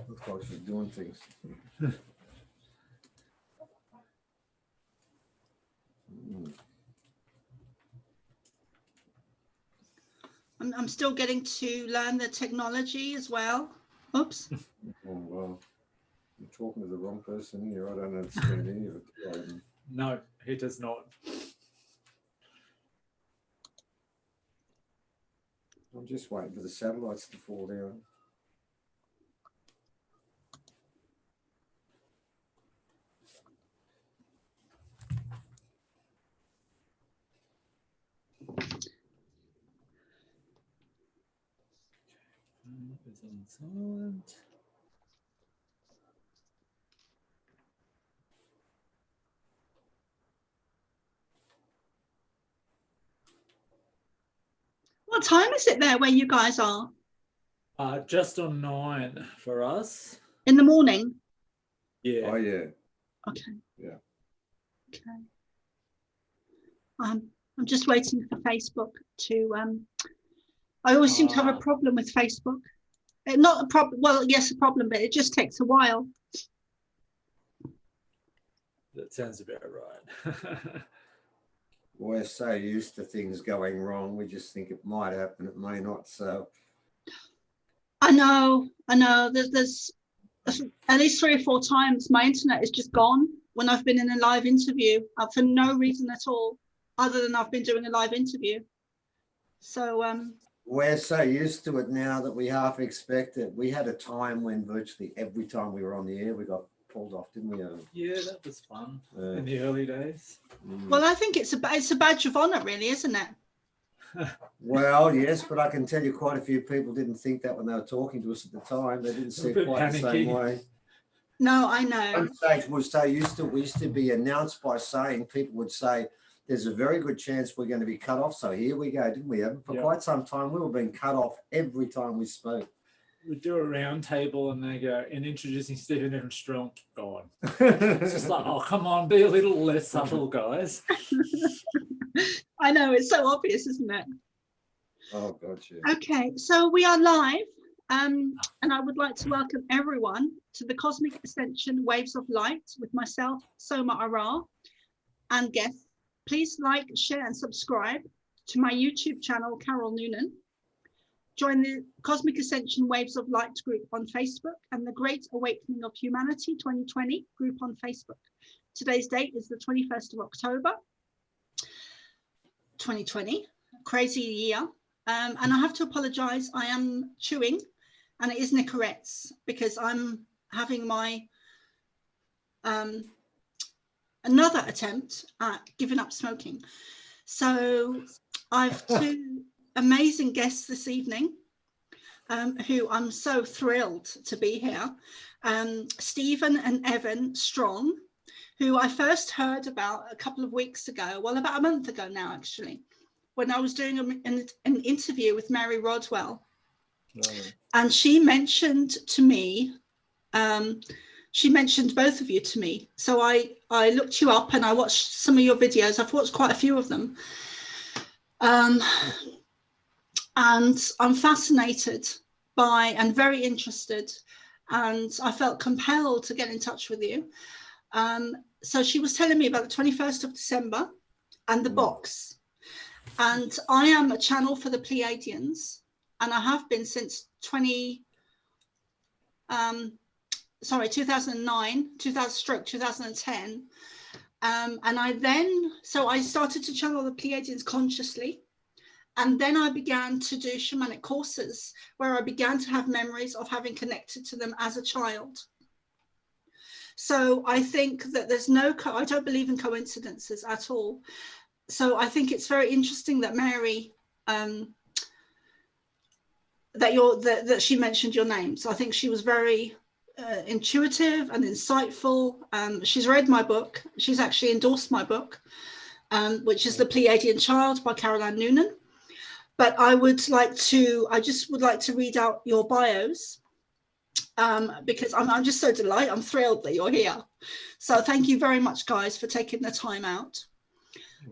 Looks like she's doing things. I'm still getting to learn the technology as well. Oops. Oh, well, you're talking to the wrong person here. I don't understand any of it. No, he does not. I'm just waiting for the satellites to fall down. Is on silent. What time is it there where you guys are? Just on 9 for us. In the morning? Yeah. Oh, yeah. Okay. Yeah. Okay. I'm just waiting for Facebook to. I always seem to have a problem with Facebook. Not a problem. Well, yes, a problem, but it just takes a while. That sounds about right. We're so used to things going wrong. We just think it might happen. It may not. So. I know. There's at least 3 or 4 times my internet is just gone when I've been in a live interview for no reason at all, other than I've been doing a live interview. So we're so used to it now that we half expect it. We had a time when virtually every time we were on the air, we got pulled off, didn't we? Yeah, that was fun in the early days. Well, I think it's a badge of honor, really, isn't it? Well, yes, but I can tell you quite a few people didn't think that when they were talking to us at the time. They didn't see it quite the same way. No, I know. At one stage, we were so used to it. We used to be announced by saying, people would say, there's a very good chance we're going to be cut off. So here we go, didn't we? For quite some time, we were being cut off every time we spoke. We do a round table and they go, and introducing Steven&EvanStrong, gone. It's just like, oh, come on, be a little less subtle, guys. I know, it's so obvious, isn't it? Oh, gotcha. Okay, so we are live, and I would like to welcome everyone to the Cosmic Ascension Waves of Light with myself, Soma ARah, and guests. Please like, share, and subscribe to my YouTube channel, Carol Noonan. Join the Cosmic Ascension Waves of Light group on Facebook and the Great Awakening of Humanity 2020 group on Facebook. Today's date is the 21st of October, 2020, crazy year. And I have to apologize, I am chewing and it is Nicorette's because I'm having my another attempt at giving up smoking. So I've 2 amazing guests this evening who I'm so thrilled to be here. Steven&EvanStrong, who I first heard about a couple of weeks ago, well, about a month ago now, actually, when I was doing an interview with Mary Rodwell. And she mentioned to me, she mentioned both of you to me. So I looked you up and I watched some of your videos. I've watched quite a few of them. And I'm fascinated by and very interested. And I felt compelled to get in touch with you. So she was telling me about the 21st of December and the box. And I am a channel for the Pleiadians. And I have been since 2009, 2010. And I started to channel the Pleiadians consciously. And then I began to do shamanic courses where I began to have memories of having connected to them as a child. So I think that there's I don't believe in coincidences at all. So I think it's very interesting that Mary, that she mentioned your name. So I think she was very intuitive and insightful. She's read my book. She's actually endorsed my book, which is The Pleiadian Child by Caroline Noonan. But I just would like to read out your bios because I'm just so delighted. I'm thrilled that you're here. So thank you very much, guys, for taking the time out.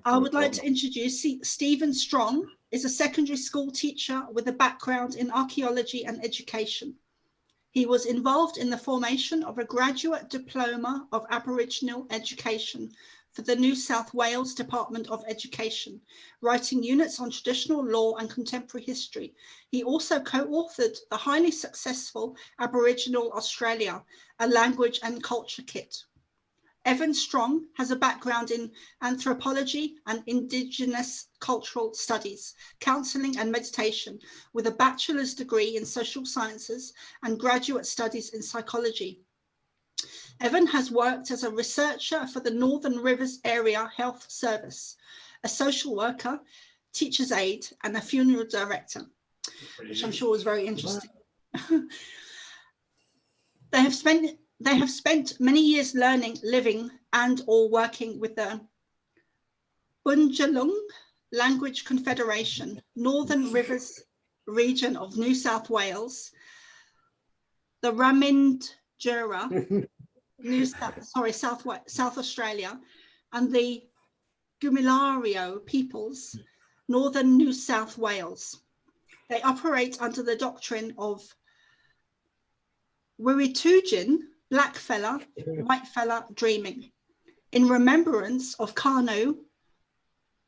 I would like to introduce Steven&Strong is a secondary school teacher with a background in archaeology and education. He was involved in the formation of a graduate diploma of Aboriginal education for the New South Wales Department of Education, writing units on traditional law and contemporary history. He also co-authored the highly successful Aboriginal Australia, a language and culture kit. Evan-Strong has a background in anthropology and Indigenous cultural studies, counselling and meditation, with a bachelor's degree in social sciences and graduate studies in psychology. Evan has worked as a researcher for the Northern Rivers Area Health Service, a social worker, teacher's aide, and a funeral director, which I'm sure was very interesting. They have spent many years learning, living, and or working with the Bundjalung Language Confederation, Northern Rivers region of New South Wales, the Ramindjura, South Australia, and the Gumilario peoples, Northern New South Wales. They operate under the doctrine of Wiritujin, black fella, white fella dreaming, in remembrance of Kanu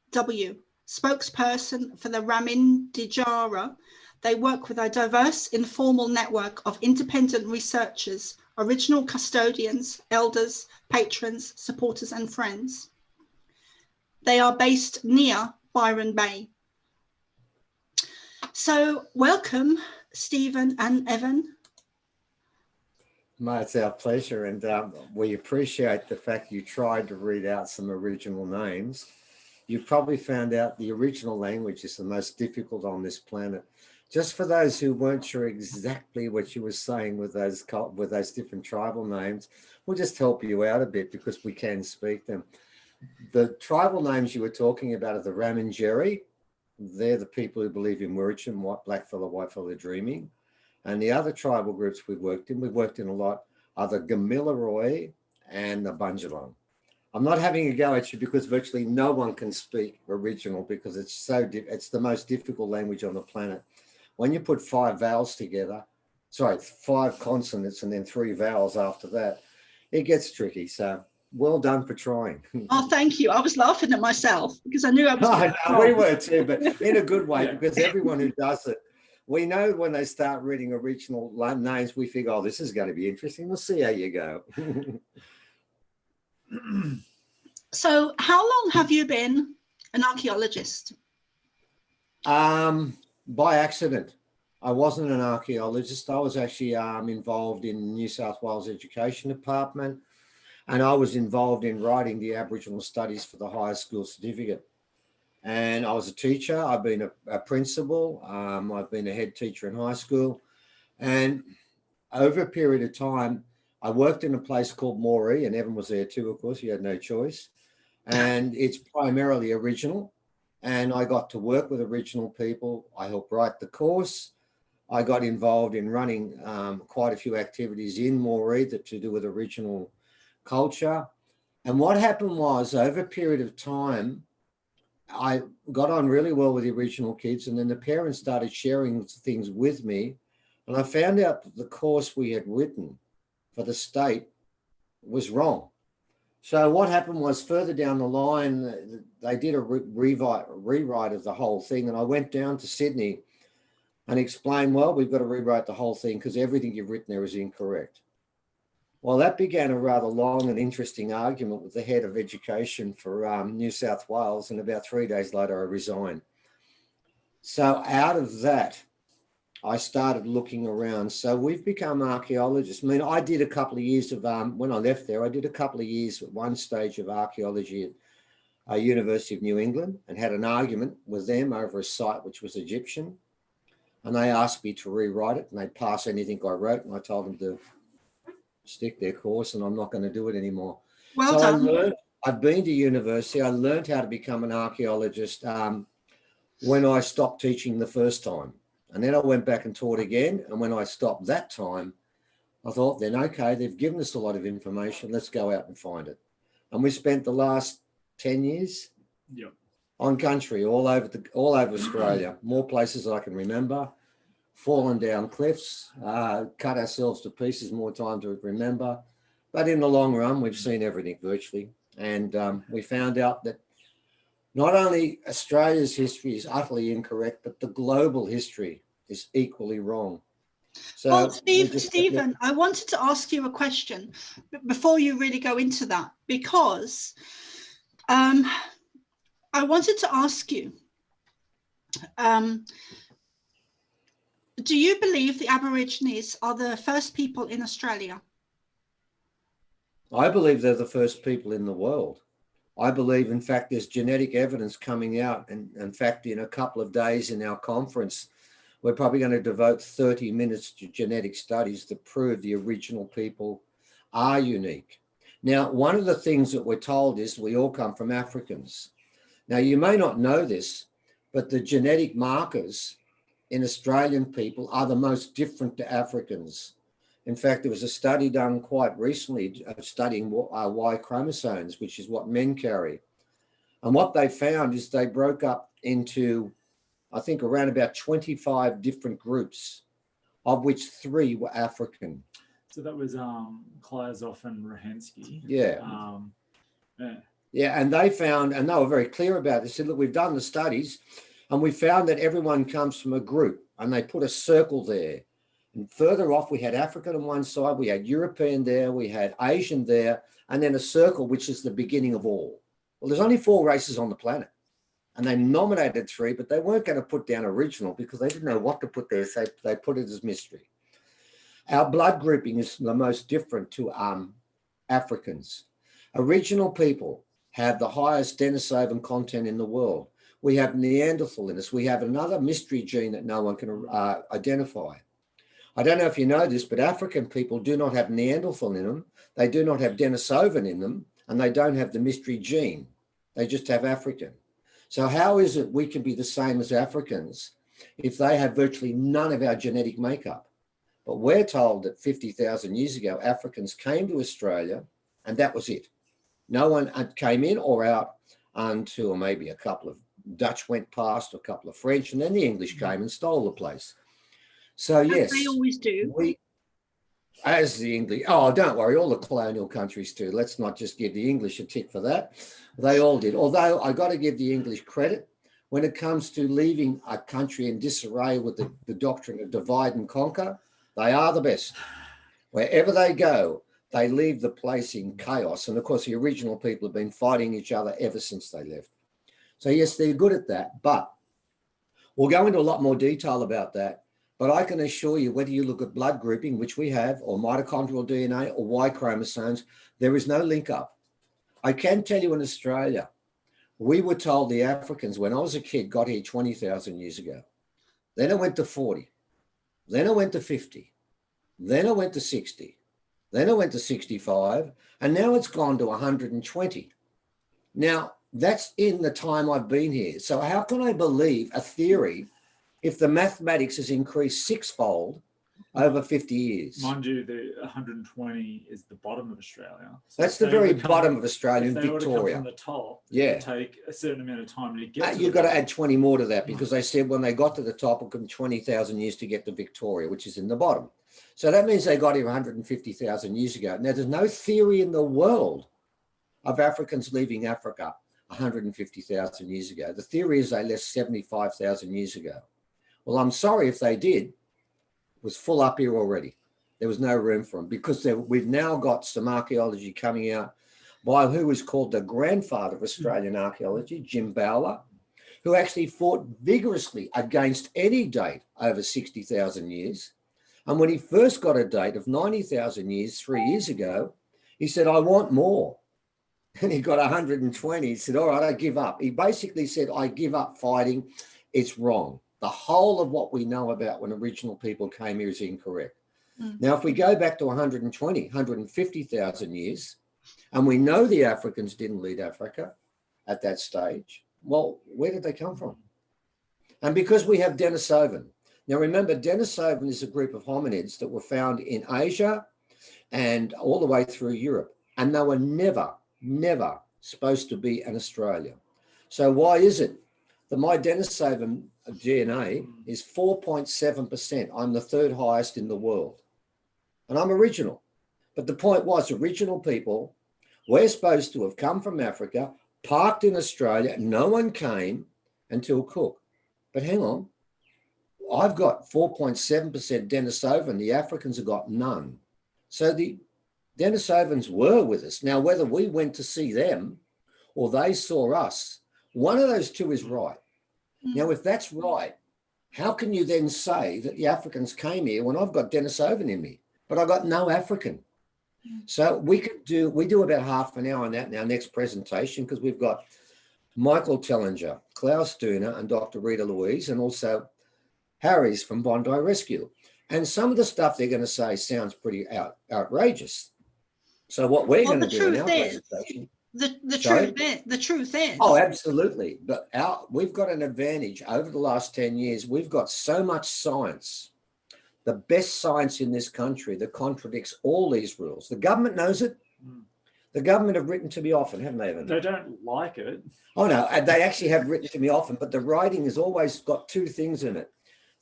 W, spokesperson for the Ramindjara. They work with a diverse informal network of independent researchers, original custodians, elders, patrons, supporters, and friends. They are based near Byron Bay. So welcome, Stephen and Evan. It's our pleasure, and we appreciate the fact you tried to read out some original names. You probably found out the original language is the most difficult on this planet. Just for those who weren't sure exactly what you were saying with those different tribal names, we'll just help you out a bit because we can speak them. The tribal names you were talking about are the Ramindjeri. They're the people who believe in Wiritjin, black fella, white fella dreaming. And the other tribal groups we've worked in a lot, are the Gamilaroi and the Bundjalung. I'm not having a go at you because virtually no one can speak original because it's it's the most difficult language on the planet. When you put 5 vowels together, 5 consonants and then 3 vowels after that, it gets tricky. So well done for trying. Oh, thank you. I was laughing at myself because I knew I was. We were too, but in a good way, because everyone who does it, we know when they start reading original names, we think, oh, this is going to be interesting. We'll see how you go. So how long have you been an archaeologist? By accident. I wasn't an archaeologist. I was actually involved in the New South Wales Education Department, and I was involved in writing the Aboriginal Studies for the higher school certificate. And I was a teacher. I've been a principal. I've been a head teacher in high school. And over a period of time, I worked in a place called Moree, and Evan was there too, of course. He had no choice. And it's primarily original. And I got to work with original people. I helped write the course. I got involved in running quite a few activities in Moree that to do with original culture. And what happened was, over a period of time, I got on really well with the original kids, and then the parents started sharing things with me, and I found out that the course we had written for the state was wrong. So what happened was, further down the line, they did a rewrite of the whole thing, and I went down to Sydney and explained, well, we've got to rewrite the whole thing because everything you've written there is incorrect. Well, that began a rather long and interesting argument with the head of education for New South Wales, and about 3 days later, I resigned. So out of that, I started looking around. So we've become archaeologists. I mean, I did a couple of years of, when I left there, I did a couple of years at one stage of archaeology at University of New England, and had an argument with them over a site which was Egyptian. And they asked me to rewrite it, and they'd pass anything I wrote, and I told them to stick their course, and I'm not going to do it anymore. Well done. I've been to university. I learned how to become an archaeologist when I stopped teaching the first time. And then I went back and taught again. And when I stopped that time, I thought, then, okay, they've given us a lot of information. Let's go out and find it. And we spent the last 10 years on country all over Australia, more places I can remember. fallen down cliffs, cut ourselves to pieces more time to remember. But in the long run, we've seen everything virtually. And we found out that not only Australia's history is utterly incorrect, but the global history is equally wrong. So well, Stephen, I wanted to ask you a question before you really go into that, because I wanted to ask you, do you believe the Aborigines are the first people in Australia? I believe they're the first people in the world. I believe, in fact, there's genetic evidence coming out. And in fact, in a couple of days in our conference, we're probably going to devote 30 minutes to genetic studies that prove the original people are unique. Now, one of the things that we're told is we all come from Africans. Now, you may not know this, but the genetic markers in Australian people are the most different to Africans. In fact, there was a study done quite recently studying Y chromosomes, which is what men carry. And what they found is they broke up into, I think, around about 25 different groups, of which 3 were African. So that was Klyazov and Rahansky. Yeah. Yeah. Yeah, and they found, and they were very clear about it. They said, look, we've done the studies, and we found that everyone comes from a group, and they put a circle there. And further off, we had African on one side, we had European there, we had Asian there, and then a circle, which is the beginning of all. Well, there's only 4 races on the planet. And they nominated 3, but they weren't going to put down original because they didn't know what to put there. So they put it as mystery. Our blood grouping is the most different to Africans. Original people have the highest Denisovan content in the world. We have Neanderthal in us. We have another mystery gene that no one can identify. I don't know if you know this, but African people do not have Neanderthal in them. They do not have Denisovan in them, and they don't have the mystery gene. They just have African. So how is it we can be the same as Africans if they have virtually none of our genetic makeup? But we're told that 50,000 years ago, Africans came to Australia, and that was it. No one came in or out until maybe a couple of Dutch went past, a couple of French, and then the English came and stole the place. So yes, they always do. As the English, oh, don't worry, all the colonial countries do. Let's not just give the English a tick for that. They all did. Although I got to give the English credit when it comes to leaving a country in disarray with the doctrine of divide and conquer. They are the best. Wherever they go, they leave the place in chaos. And of course, the original people have been fighting each other ever since they left. So yes, they're good at that. But we'll go into a lot more detail about that. But I can assure you, whether you look at blood grouping, which we have, or mitochondrial DNA, or Y chromosomes, there is no link up. I can tell you in Australia, we were told the Africans, when I was a kid, got here 20,000 years ago. Then it went to 40. Then it went to 50. Then it went to 60. Then it went to 65. And now it's gone to 120. Now, that's in the time I've been here. So how can I believe a theory if the mathematics has increased 6-fold over 50 years? Mind you, the 120 is the bottom of Australia. So that's the very bottom of Australia in Victoria. From the top, yeah, it would take a certain amount of time to get to you've got to add 20 more to that, because they said when they got to the top, it took them 20,000 years to get to Victoria, which is in the bottom. So that means they got here 150,000 years ago. Now, there's no theory in the world of Africans leaving Africa 150,000 years ago. The theory is they left 75,000 years ago. Well, I'm sorry if they did. It was full up here already. There was no room for them, because we've now got some archaeology coming out by who was called the grandfather of Australian archaeology, Jim Bowler, who actually fought vigorously against any date over 60,000 years. And when he first got a date of 90,000 years, 3 years ago, he said, I want more. And he got 120. He said, all right, I give up. He basically said, I give up fighting. It's wrong. The whole of what we know about when original people came here is incorrect. Now, if we go back to 120, 150,000 years, and we know the Africans didn't lead Africa at that stage, well, where did they come from? And because we have Denisovan. Now, remember, Denisovan is a group of hominids that were found in Asia and all the way through Europe. And they were never supposed to be in Australia. So why is it that my Denisovan DNA is 4.7%. I'm the third highest in the world. And I'm original. But the point was, original people, we're supposed to have come from Africa, parked in Australia. No one came until Cook. But hang on. I've got 4.7% Denisovan. The Africans have got none. So the Denisovans were with us. Now, whether we went to see them or they saw us, one of those two is right. Now, if that's right, how can you then say that the Africans came here when I've got Denisovan in me, but I've got no African? So we do about half an hour on that in our next presentation, because we've got Michael Tellinger, Klaus Duna, and Dr. Rita Louise, and also Harry's from Bondi Rescue. And some of the stuff they're going to say sounds pretty outrageous. So what we're going to do in our presentation... The truth is. Oh, absolutely. But we've got an advantage over the last 10 years. We've got so much science, the best science in this country, that contradicts all these rules. The government knows it. The government have written to me often, haven't they, Evan? They don't like it. Oh, no, they actually have written to me often, but the writing has always got two things in it.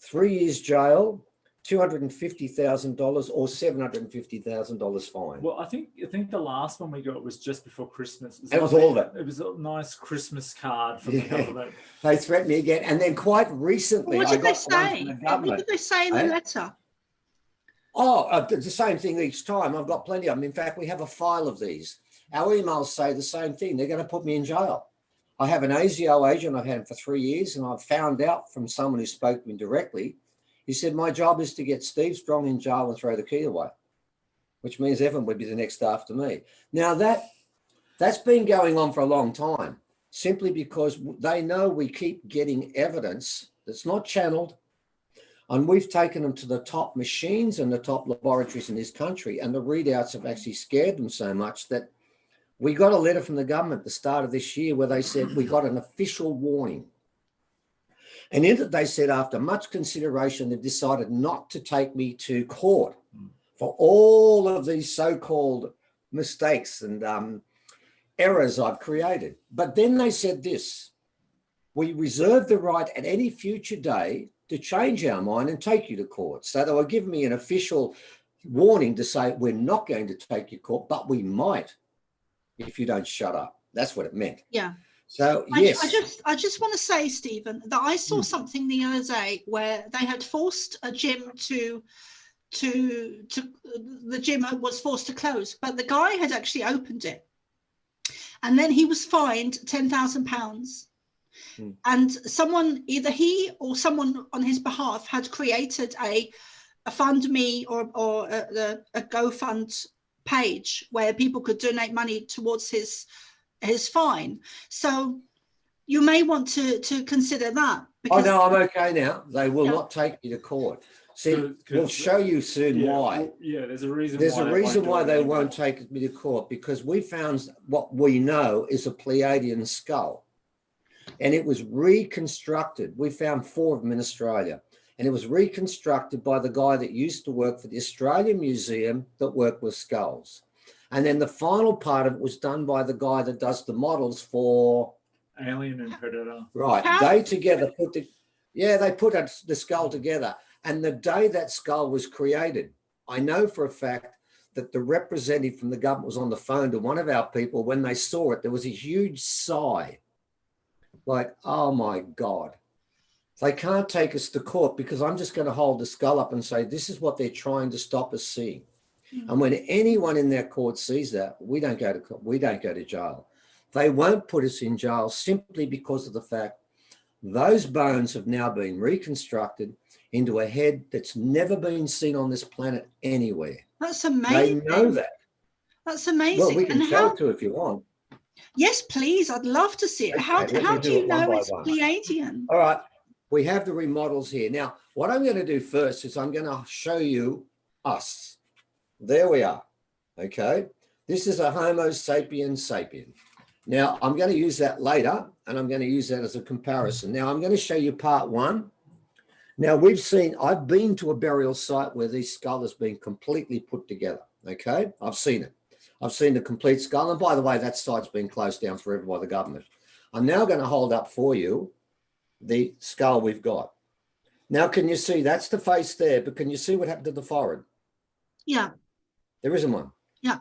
3 years jail, $250,000 or $750,000 fine. Well, I think the last one we got was just before Christmas. It was all of it. It was a nice Christmas card from the government. They threatened me again. And then quite recently, What I did got they say? one from the government. What did they say in the letter? Oh, the same thing each time. I've got plenty of them. In fact, we have a file of these. Our emails say the same thing. They're going to put me in jail. I have an ASIO agent. I've had him for 3 years, and I've found out from someone who spoke to me directly. He said, my job is to get Steve Strong in jail and throw the key away, which means Evan would be the next after me. Now, that's been going on for a long time, simply because they know we keep getting evidence that's not channeled, and we've taken them to the top machines and the top laboratories in this country, and the readouts have actually scared them so much that we got a letter from the government at the start of this year where they said we got an official warning. And in it, they said, after much consideration, they've decided not to take me to court for all of these so-called mistakes and errors I've created. But then they said this: we reserve the right at any future day to change our mind and take you to court. So they were giving me an official warning to say, we're not going to take you to court, but we might if you don't shut up. That's what it meant. Yeah. So, yes. I just want to say, Stephen, that I saw something the other day where they had forced a gym to the gym was forced to close, but the guy had actually opened it. And then he was fined £10,000. And someone, either he or someone on his behalf, had created a FundMe or a GoFund page where people could donate money towards his fine. So you may want to consider that. Oh, no, I'm okay now. They will not take me to court. See, we'll show you soon why. Yeah, there's a reason. There's a reason why they won't take me to court, because we found what we know is a Pleiadian skull, and it was reconstructed. We found 4 of them in Australia, and it was reconstructed by the guy that used to work for the Australian Museum that worked with skulls. And then the final part of it was done by the guy that does the models for Alien and Predator. Right. They together put they put the skull together. And the day that skull was created, I know for a fact that the representative from the government was on the phone to one of our people. When they saw it, there was a huge sigh. Like, oh my God. They can't take us to court because I'm just going to hold the skull up and say, this is what they're trying to stop us seeing. And when anyone in their court sees that, we don't go to court, we don't go to jail. They won't put us in jail simply because of the fact those bones have now been reconstructed into a head that's never been seen on this planet anywhere. That's amazing. They know that. That's amazing. Well, we can show it to if you want. Yes, please. I'd love to see it. Okay, how do you know it's one. Pleiadian? All right. We have the remodels here. Now, what I'm going to do first is I'm going to show you us. There we are. Okay. This is a Homo sapiens sapien. Now, I'm going to use that later, and I'm going to use that as a comparison. Now, I'm going to show you part 1. Now, I've been to a burial site where this skull has been completely put together. Okay. I've seen it. I've seen the complete skull. And by the way, that site's been closed down forever by the government. I'm now going to hold up for you the skull we've got. Now, can you see that's the face there, but can you see what happened to the forehead? Yeah. There isn't one. Yeah.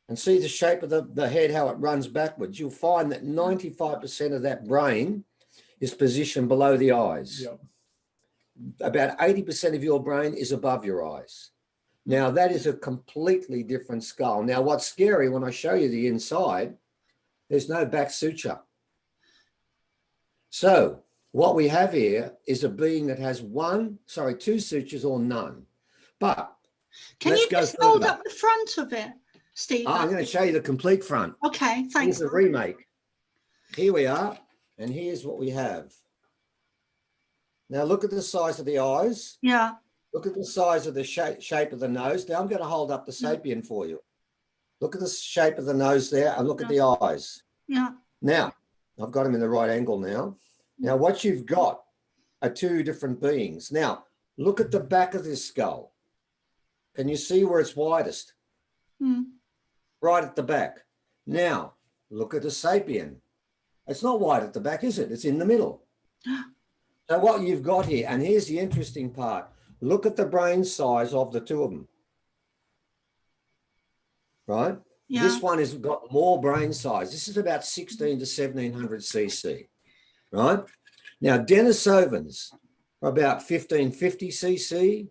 And see the shape of the head, how it runs backwards. You'll find that 95% of that brain is positioned below the eyes. Yep. About 80% of your brain is above your eyes. Now, that is a completely different skull. Now, what's scary when I show you the inside, there's no back suture. So what we have here is a being that has two sutures or none. But can let's you go just hold further. up the front of it, Steve? I'm going to show you the complete front. Okay, Here's thanks. the remake. Here we are, and here's what we have. Now look at the size of the eyes. Yeah. Look at the size of the shape of the nose. Now I'm going to hold up the sapien for you. Look at the shape of the nose there, and look at the eyes. Yeah. Now, I've got them in the right angle now. Now, what you've got are two different beings. Now, look at the back of this skull. Can you see where it's widest? Right at the back. Now, look at the sapien. It's not wide at the back, is it? It's in the middle. So what you've got here, and here's the interesting part. Look at the brain size of the two of them. Right? Yeah. This one has got more brain size. This is about 16 to 1700 cc. Right? Now, Denisovans are about 1550 cc.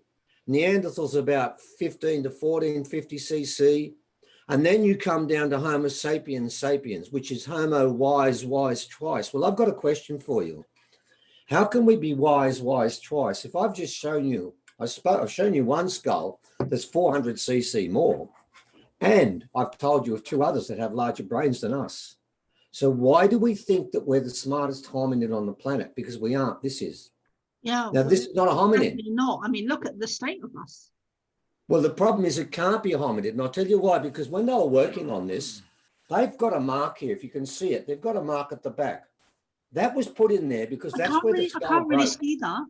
Neanderthals about 15 to 1450 cc. And then you come down to Homo sapiens sapiens, which is Homo wise twice. Well, I've got a question for you. How can we be wise twice? If I've just shown you, I've shown you one skull that's 400 cc more, and I've told you of two others that have larger brains than us. So why do we think that we're the smartest hominid on the planet? Because we aren't. This is. Yeah. Now, this is not a hominid. Definitely not. I mean, look at the state of us. Well, the problem is it can't be a hominid. And I'll tell you why. Because when they were working on this, they've got a mark here. If you can see it, they've got a mark at the back. That was put in there because that's where the skull I can't really broke. see that.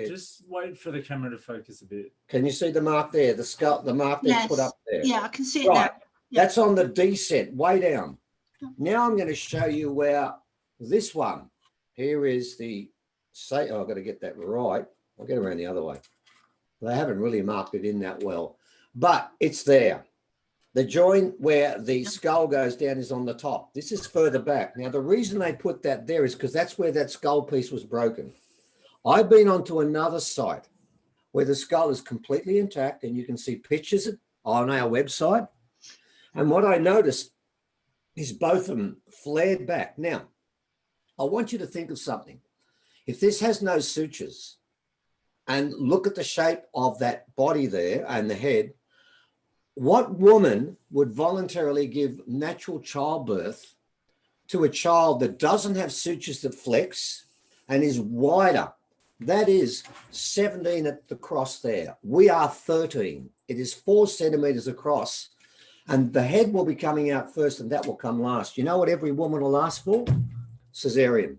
Just wait for the camera to focus a bit. Can you see the mark there? The skull, the mark they put up there. Yeah, I can see it Right. now. Yeah. That's on the descent, way down. Now I'm going to show you where this one, here is the, I've got to get that right. I'll get around the other way. They haven't really marked it in that well, but it's there. The joint where the skull goes down is on the top. This is further back. Now, the reason they put that there is because that's where that skull piece was broken. I've been onto another site where the skull is completely intact, and you can see pictures on our website. And what I noticed is both of them flared back. Now, I want you to think of something. If this has no sutures, and look at the shape of that body there and the head, what woman would voluntarily give natural childbirth to a child that doesn't have sutures that flex and is wider? That is 17 at the cross there. We are 13. It is 4 centimeters across, and the head will be coming out first, and that will come last. You know what every woman will ask for? Cesarean.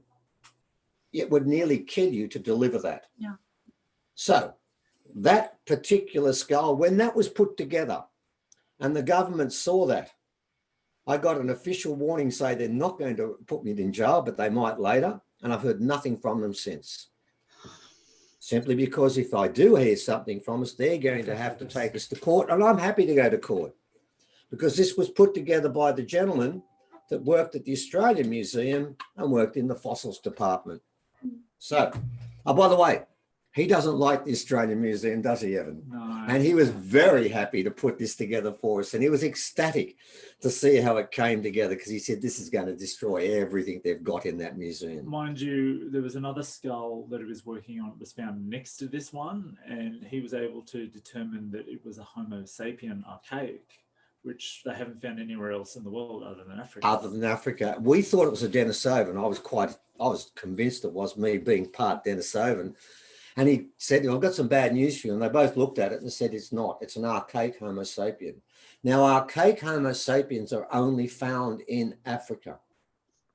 It would nearly kill you to deliver that. Yeah. So that particular skull, when that was put together and the government saw that, I got an official warning saying they're not going to put me in jail, but they might later. And I've heard nothing from them since. Simply because if I do hear something from us, they're going to have to take us to court. And I'm happy to go to court because this was put together by the gentleman that worked at the Australian Museum and worked in the fossils department. So, by the way, he doesn't like the Australian Museum, does he, Evan? No. And he was very happy to put this together for us. And he was ecstatic to see how it came together because he said this is going to destroy everything they've got in that museum. Mind you, there was another skull that he was working on. It was found next to this one, and he was able to determine that it was a Homo sapien archaic, which they haven't found anywhere else in the world other than Africa. Other than Africa. We thought it was a Denisovan. I was convinced it was, me being part Denisovan. And he said, I've got some bad news for you. And they both looked at it and said, it's not. It's an archaic Homo sapien. Now, archaic Homo sapiens are only found in Africa.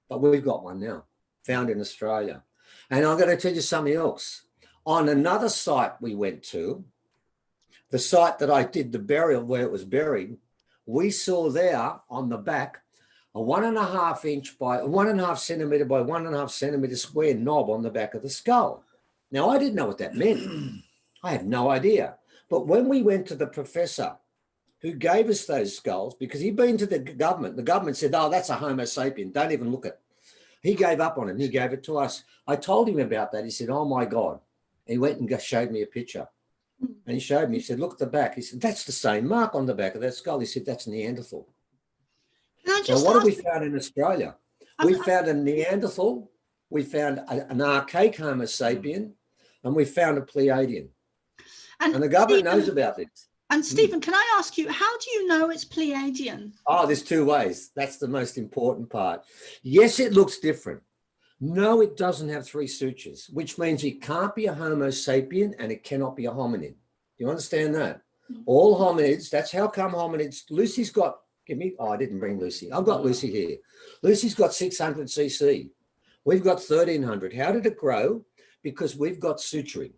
But we've got one now, found in Australia. And I'm going to tell you something else. On another site we went to, the site that I did the burial where it was buried, we saw there on the back a 1.5 inch by 1.5 centimeter by 1.5 centimeter square knob on the back of the skull. Now, I didn't know what that meant. I had no idea. But when we went to the professor who gave us those skulls, because he'd been to the government said, oh, that's a Homo sapien, don't even look at it. He gave up on it. He gave it to us. I told him about that. He said, oh my God. He went and showed me a picture. And he showed me, he said, look at the back. He said, that's the same mark on the back of that skull. He said, that's Neanderthal. So what have we found in Australia? We found a Neanderthal, we found an archaic Homo sapien, and we found a Pleiadian. And the government knows about this. And Stephen, can I ask you, how do you know it's Pleiadian? Oh, there's two ways. That's the most important part. Yes, it looks different. No, it doesn't have 3 sutures, which means it can't be a Homo sapien and it cannot be a hominid. Do you understand that? All hominids, that's how come hominids, Lucy's got, I didn't bring Lucy. I've got Lucy here. Lucy's got 600 cc. We've got 1300. How did it grow? Because we've got suturing.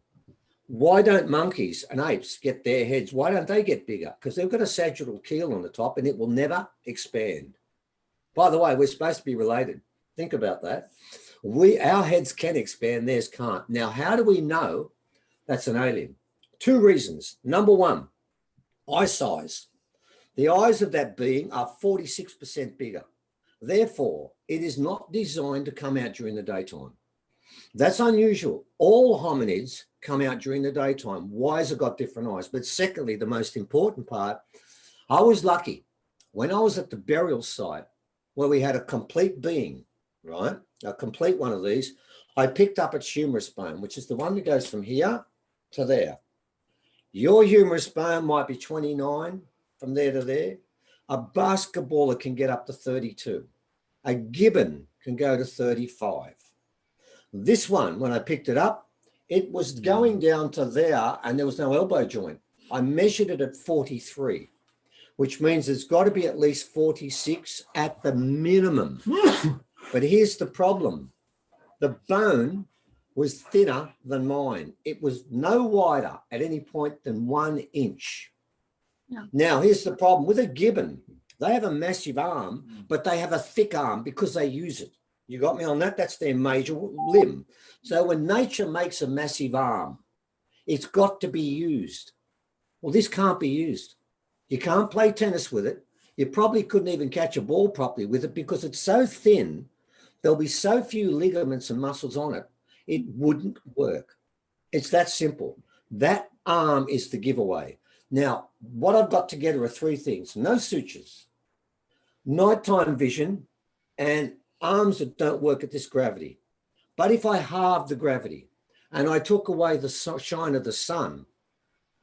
Why don't monkeys and apes get their heads? Why don't they get bigger? Because they've got a sagittal keel on the top and it will never expand. By the way, we're supposed to be related. Think about that. Our heads can expand, theirs can't. Now, how do we know that's an alien? 2 reasons. Number 1, eye size. The eyes of that being are 46% bigger. Therefore, it is not designed to come out during the daytime. That's unusual. All hominids come out during the daytime. Why has it got different eyes? But secondly, the most important part, I was lucky. When I was at the burial site where we had a complete being, right, a complete one of these, I picked up its humerus bone, which is the one that goes from here to there. Your humerus bone might be 29 from there to there. A basketballer can get up to 32. A gibbon can go to 35. This one, when I picked it up, it was going down to there and there was no elbow joint. I measured it at 43, which means it's got to be at least 46 at the minimum. But here's the problem. The bone was thinner than mine. It was no wider at any point than 1 inch. Yeah. Now, here's the problem. With a gibbon, they have a massive arm, but they have a thick arm because they use it. You got me on that? That's their major limb. So when nature makes a massive arm, it's got to be used. Well, this can't be used. You can't play tennis with it. You probably couldn't even catch a ball properly with it because it's so thin. There'll be so few ligaments and muscles on it, it wouldn't work. It's that simple. That arm is the giveaway. Now, what I've got together are 3 things. No sutures, nighttime vision, and arms that don't work at this gravity. But if I halved the gravity and I took away the shine of the sun,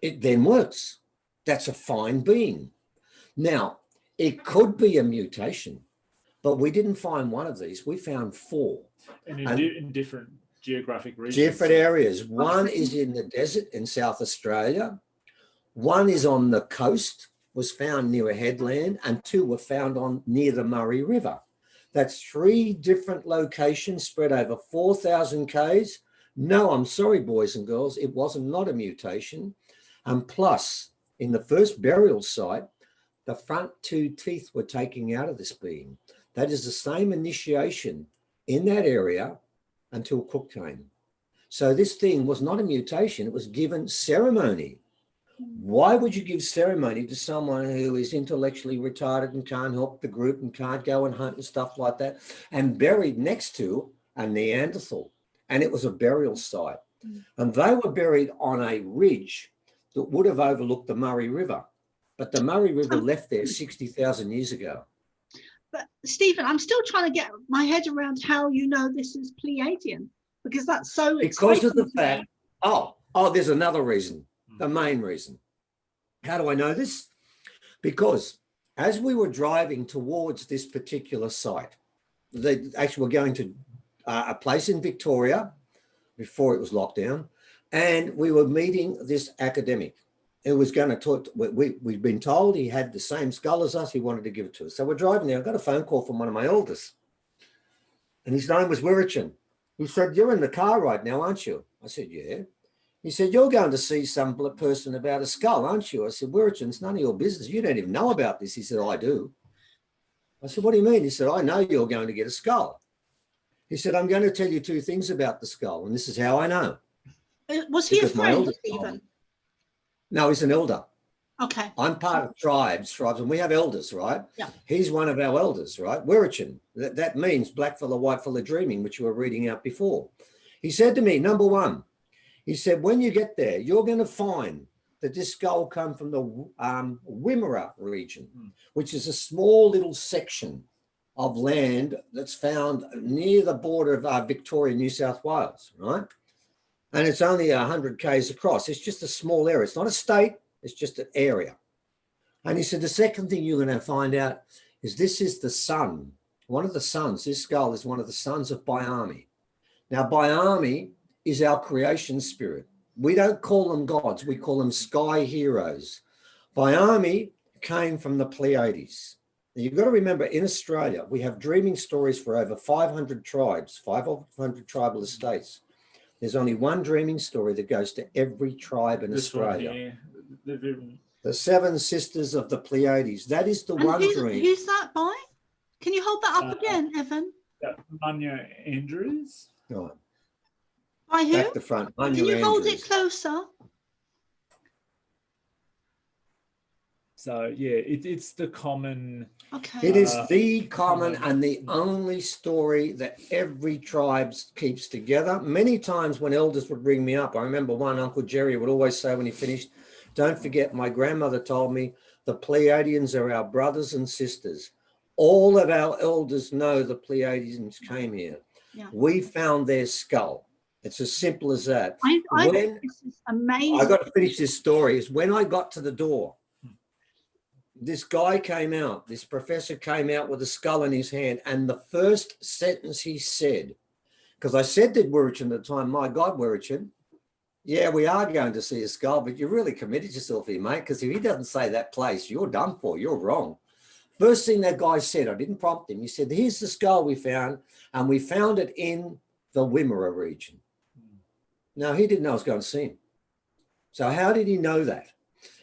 it then works. That's a fine being. Now, it could be a mutation, but we didn't find one of these. We found 4. And in different geographic regions. Different areas. One is in the desert in South Australia. One is on the coast, was found near a headland, and 2 were found near the Murray River. That's 3 different locations spread over 4,000 Ks. No, I'm sorry, boys and girls, it wasn't not a mutation. And plus, in the first burial site, the front 2 teeth were taken out of this being. That is the same initiation in that area until Cook came. So this thing was not a mutation, it was given ceremony. Why would you give ceremony to someone who is intellectually retarded and can't help the group and can't go and hunt and stuff like that, and buried next to a Neanderthal? And it was a burial site. And they were buried on a ridge that would have overlooked the Murray River. But the Murray River left there 60,000 years ago. But Stephen, I'm still trying to get my head around how you know this is Pleiadian, because that's so because of the fact, there's another reason. The main reason. How do I know this? Because as we were driving towards this particular site, actually we're going to a place in Victoria before it was locked down, and we were meeting this academic who was going to talk. We'd been told he had the same skull as us. He wanted to give it to us. So we're driving there. I got a phone call from one of my elders, and his name was Wirichin. He said, "You're in the car right now, aren't you?" I said, "Yeah." He said, "You're going to see some person about a skull, aren't you?" I said, "Wirichin, it's none of your business. You don't even know about this." He said, "I do." I said, what do you mean? He said, I know you're going to get a skull. He said, I'm going to tell you two things about the skull, and this is how I know. Was he a Because my friend, elder Stephen? No, he's an elder. Okay. I'm part of tribes, and we have elders, right? Yeah. He's one of our elders, right? Wirichin. That means black fella, white fella dreaming, which you were reading out before. He said to me, number one, he said, when you get there, you're going to find that this skull come from the Wimmera region, which is a small little section of land that's found near the border of Victoria, New South Wales, right? And it's only 100 k's across. It's just a small area. It's not a state. It's just an area. And he said, the second thing you're going to find out is this is the sun, one of the sons. This skull is one of the sons of Biami. Now, Biami is our creation spirit. We don't call them gods. We call them sky heroes. Biami came from the Pleiades. Now, you've got to remember, in Australia, we have dreaming stories for over 500 tribes, 500 tribal estates. There's only one dreaming story that goes to every tribe in Australia. The seven sisters of the Pleiades. That is the one dream. Who's that by? Can you hold that up again, Evan? Manya Andrews. Right. By who? Back to front. Can you hold it closer? So yeah, it's the common. Okay. It is the common and the only story that every tribe keeps together. Many times when elders would bring me up, I remember one, Uncle Jerry would always say when he finished, don't forget, my grandmother told me the Pleiadians are our brothers and sisters. All of our elders know the Pleiadians came here. Yeah. We found their skull. It's as simple as that. I think this is amazing. I got to finish this story. Is when I got to the door, this guy came out, this professor came out with a skull in his hand, and the first sentence he said, because I said to Wirichin at the time, my God, Wirichin, yeah, we are going to see a skull, but you really committed yourself here, mate, because if he doesn't say that place, you're done for, you're wrong. First thing that guy said, I didn't prompt him, he said, here's the skull we found, and we found it in the Wimmera region. Now, he didn't know I was going to see him. So how did he know that?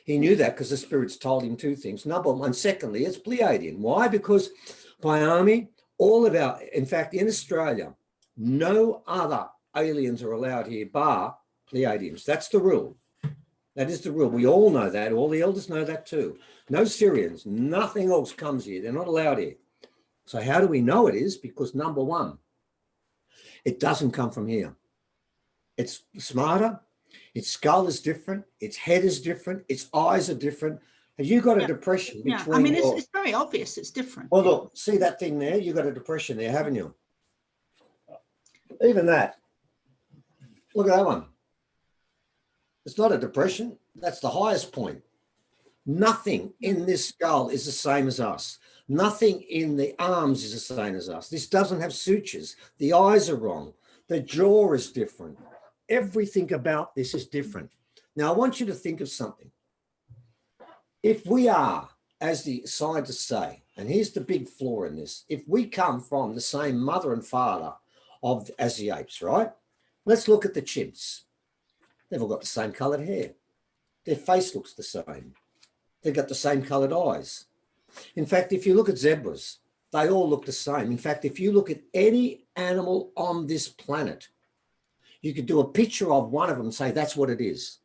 He knew that because the spirits told him two things. Number one, secondly, it's Pleiadian. Why? Because Biami, all of our, in fact, in Australia, no other aliens are allowed here bar Pleiadians. That's the rule. That is the rule. We all know that. All the elders know that too. No Syrians, nothing else comes here. They're not allowed here. So how do we know it is? Because number one, it doesn't come from here. It's smarter. Its skull is different. Its head is different. Its eyes are different. Have you got a depression between? Yeah, I mean, it's very obvious. It's different. Well, look, see that thing there? You got a depression there, haven't you? Even that. Look at that one. It's not a depression. That's the highest point. Nothing in this skull is the same as us. Nothing in the arms is the same as us. This doesn't have sutures. The eyes are wrong. The jaw is different. Everything about this is different. Now, I want you to think of something. If we are, as the scientists say, and here's the big flaw in this, if we come from the same mother and father as the apes, right? Let's look at the chimps. They've all got the same coloured hair. Their face looks the same. They've got the same coloured eyes. In fact, if you look at zebras, they all look the same. In fact, if you look at any animal on this planet, you could do a picture of one of them and say, that's what it is.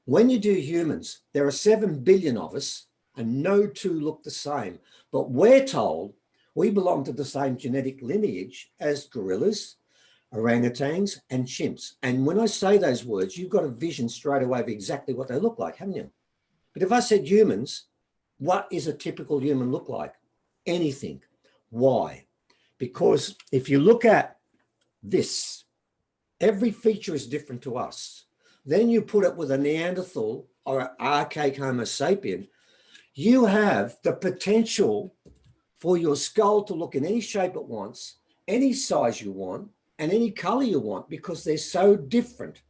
When you do humans, there are 7 billion of us and no two look the same. But we're told we belong to the same genetic lineage as gorillas, orangutans, and chimps. And when I say those words, you've got a vision straight away of exactly what they look like, haven't you? But if I said humans, what is a typical human look like? Anything. Why? Because if you look at this, every feature is different to us. Then you put it with a Neanderthal or an archaic Homo sapien, you have the potential for your skull to look in any shape it wants, any size you want, and any color you want, because they're so different.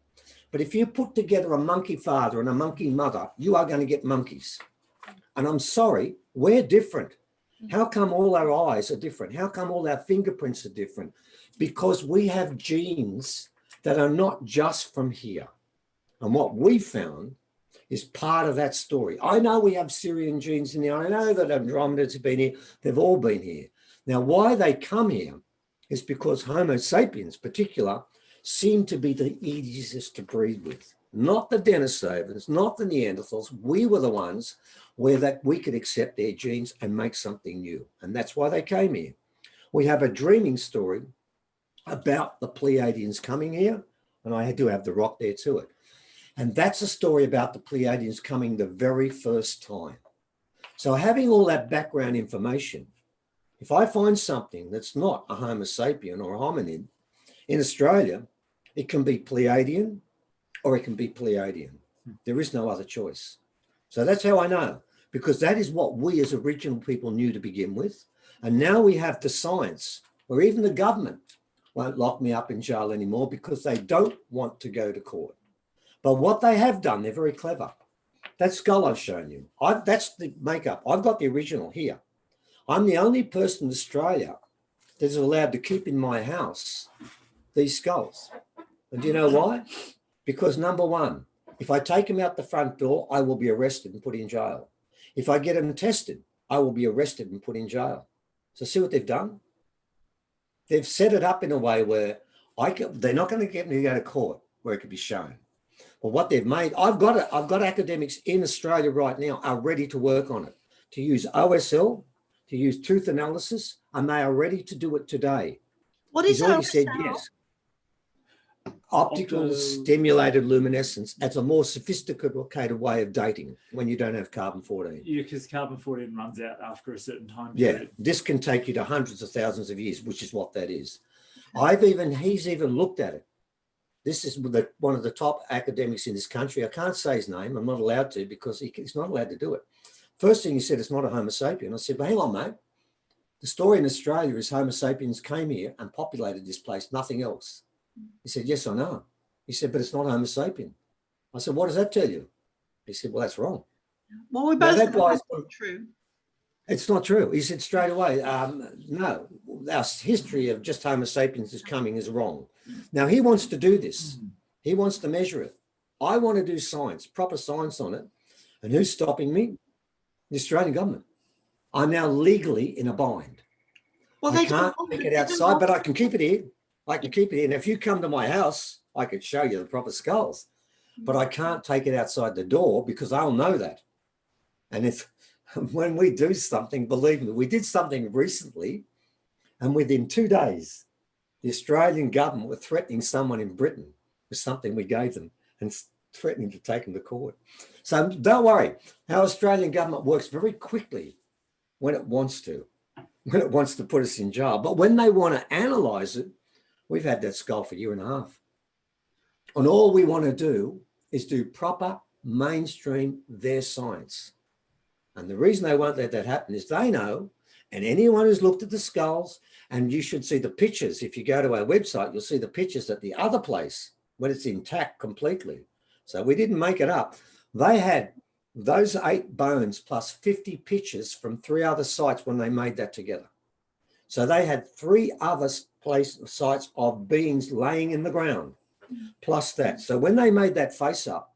But if you put together a monkey father and a monkey mother, you are going to get monkeys. And I'm sorry, we're different. How come all our eyes are different? How come all our fingerprints are different? Because we have genes that are not just from here. And what we found is part of that story. I know we have Syrian genes in there. I know that Andromedans have been here. They've all been here. Now, why they come here is because Homo sapiens, particular, seem to be the easiest to breed with. Not the Denisovans, not the Neanderthals. We were the ones where that we could accept their genes and make something new. And that's why they came here. We have a dreaming story about the Pleiadians coming here, and I do have the rock there to it. And that's a story about the Pleiadians coming the very first time. So having all that background information, if I find something that's not a Homo sapien or a hominid in Australia, it can be Pleiadian or it can be Pleiadian. There is no other choice. So that's how I know, because that is what we as original people knew to begin with. And now we have the science where even the government won't lock me up in jail anymore because they don't want to go to court. But what they have done, they're very clever. That skull I've shown you, that's the makeup. I've got the original here. I'm the only person in Australia that is allowed to keep in my house these skulls. And do you know why? Because number one, if I take them out the front door, I will be arrested and put in jail. If I get them tested, I will be arrested and put in jail. So see what they've done? They've set it up in a way where they're not going to get me to go to court where it could be shown. But what they've made, I've got academics in Australia right now are ready to work on it, to use OSL, to use tooth analysis, and they are ready to do it today. What is He's already OSL? said yes. Optical stimulated luminescence. That's a more sophisticated way of dating when you don't have carbon-14. Yeah, because carbon-14 runs out after a certain time Yeah, period. this can take you to hundreds of thousands of years, which is what that is. He's even looked at it. This is one of the top academics in this country. I can't say his name. I'm not allowed to because he's not allowed to do it. First thing he said, it's not a Homo sapien. I said, well, hang on, mate. The story in Australia is Homo sapiens came here and populated this place, nothing else. He said, yes, I know. He said, but it's not Homo sapien. I said, what does that tell you? He said, well, that's wrong. Well, we both that know guy's that's not true. It's not true. He said straight away, no, our history of just Homo sapiens is coming is wrong. Now, he wants to do this. He wants to measure it. I want to do science, proper science on it. And who's stopping me? The Australian government. I'm now legally in a bind. Well, I can't take it outside, but I can keep it here. I can keep it here. And if you come to my house, I could show you the proper skulls. But I can't take it outside the door because I'll know that. And when we do something, believe me, we did something recently, and within 2 days, the Australian government were threatening someone in Britain with something we gave them and threatening to take them to court. So don't worry, our Australian government works very quickly when it wants to put us in jail. But when they want to analyze it, we've had that skull for a year and a half. And all we want to do is do proper mainstream their science. And the reason they won't let that happen is they know, and anyone who's looked at the skulls, and you should see the pictures. If you go to our website, you'll see the pictures at the other place when it's intact completely. So we didn't make it up. They had those 8 bones plus 50 pictures from 3 other sites when they made that together. So they had 3 other sites of beings laying in the ground, plus that. So when they made that face up,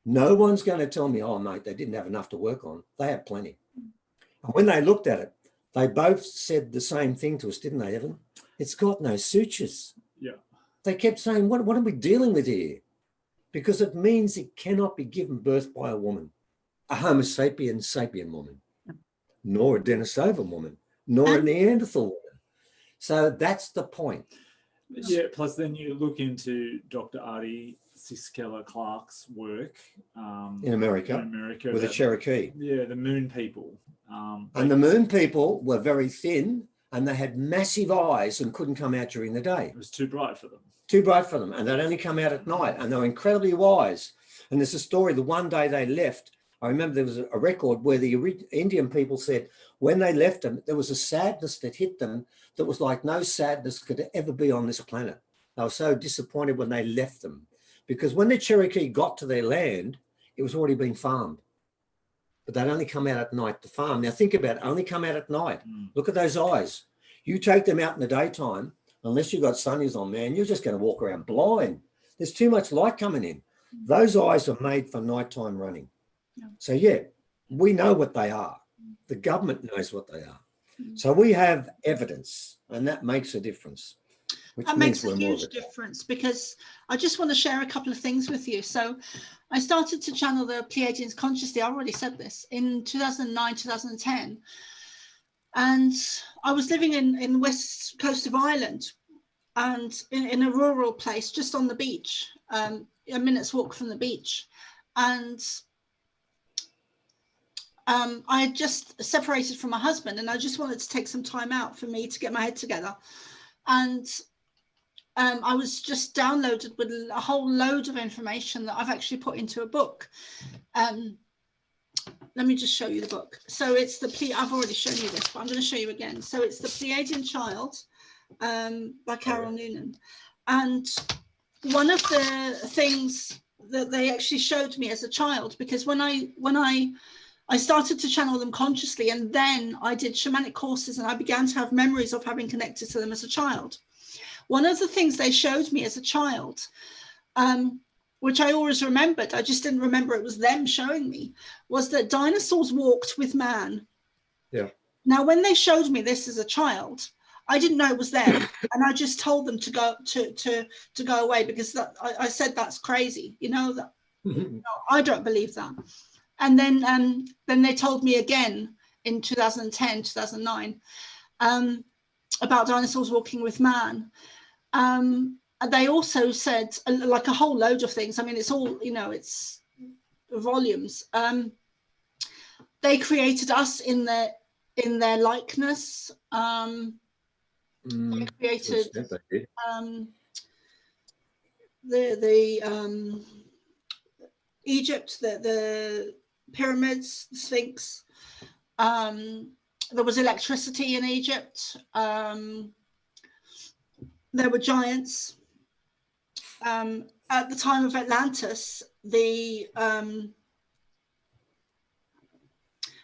no one's going to tell me, oh, mate, they didn't have enough to work on. They had plenty. And when they looked at it, they both said the same thing to us, didn't they, Evan? It's got no sutures. Yeah. They kept saying, what are we dealing with here? Because it means it cannot be given birth by a woman, a Homo sapien woman, nor a Denisovan woman, nor a Neanderthal woman. So that's the point. Yeah, plus then you look into Dr. Artie Siskela-Clark's work in America with the Cherokee. Yeah, the moon people. And the moon people were very thin and they had massive eyes and couldn't come out during the day. It was too bright for them. Too bright for them. And they'd only come out at night, and they were incredibly wise. And there's a story, the one day they left, I remember there was a record where the Indian people said when they left them, there was a sadness that hit them that was like no sadness could ever be on this planet. They were so disappointed when they left them, because when the Cherokee got to their land, it was already been farmed. But they'd only come out at night to farm. Now think about it, only come out at night. Look at those eyes. You take them out in the daytime, unless you've got sunnies on, man, you're just going to walk around blind. There's too much light coming in. Those eyes are made for nighttime running. Yeah. So yeah, we know what they are. The government knows what they are. Mm. So we have evidence, and that makes a difference. Which That means makes a we're more huge of a difference, because I just want to share a couple of things with you. So I started to channel the Pleiadians consciously, I already said this, in 2009, 2010. And I was living in west coast of Ireland, and in a rural place just on the beach, a minute's walk from the beach. And I had just separated from my husband, and I just wanted to take some time out for me to get my head together. And I was just downloaded with a whole load of information that I've actually put into a book. Let me just show you the book. So it's I've already shown you this, but I'm going to show you again. So it's The Pleiadian Child by Carol Noonan. And one of the things that they actually showed me as a child, because when I started to channel them consciously, and then I did shamanic courses, and I began to have memories of having connected to them as a child. One of the things they showed me as a child, which I always remembered, I just didn't remember it was them showing me, was that dinosaurs walked with man. Yeah. Now, when they showed me this as a child, I didn't know it was them, and I just told them to go away, because I said that's crazy, that no, I don't believe that. And then they told me again in 2010, 2009 about dinosaurs walking with man. They also said like a whole load of things. I mean, it's all, it's volumes. They created us in their likeness. They created the Egypt, the pyramids, the Sphinx. There was electricity in Egypt. There were giants. At the time of Atlantis, the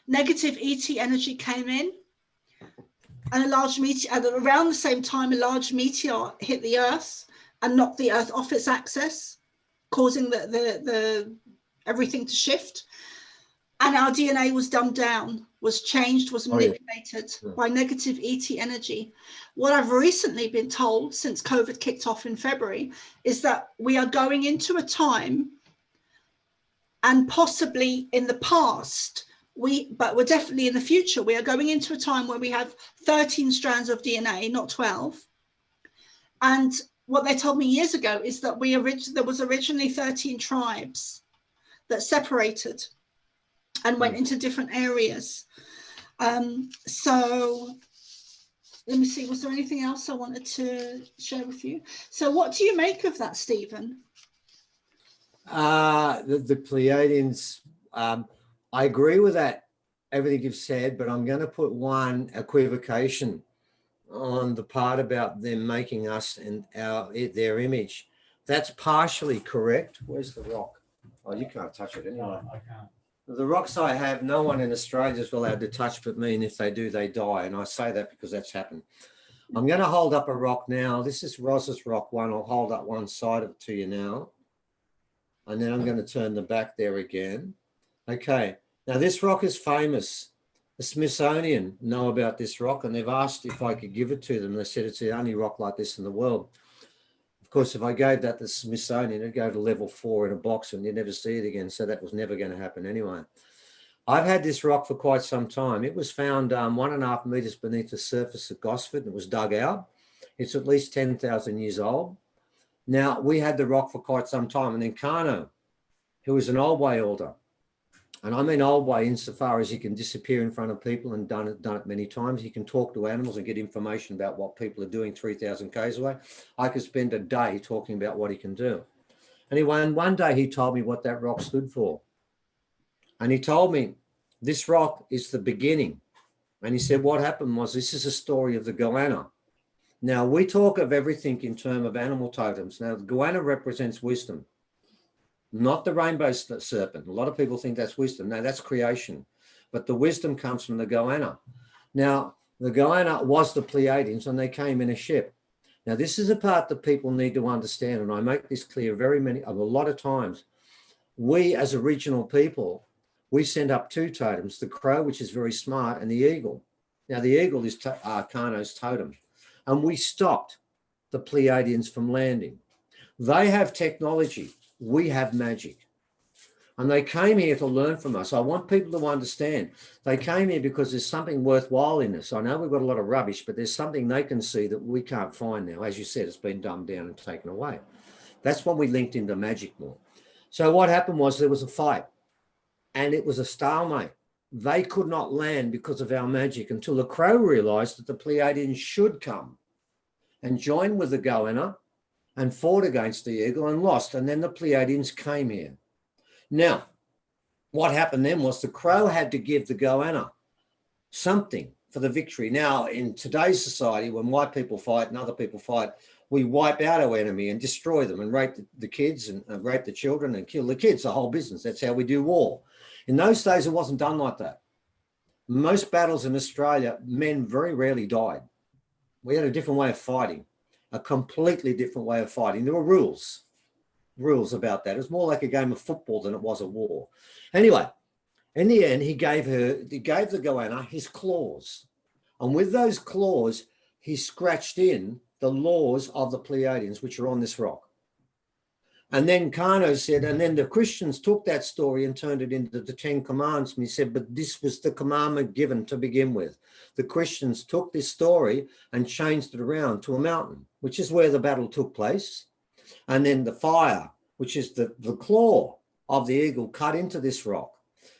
negative ET energy came in, and a large meteor, around the same time, a large meteor hit the Earth and knocked the Earth off its axis, causing the everything to shift. And our DNA was dumbed down, was changed, was manipulated by negative ET energy. What I've recently been told since COVID kicked off in February is that we are going into a time, and possibly in the past, but we're definitely in the future, we are going into a time where we have 13 strands of DNA, not 12. And what they told me years ago is that there was originally 13 tribes that separated and went into different areas. So let me see, was there anything else I wanted to share with you? So what do you make of that, Stephen? The Pleiadians, I agree with that, everything you've said, but I'm going to put one equivocation on the part about them making us and their image. That's partially correct. Where's the rock? Oh, you can't touch it anyway. No, I can't. The rocks I have, no one in Australia is allowed to touch but me, and if they do, they die. And I say that because that's happened. I'm going to hold up a rock now. This is Roz's rock one. I'll hold up one side of it to you now. And then I'm going to turn the back there again. Okay. Now, this rock is famous. The Smithsonian know about this rock, and they've asked if I could give it to them. They said it's the only rock like this in the world. Of course, if I gave that to the Smithsonian, it'd go to level 4 in a box and you'd never see it again. So that was never going to happen anyway. I've had this rock for quite some time. It was found 1.5 meters beneath the surface of Gosford, and it was dug out. It's at least 10,000 years old. Now, we had the rock for quite some time. And then Kano, who was an old way elder, and I mean old way insofar as he can disappear in front of people and done it many times. He can talk to animals and get information about what people are doing 3,000 k's away. I could spend a day talking about what he can do. Anyway, one day he told me what that rock stood for. And he told me this rock is the beginning. And he said what happened was, this is a story of the goanna. Now, we talk of everything in terms of animal totems. Now, the goanna represents wisdom, not the rainbow serpent. A lot of people think that's wisdom. No, that's creation. But the wisdom comes from the goanna. Now, the goanna was the Pleiadians, and they came in a ship. Now, this is a part that people need to understand, and I make this clear a lot of times. we as original people, we sent up two totems, the crow, which is very smart, and the eagle. Now, the eagle is Kano's totem. And we stopped the Pleiadians from landing. They have technology. We have magic. And they came here to learn from us. I want people to understand. They came here because there's something worthwhile in this. I know we've got a lot of rubbish, but there's something they can see that we can't find now. As you said, it's been dumbed down and taken away. That's when we linked into magic more. So what happened was there was a fight, and it was a stalemate. They could not land because of our magic until the crow realized that the Pleiadians should come and join with the goanna and fought against the eagle and lost. And then the Pleiadians came here. Now, what happened then was the crow had to give the goanna something for the victory. Now, in today's society, when white people fight and other people fight, we wipe out our enemy and destroy them and rape the kids and rape the children and kill the kids, the whole business. That's how we do war. In those days, it wasn't done like that. Most battles in Australia, men very rarely died. We had a different way of fighting, a completely different way of fighting. There were rules about that. It was more like a game of football than it was a war. Anyway, in the end, he gave the goanna his claws. And with those claws, he scratched in the laws of the Pleiadians, which are on this rock. And then Kano said, and then the Christians took that story and turned it into the 10 Commandments. And he said, but this was the commandment given to begin with. The Christians took this story and changed it around to a mountain, which is where the battle took place. And then the fire, which is the claw of the eagle, cut into this rock.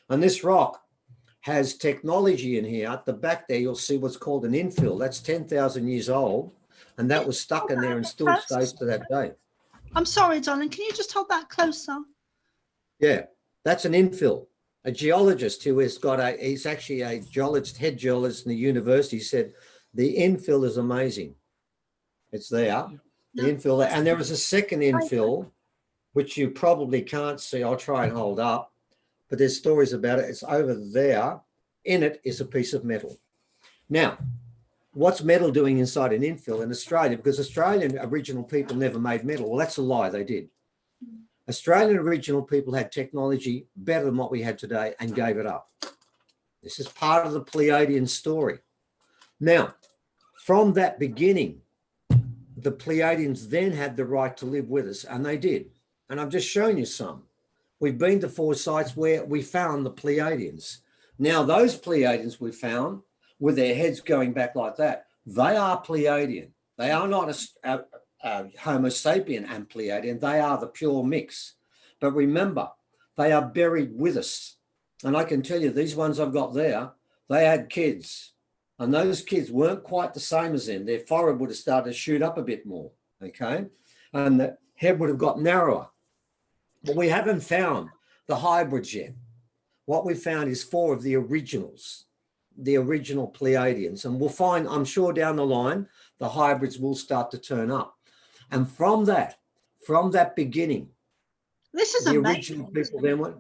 And this rock has technology in here. At the back there, you'll see what's called an infill. That's 10,000 years old. And that was stuck in there and still stays to that day. I'm sorry, darling. Can you just hold that closer? Yeah, that's an infill. A geologist who has he's actually a geologist, head geologist in the university, said the infill is amazing. It's there, the infill there. And there is a second infill, which you probably can't see. I'll try and hold up, but there's stories about it. It's over there. In it is a piece of metal. Now, what's metal doing inside an infill in Australia? Because Australian Aboriginal people never made metal. Well, that's a lie. They did. Australian Aboriginal people had technology better than what we had today and gave it up. This is part of the Pleiadian story. Now, from that beginning, the Pleiadians then had the right to live with us, and they did. And I've just shown you some. We've been to 4 sites where we found the Pleiadians. Now, those Pleiadians we found with their heads going back like that, they are Pleiadian. They are not a Homo sapien and Pleiadian. They are the pure mix. But remember, they are buried with us. And I can tell you, these ones I've got there, they had kids. And those kids weren't quite the same as them. Their forehead would have started to shoot up a bit more, okay? And the head would have got narrower. But we haven't found the hybrids yet. What we found is 4 of the originals, the original Pleiadians. And we'll find, I'm sure down the line, the hybrids will start to turn up. And from that beginning, this is the amazing. original people then went.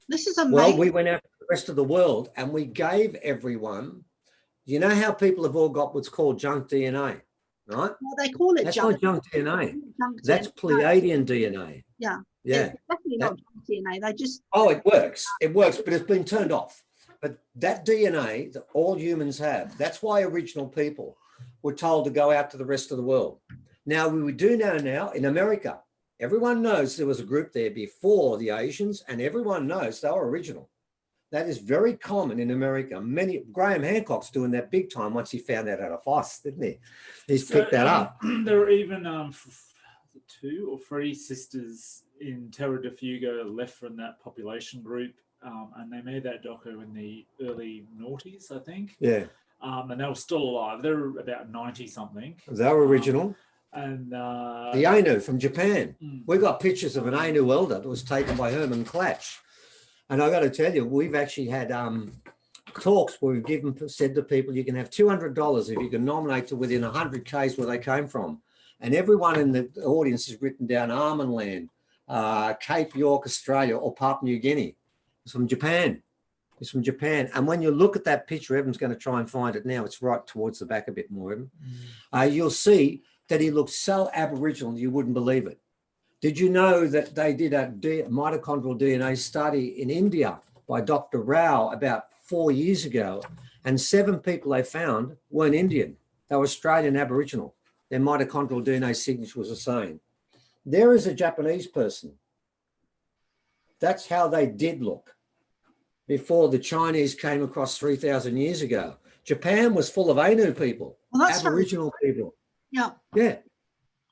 This is amazing. Well, we went out to the rest of the world and we gave everyone, you know how people have all got what's called junk DNA, right? Well, they call it That's junk. not junk DNA. Junk That's DNA. Pleiadian DNA. Yeah. Yeah. It's definitely not junk DNA. They just. Oh, it works. It works, but it's been turned off. But that DNA that all humans have, that's why original people were told to go out to the rest of the world. Now, we do know now in America, everyone knows there was a group there before the Asians, and everyone knows they were original. That is very common in America. Graham Hancock's doing that big time once he found that out of us, didn't he? He's picked that up. There were even 2 or 3 sisters in Terra del Fuego left from that population group, and they made that doco in the early noughties, I think. Yeah. And they were still alive. They were about 90 something. They were original. And the Ainu from Japan. We got pictures of an Ainu elder that was taken by Herman Klatch. And I got to tell you, we've actually had talks where we've said to people, you can have $200 if you can nominate to within 100 Ks where they came from. And everyone in the audience has written down Armen Land, Cape York, Australia, or Papua New Guinea. It's from Japan. It's from Japan. And when you look at that picture, Evan's going to try and find it now. It's right towards the back a bit more, Evan. You'll see that he looks so Aboriginal, you wouldn't believe it. Did you know that they did a mitochondrial DNA study in India by Dr. Rao about 4 years ago, and 7 people they found weren't Indian. They were Australian Aboriginal. Their mitochondrial DNA signature was the same. There is a Japanese person. That's how they did look before the Chinese came across 3,000 years ago. Japan was full of Ainu people, Well, that's Aboriginal people. Yeah. Yeah.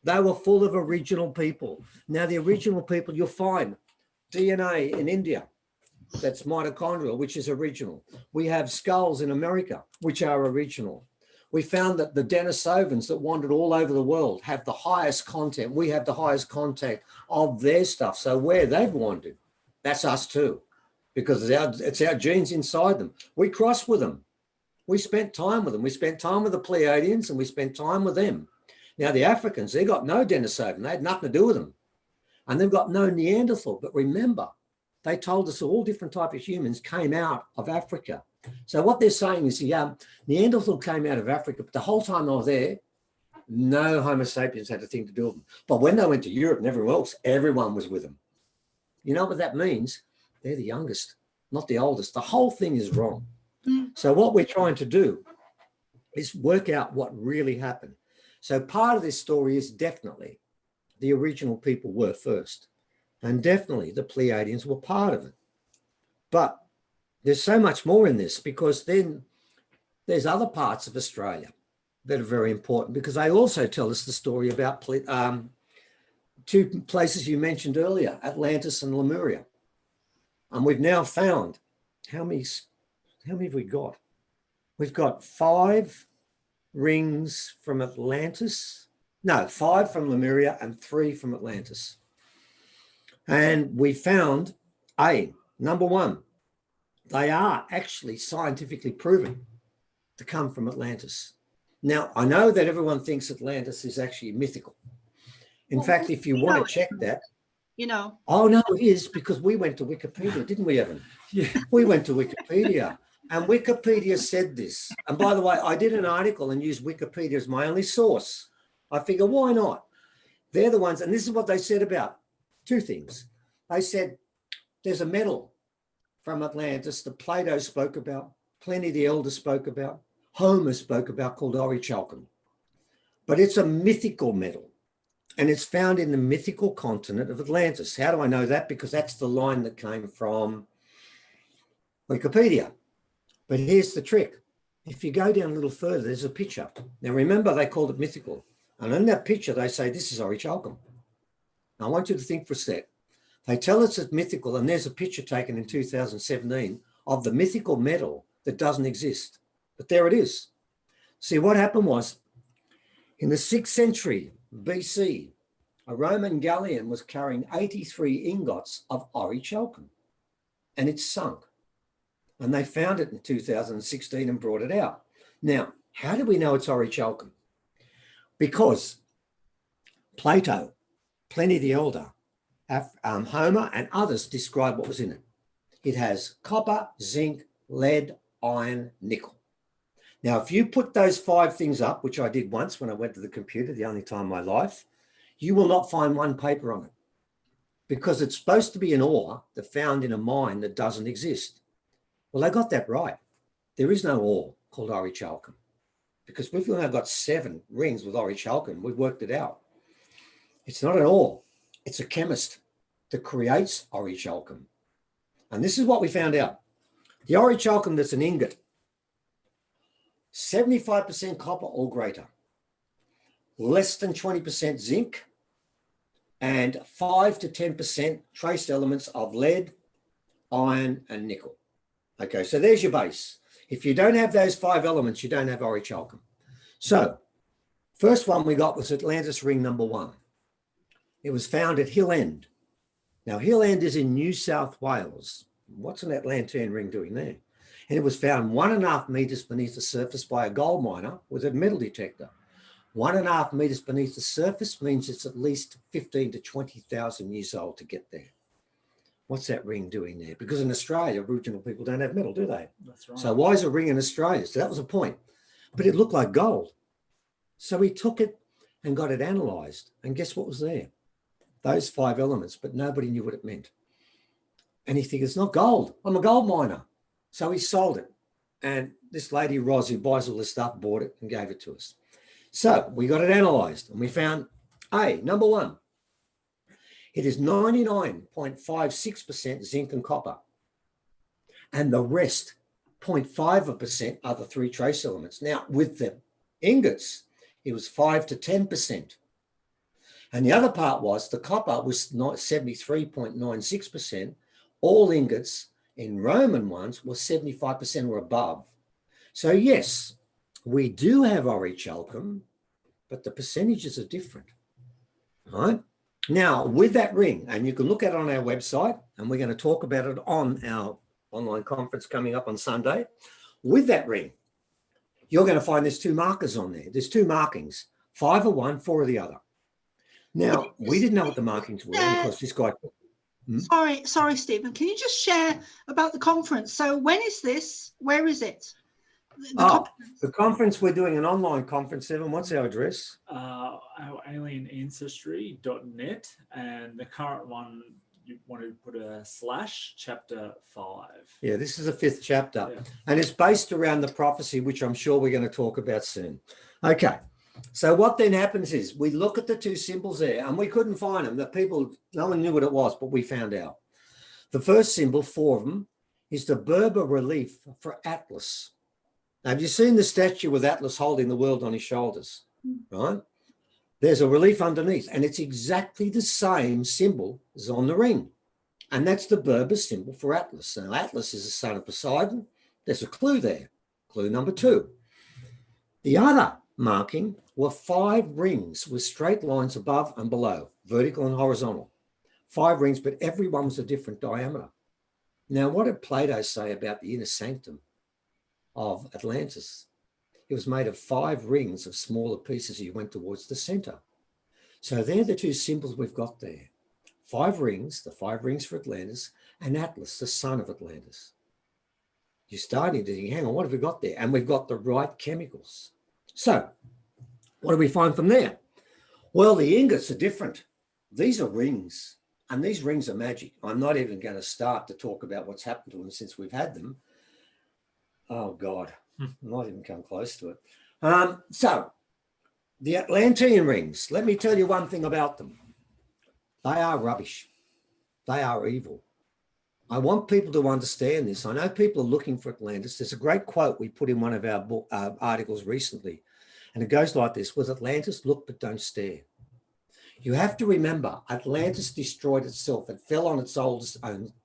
They were full of original people. Now, the original people, you'll find DNA in India, that's mitochondrial, which is original. We have skulls in America, which are original. We found that the Denisovans that wandered all over the world have the highest content. We have the highest content of their stuff. So where they've wandered, that's us too, because it's our genes inside them. We cross with them. We spent time with them. We spent time with the Pleiadians, and we spent time with them. Now, the Africans, they got no Denisovan. They had nothing to do with them. And they've got no Neanderthal. But remember, they told us all different types of humans came out of Africa. So what they're saying is, Neanderthal came out of Africa, but the whole time they were there, no Homo sapiens had a thing to do with them. But when they went to Europe and everywhere else, everyone was with them. You know what that means? They're the youngest, not the oldest. The whole thing is wrong. So what we're trying to do is work out what really happened. So part of this story is definitely the original people were first, and definitely the Pleiadians were part of it. But there's so much more in this, because then there's other parts of Australia that are very important, because they also tell us the story about 2 places you mentioned earlier, Atlantis and Lemuria. And we've now found, how many have we got? We've got 5 rings from Atlantis. No, 5 from Lemuria and 3 from Atlantis. And we found, number 1, they are actually scientifically proven to come from Atlantis. Now, I know that everyone thinks Atlantis is actually mythical. In fact, if you want to check that, Oh, no, it is, because we went to Wikipedia, didn't we, Evan? Yeah. We went to Wikipedia, and Wikipedia said this. And by the way, I did an article and used Wikipedia as my only source. I figure, why not? They're the ones, and this is what they said about 2 things. They said there's a metal from Atlantis that Plato spoke about, Pliny the Elder spoke about, Homer spoke about, called orichalcum. But it's a mythical metal. And it's found in the mythical continent of Atlantis. How do I know that? Because that's the line that came from Wikipedia. But here's the trick. If you go down a little further, there's a picture. Now, remember, they called it mythical. And in that picture, they say, this is orichalcum. Now, I want you to think for a sec. They tell us it's mythical, and there's a picture taken in 2017 of the mythical metal that doesn't exist. But there it is. See, what happened was, in the 6th century BC, a Roman galleon was carrying 83 ingots of orichalcum, and it sunk. And they found it in 2016 and brought it out. Now, how do we know it's orichalcum? Because Plato, Pliny the Elder, Homer, and others describe what was in it. It has copper, zinc, lead, iron, nickel. Now, if you put those 5 things up, which I did once when I went to the computer, the only time in my life, you will not find one paper on it, because it's supposed to be an ore that found in a mine that doesn't exist. Well, they got that right. There is no ore called orichalcum, because we've now got 7 rings with orichalcum. We've worked it out. It's not an ore. It's a chemist that creates orichalcum. And this is what we found out. The orichalcum that's an ingot, 75% copper or greater, less than 20% zinc, and 5 to 10% trace elements of lead, iron, and nickel. Okay, so there's your base. If you don't have those 5 elements, you don't have orichalcum. So, first one we got was Atlantis ring number 1. It was found at Hill End. Now, Hill End is in New South Wales. What's an Atlantean ring doing there? And it was found 1.5 meters beneath the surface by a gold miner with a metal detector. 1.5 meters beneath the surface means it's at least 15 to 20,000 years old to get there. What's that ring doing there? Because in Australia, Aboriginal people don't have metal, do they? That's right. So why is a ring in Australia? So that was a point. But it looked like gold. So we took it and got it analysed. And guess what was there? those 5 elements, but nobody knew what it meant. And he figured, it's not gold. I'm a gold miner. So he sold it. And this lady, Roz, who buys all this stuff, bought it and gave it to us. So we got it analysed and we found, number 1, it is 99.56% zinc and copper. And the rest, 0.5%, are the 3 trace elements. Now, with the ingots, it was 5 to 10%. And the other part was the copper was 73.96%. All ingots in Roman ones were 75% or above. So yes, we do have orichalcum, but the percentages are different, right? Now, with that ring, and you can look at it on our website, and we're going to talk about it on our online conference coming up on Sunday. With that ring, you're going to find there's 2 markers on there. There's 2 markings, 5 of one, 4 of the other. Now, we didn't know what the markings were because this guy... Sorry, Stephen. Can you just share about the conference? So when is this? Where is it? The conference, we're doing an online conference, Evan. What's our address? Our alienancestry.net, and the current one, you want to put a / chapter 5. Yeah, this is the 5th chapter. Yeah. And it's based around the prophecy, which I'm sure we're going to talk about soon. Okay. So what then happens is we look at the 2 symbols there and we couldn't find them. No one knew what it was, but we found out. The first symbol, 4 of them, is the Berber relief for Atlas. Now, have you seen the statue with Atlas holding the world on his shoulders, right? There's a relief underneath, and it's exactly the same symbol as on the ring. And that's the Berber symbol for Atlas. Now, Atlas is the son of Poseidon. There's a clue there, clue number 2. The other marking were 5 rings with straight lines above and below, vertical and horizontal. 5 rings, but every one was a different diameter. Now, what did Plato say about the inner sanctum of Atlantis? It was made of 5 rings of smaller pieces as you went towards the center. So they're the 2 symbols we've got there. 5 rings, the 5 rings for Atlantis, and Atlas, the son of Atlantis. You're starting to think, hang on, what have we got there? And we've got the right chemicals. So what do we find from there? Well, the ingots are different. These are rings, and these rings are magic. I'm not even going to start to talk about what's happened to them since we've had them. Oh, God, I might even come close to it. So the Atlantean rings, let me tell you one thing about them. They are rubbish. They are evil. I want people to understand this. I know people are looking for Atlantis. There's a great quote we put in one of our articles recently, and it goes like this: with Atlantis, look but don't stare. You have to remember, Atlantis destroyed itself. It fell on its own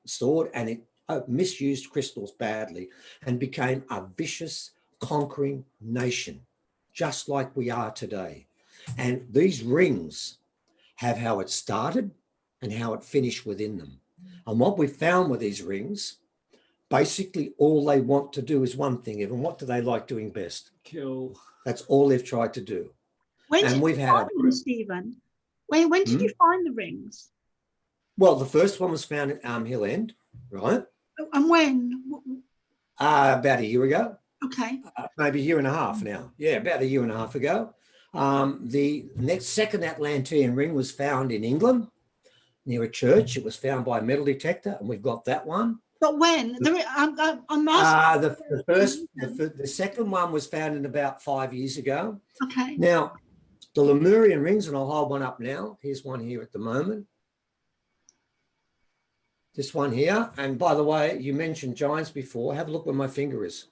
sword, and it misused crystals badly and became a vicious, conquering nation, just like we are today. And these rings have how it started and how it finished within them. And what we found with these rings, basically all they want to do is one thing, Evan. What do they like doing best? Kill. That's all they've tried to do. When and did we've you had find them, Stephen? When did you find the rings? Well, the first one was found at Hill End, right? And when? About a year ago. Okay. Maybe a year and a half now. Yeah, about a year and a half ago. The second Atlantean ring was found in England near a church. It was found by a metal detector, and we've got that one. But when? I'm asking. The second one was found in about 5 years ago. Okay. Now, the Lemurian rings, and I'll hold one up now. Here's one here at the moment. This one here. And by the way, you mentioned giants before. Have a look where my finger is.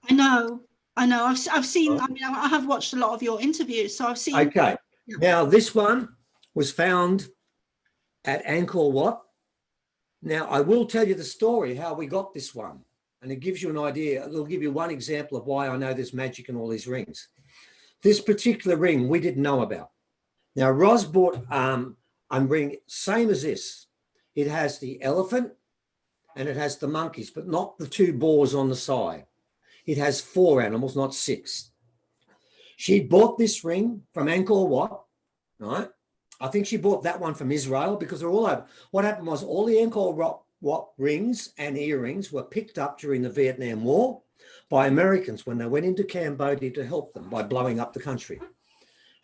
I know. I've seen, I mean, I have watched a lot of your interviews, so I've seen. Okay. Yeah. Now, this one was found at Angkor Wat. Now, I will tell you the story, how we got this one. And it gives you an idea. It'll give you one example of why I know there's magic in all these rings. This particular ring we didn't know about. Now, Roz bought a ring, same as this. It has the elephant and it has the monkeys, but not the 2 boars on the side. It has 4 animals, not 6. She bought this ring from Angkor Wat, right? I think she bought that one from Israel because they're all over. What happened was all the Angkor Wat rings and earrings were picked up during the Vietnam War by Americans when they went into Cambodia to help them by blowing up the country.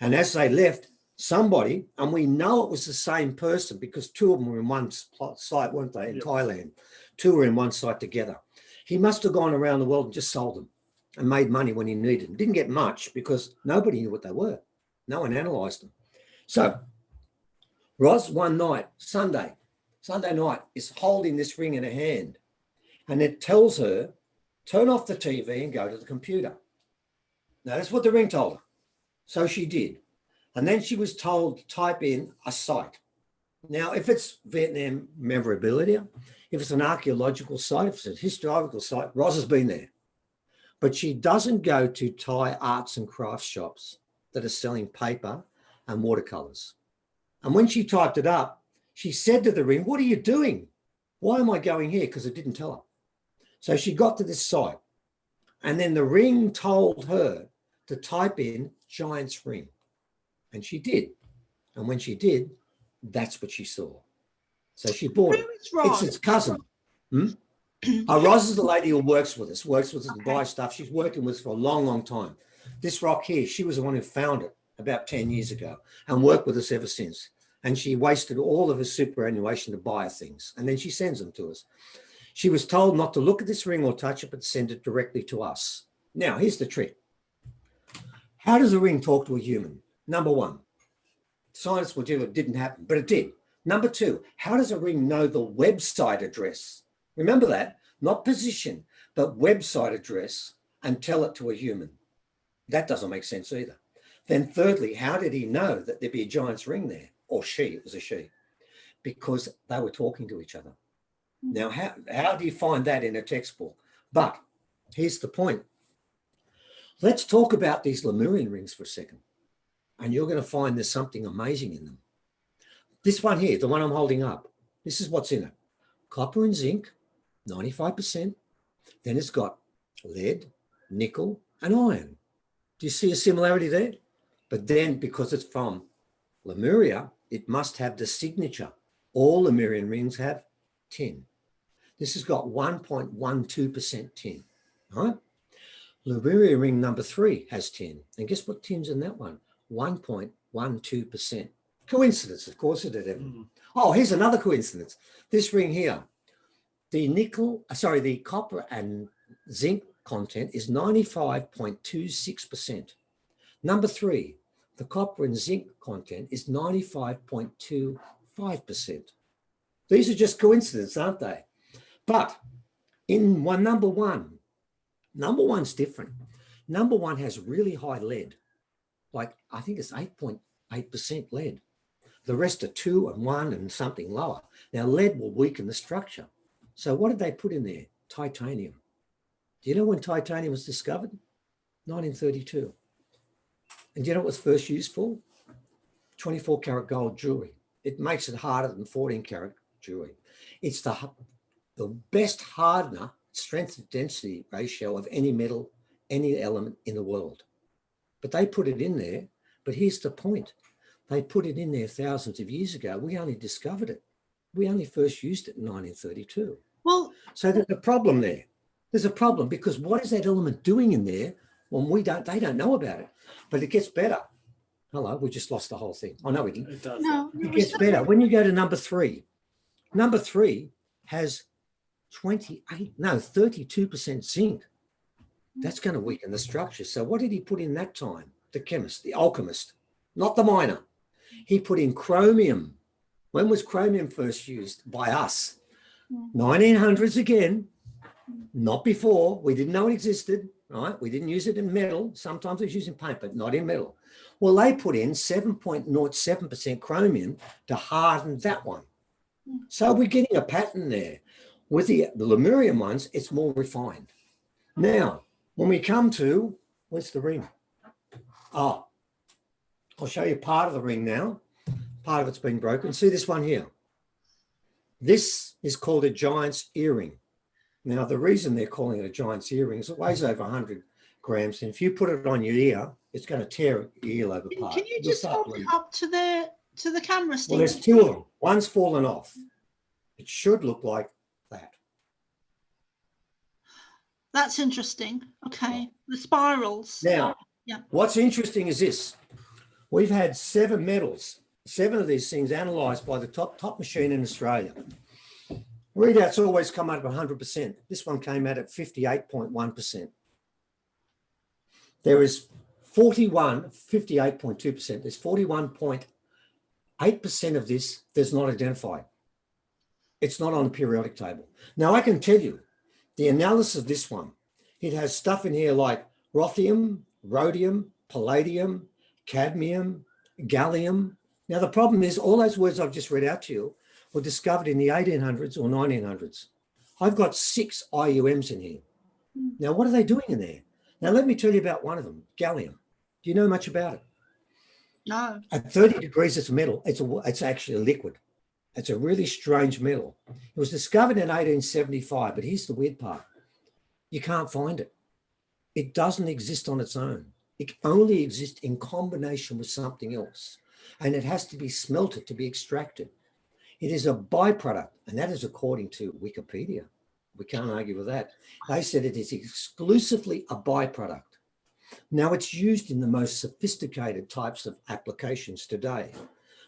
And as they left, somebody, and we know it was the same person because two of them were in one site, weren't they, in Thailand? Two were in one site together. He must have gone around the world and just sold them and made money when he needed them. Didn't get much because nobody knew what they were. No one analysed them. So Roz, one night, Sunday night, is holding this ring in her hand, and it tells her, turn off the TV and go to the computer. Now, that's what the ring told her. So she did. And then she was told to type in a site. Now, if it's Vietnam memorabilia, if it's an archaeological site, if it's a historical site, Roz has been there. But she doesn't go to Thai arts and crafts shops that are selling paper and watercolors. And when she typed it up, she said to the ring, what are you doing? Why am I going here? Because it didn't tell her. So she got to this site, and then the ring told her to type in giant's ring. And she did. And when she did, that's what she saw. So she bought it. It's its cousin. Roz is the lady who works with us and buys stuff. She's working with us for a long, long time. This rock here, she was the one who found it about 10 years ago and worked with us ever since. And she wasted all of her superannuation to buy things. And then she sends them to us. She was told not to look at this ring or touch it, but send it directly to us. Now, here's the trick. How does a ring talk to a human? Number one, science will do it didn't happen, but it did. Number two, how does a ring know the website address? Remember that, not position, but website address, and tell it to a human. That doesn't make sense either. Then thirdly, how did he know that there'd be a giant's ring there? Or she, it was a she, because they were talking to each other. Now, how do you find that in a textbook? But here's the point. Let's talk about these Lemurian rings for a second. And you're going to find there's something amazing in them. This one here, the one I'm holding up, this is what's in it. Copper and zinc, 95%. Then it's got lead, nickel, and iron. Do you see a similarity there? But then, because it's from Lemuria, it must have the signature. All Lemurian rings have tin. This has got 1.12% tin. Right? Lemuria ring number 3 has tin. And guess what tin's in that one? 1.12%. Coincidence, of course, it is. Oh, here's another coincidence. This ring here, the copper and zinc content is 95.26%. Number 3, the copper and zinc content is 95.25%. These are just coincidences, aren't they? But in number one's different. Number 1 has really high lead. Like, I think it's 8.8% lead. The rest are 2 and 1 and something lower. Now, lead will weaken the structure. So what did they put in there? Titanium. Do you know when titanium was discovered? 1932. And do you know what it was first used for? 24 karat gold jewelry. It makes it harder than 14 karat jewelry. It's the best hardener, strength to density ratio of any metal, any element in the world. But they put it in there. But here's the point. They put it in there thousands of years ago. We only discovered it. We only first used it in 1932. Well, so there's a problem there. There's a problem because what is that element doing in there when they don't know about it? But it gets better. Hello, we just lost the whole thing. Oh, no, we didn't. It does. no, It gets better. When you go to number 3, number 3 has 32% zinc. That's going to weaken the structure. So what did he put in that time? The chemist, the alchemist, not the miner. He put in chromium. When was chromium first used? By us. 1900s again, not before. We didn't know it existed, right? We didn't use it in metal. Sometimes it was used in paint, but not in metal. Well, they put in 7.07% chromium to harden that one. So we're getting a pattern there. With the Lemurian ones, it's more refined. Now, when we come to, where's the ring? Oh, I'll show you part of the ring now. Part of it's been broken. See this one here? This is called a giant's earring. Now, the reason they're calling it a giant's earring is it weighs over 100 grams. And if you put it on your ear, it's going to tear your earlobe apart. Can you just hold it up to the camera, Steve? Well, there's 2 of them. One's fallen off. It should look like that. That's interesting. Okay. The spirals. Now, Yeah. what's interesting is this. We've had 7 metals, 7 of these things analysed by the top machine in Australia. Readouts always come out of 100%. This one came out at 58.1%. There is 58.2%. There's 41.8% of this that's not identified. It's not on the periodic table. Now, I can tell you the analysis of this one, it has stuff in here like rothium, rhodium, palladium, cadmium, gallium. Now, the problem is all those words I've just read out to you were discovered in the 1800s or 1900s. I've got 6 IUMs in here. Now, what are they doing in there? Now, let me tell you about one of them, gallium. Do you know much about it? No. At 30 degrees, it's a metal. It's actually a liquid. It's a really strange metal. It was discovered in 1875, but here's the weird part. You can't find it. It doesn't exist on its own. It only exists in combination with something else, and it has to be smelted to be extracted. It is a byproduct, and that is according to Wikipedia. We can't argue with that. They said it is exclusively a byproduct. Now, it's used in the most sophisticated types of applications today,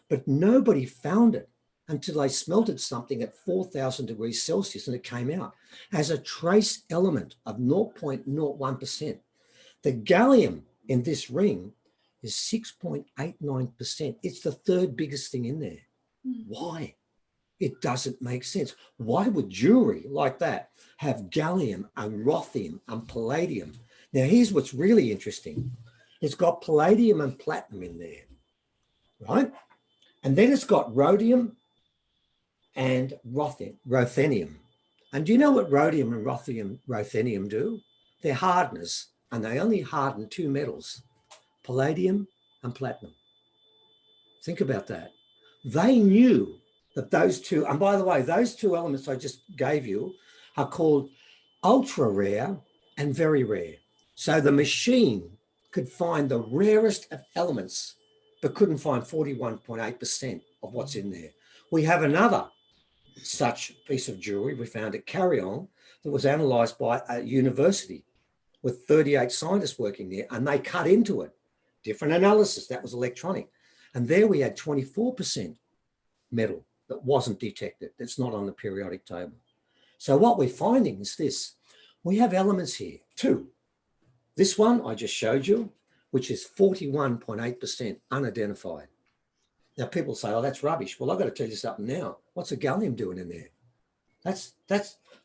but nobody found it until they smelted something at 4,000 degrees Celsius and it came out as a trace element of 0.01%. The gallium in this ring is 6.89%. It's the 3rd biggest thing in there. Why? It doesn't make sense. Why would jewelry like that have gallium and rothium and palladium? Now, here's what's really interesting. It's got palladium and platinum in there, right? And then it's got rhodium and ruthenium. And do you know what rhodium and ruthenium do? They're hardeners, and they only harden 2 metals, palladium and platinum. Think about that. They knew that those 2, and by the way, those 2 elements I just gave you are called ultra rare and very rare. So the machine could find the rarest of elements, but couldn't find 41.8% of what's in there. We have another such piece of jewelry we found at Carillon that was analysed by a university with 38 scientists working there, and they cut into it. Different analysis, that was electronic. And there we had 24% metal that wasn't detected, that's not on the periodic table. So what we're finding is this. We have elements here, 2. This one I just showed you, which is 41.8% unidentified. Now people say, oh, that's rubbish. Well, I've got to tell you something now. What's a gallium doing in there? That's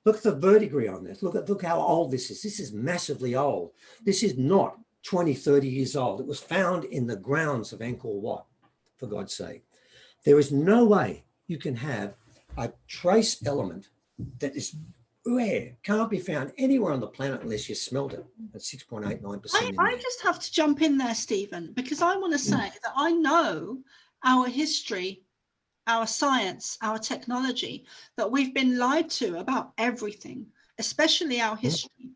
look at the verdigris on this. Look how old this is. This is massively old. This is not 20, 30 years old. It was found in the grounds of Angkor Wat, for God's sake. There is no way you can have a trace element that is rare, can't be found anywhere on the planet unless you smelt it at 6.89%. I just have to jump in there, Stephen, because I want to say that I know our history, our science, our technology, that we've been lied to about everything, especially our history.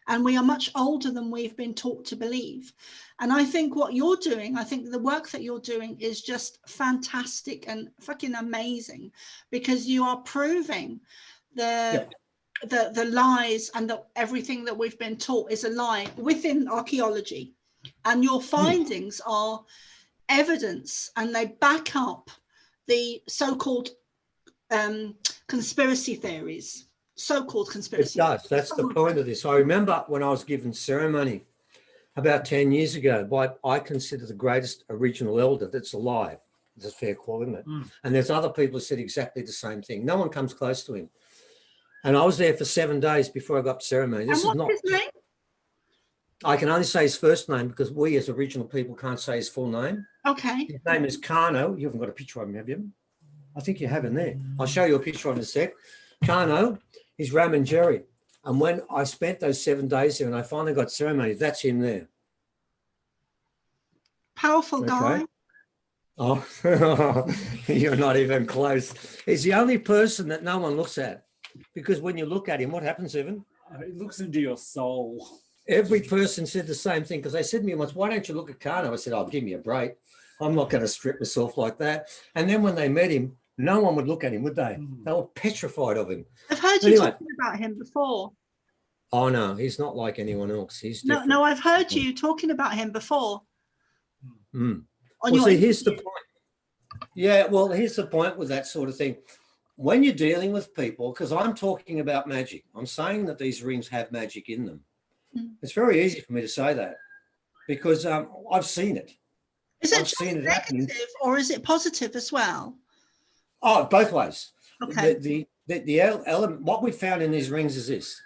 And we are much older than we've been taught to believe. And I think what you're doing, I think the work that you're doing is just fantastic and fucking amazing, because you are proving the lies and that everything that we've been taught is a lie within archaeology. And your findings are evidence, and they back up the so-called conspiracy theories. So-called conspiracy. It does. That's the point of this. I remember when I was given ceremony about 10 years ago by, I consider, the greatest original elder that's alive. It's a fair call, isn't it? And there's other people who said exactly the same thing. No one comes close to him. And I was there for 7 days before I got ceremony. This and what's is not his name? I can only say his first name because we as original people can't say his full name. Okay. His name is Kano. You haven't got a picture of him, have you? I think you have in there. I'll show you a picture in a sec. Kano is Ramanjeri. And when I spent those 7 days there and I finally got ceremony, that's him there. Powerful guy. Oh, you're not even close. He's the only person that no one looks at, because when you look at him, what happens, Evan? It looks into your soul. Every person said the same thing, because they said to me once, why don't you look at Kano? I said, oh, give me a break. I'm not going to strip myself like that. And then when they met him, no one would look at him, would they? They were petrified of him. I've heard you talking about him before. Oh, no, he's not like anyone else. He's different. No, I've heard you talking about him before. on Well, your see, here's the point. Yeah, well, here's the point with that sort of thing. When you're dealing with people, because I'm talking about magic, I'm saying that these rings have magic in them. It's very easy for me to say that because I've seen it. Is it I've just seen it happening. negative or is it positive as well? Oh, both ways. Okay. The element, what we found in these rings is this.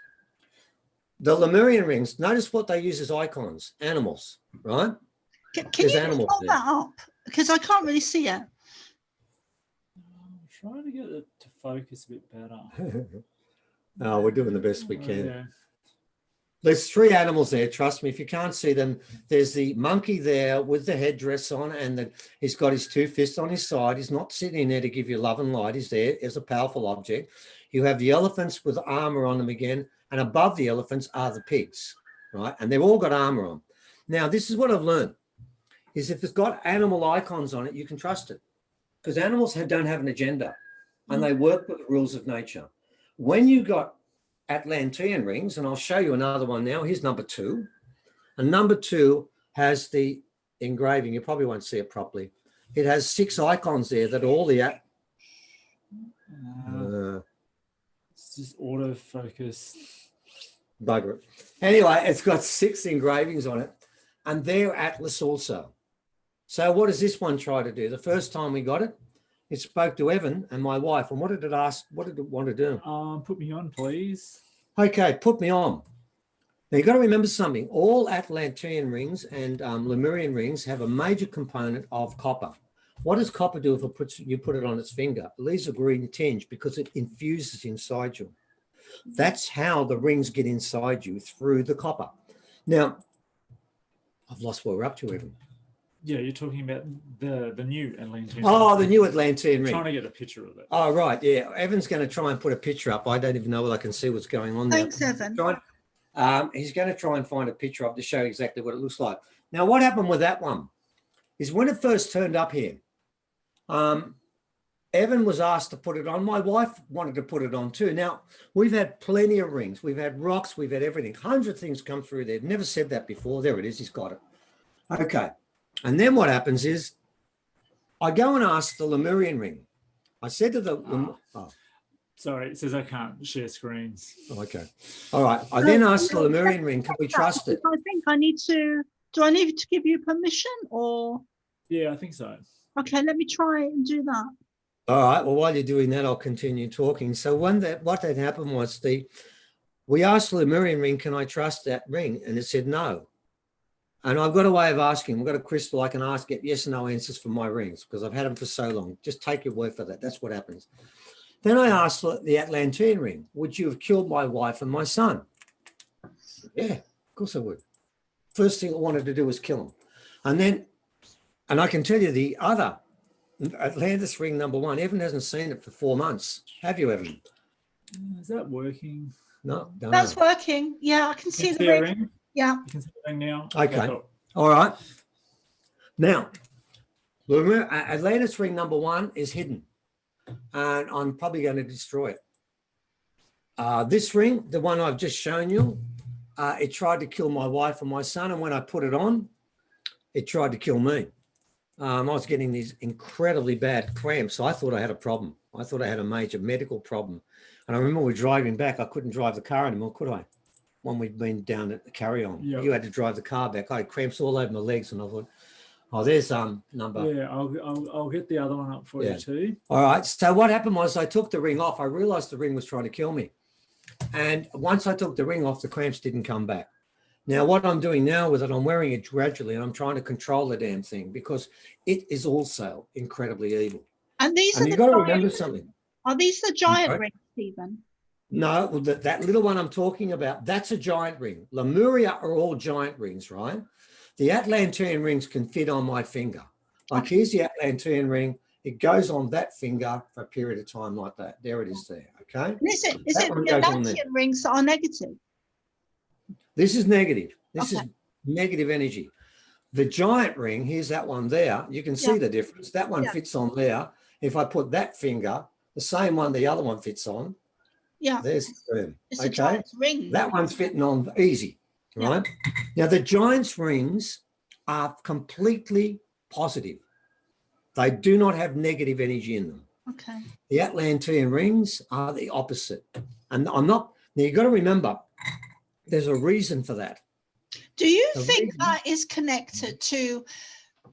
The Lemurian rings, notice what they use as icons, animals, right? Can There's you animals hold there. that up? Because I can't really see it. I'm trying to get it to focus a bit better. Oh, we're doing the best we can. Yeah. There's 3 animals there. Trust me, if you can't see them, there's the monkey there with the headdress on, and he's got his 2 fists on his side. He's not sitting in there to give you love and light. He's there as a powerful object. You have the elephants with armor on them again, and above the elephants are the pigs, right? And they've all got armor on. Now, this is what I've learned, is if it's got animal icons on it, you can trust it, because animals don't have an agenda, and they work with the rules of nature. When you got Atlantean rings, and I'll show you another one now. Here's number 2. And number 2 has the engraving. You probably won't see it properly. It has 6 icons there that are all the... It's just autofocus. Bugger it. Anyway, it's got 6 engravings on it, and they're Atlas also. So what does this one try to do? The first time we got it, it spoke to Evan and my wife. And what did it ask? What did it want to do? Put me on, please. Okay, put me on. Now, you've got to remember something. All Atlantean rings and Lemurian rings have a major component of copper. What does copper do if you put it on its finger? It leaves a green tinge because it infuses inside you. That's how the rings get inside you, through the copper. Now, I've lost where we're up to, Evan. Yeah, you're talking about the new Atlantean. Oh, the new Atlantean ring. Trying to get a picture of it. Oh, right. Yeah. Evan's going to try and put a picture up. I don't even know whether I can see what's going on there. Thanks, Evan. He's going to try and find a picture of to show exactly what it looks like. Now, what happened with that one is when it first turned up here, Evan was asked to put it on. My wife wanted to put it on too. Now, we've had plenty of rings. We've had rocks. We've had everything. 100 things come through there. Never said that before. There it is. He's got it. Okay. And then what happens is I go and ask the Lemurian ring. I said to the... Sorry, it says I can't share screens. Oh, okay. All right. I then asked the Lemurian ring, can we trust it? I think I need to... Do I need to give you permission or... Yeah, I think so. Okay, let me try and do that. All right. Well, while you're doing that, I'll continue talking. So what had happened was we asked the Lemurian ring, can I trust that ring? And it said no. And I've got a way of asking. I've got a crystal I can ask, get yes and no answers from my rings because I've had them for so long. Just take your word for that. That's what happens. Then I asked the Atlantean ring, would you have killed my wife and my son? Yeah, of course I would. First thing I wanted to do was kill him. And I can tell you the other Atlantis ring number 1, Evan hasn't seen it for 4 months. Have you, Evan? Is that working? No. That's working. Yeah, I can see the ring. Yeah. You can see the ring now. Okay. Cool. All right. Now, Atlantis ring number 1 is hidden, and I'm probably going to destroy it. This ring, the one I've just shown you, it tried to kill my wife and my son, and when I put it on, it tried to kill me. I was getting these incredibly bad cramps, so I thought I had a problem. I thought I had a major medical problem. And I remember we were driving back. I couldn't drive the car anymore, could I? When we'd been down at the carry-on. Yep. You had to drive the car back. I had cramps all over my legs, and I thought, oh, there's number. Yeah, I'll get the other one up for you too. All right. So what happened was I took the ring off. I realized the ring was trying to kill me. And once I took the ring off, the cramps didn't come back. Now, what I'm doing now with it, I'm wearing it gradually, and I'm trying to control the damn thing because it is also incredibly evil. And you've got to remember something. Are these the giant rings, Stephen? No, that little one I'm talking about, that's a giant ring. Lemuria are all giant rings, right? The Atlantean rings can fit on my finger. Like here's the Atlantean ring. It goes on that finger for a period of time like that. There it is there, okay? Is it the Atlantean rings that are negative? This is negative. This is negative energy. The giant ring, here's that one there. You can see the difference. That one fits on there. If I put that finger, the same one the other one fits on. Yeah. There's the room. It's a giant's ring. That one's fitting on easy, right? Now, the giant's rings are completely positive. They do not have negative energy in them. Okay. The Atlantean rings are the opposite. And I'm not, now you've got to remember, there's a reason for that. Do you think that is connected to,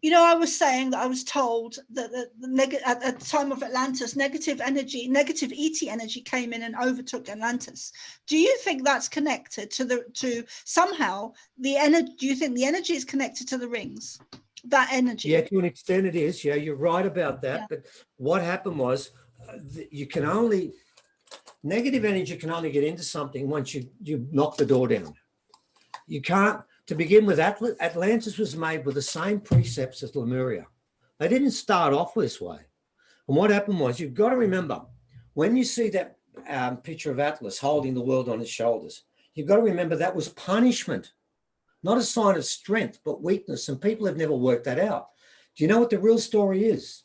you know, I was saying that I was told that at the time of Atlantis, negative ET energy came in and overtook Atlantis. Do you think that's connected to somehow the energy? Do you think the energy is connected to the rings? That energy? Yeah, to an extent it is. Yeah, you're right about that. Yeah. But what happened was negative energy can only get into something once you knock the door down. You can't, to begin with, Atlantis was made with the same precepts as Lemuria. They didn't start off this way. And what happened was, you've got to remember, when you see that picture of Atlas holding the world on his shoulders, you've got to remember that was punishment, not a sign of strength, but weakness. And people have never worked that out. Do you know what the real story is?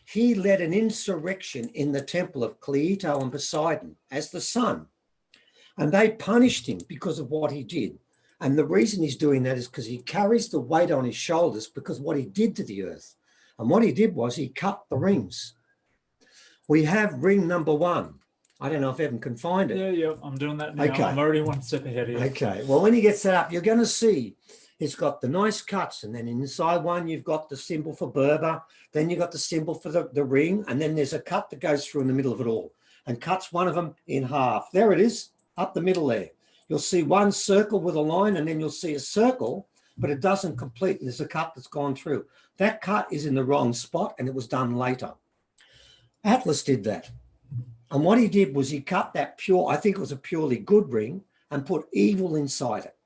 He led an insurrection in the temple of Cleito and Poseidon as the sun. And they punished him because of what he did. And the reason he's doing that is because he carries the weight on his shoulders because of what he did to the earth. And what he did was he cut the rings. We have ring number 1. I don't know if Evan can find it. Yeah, I'm doing that now. Okay. I'm already one step ahead of you. Okay, well, when he gets that up, you're going to see it's got the nice cuts. And then inside one, you've got the symbol for Berber. Then you've got the symbol for the ring. And then there's a cut that goes through in the middle of it all and cuts one of them in half. There it is, up the middle there. You'll see one circle with a line, and then you'll see a circle, but it doesn't complete. There's a cut that's gone through. That cut is in the wrong spot, and it was done later. Atlas did that. And what he did was he cut that I think it was a purely good ring, and put evil inside it.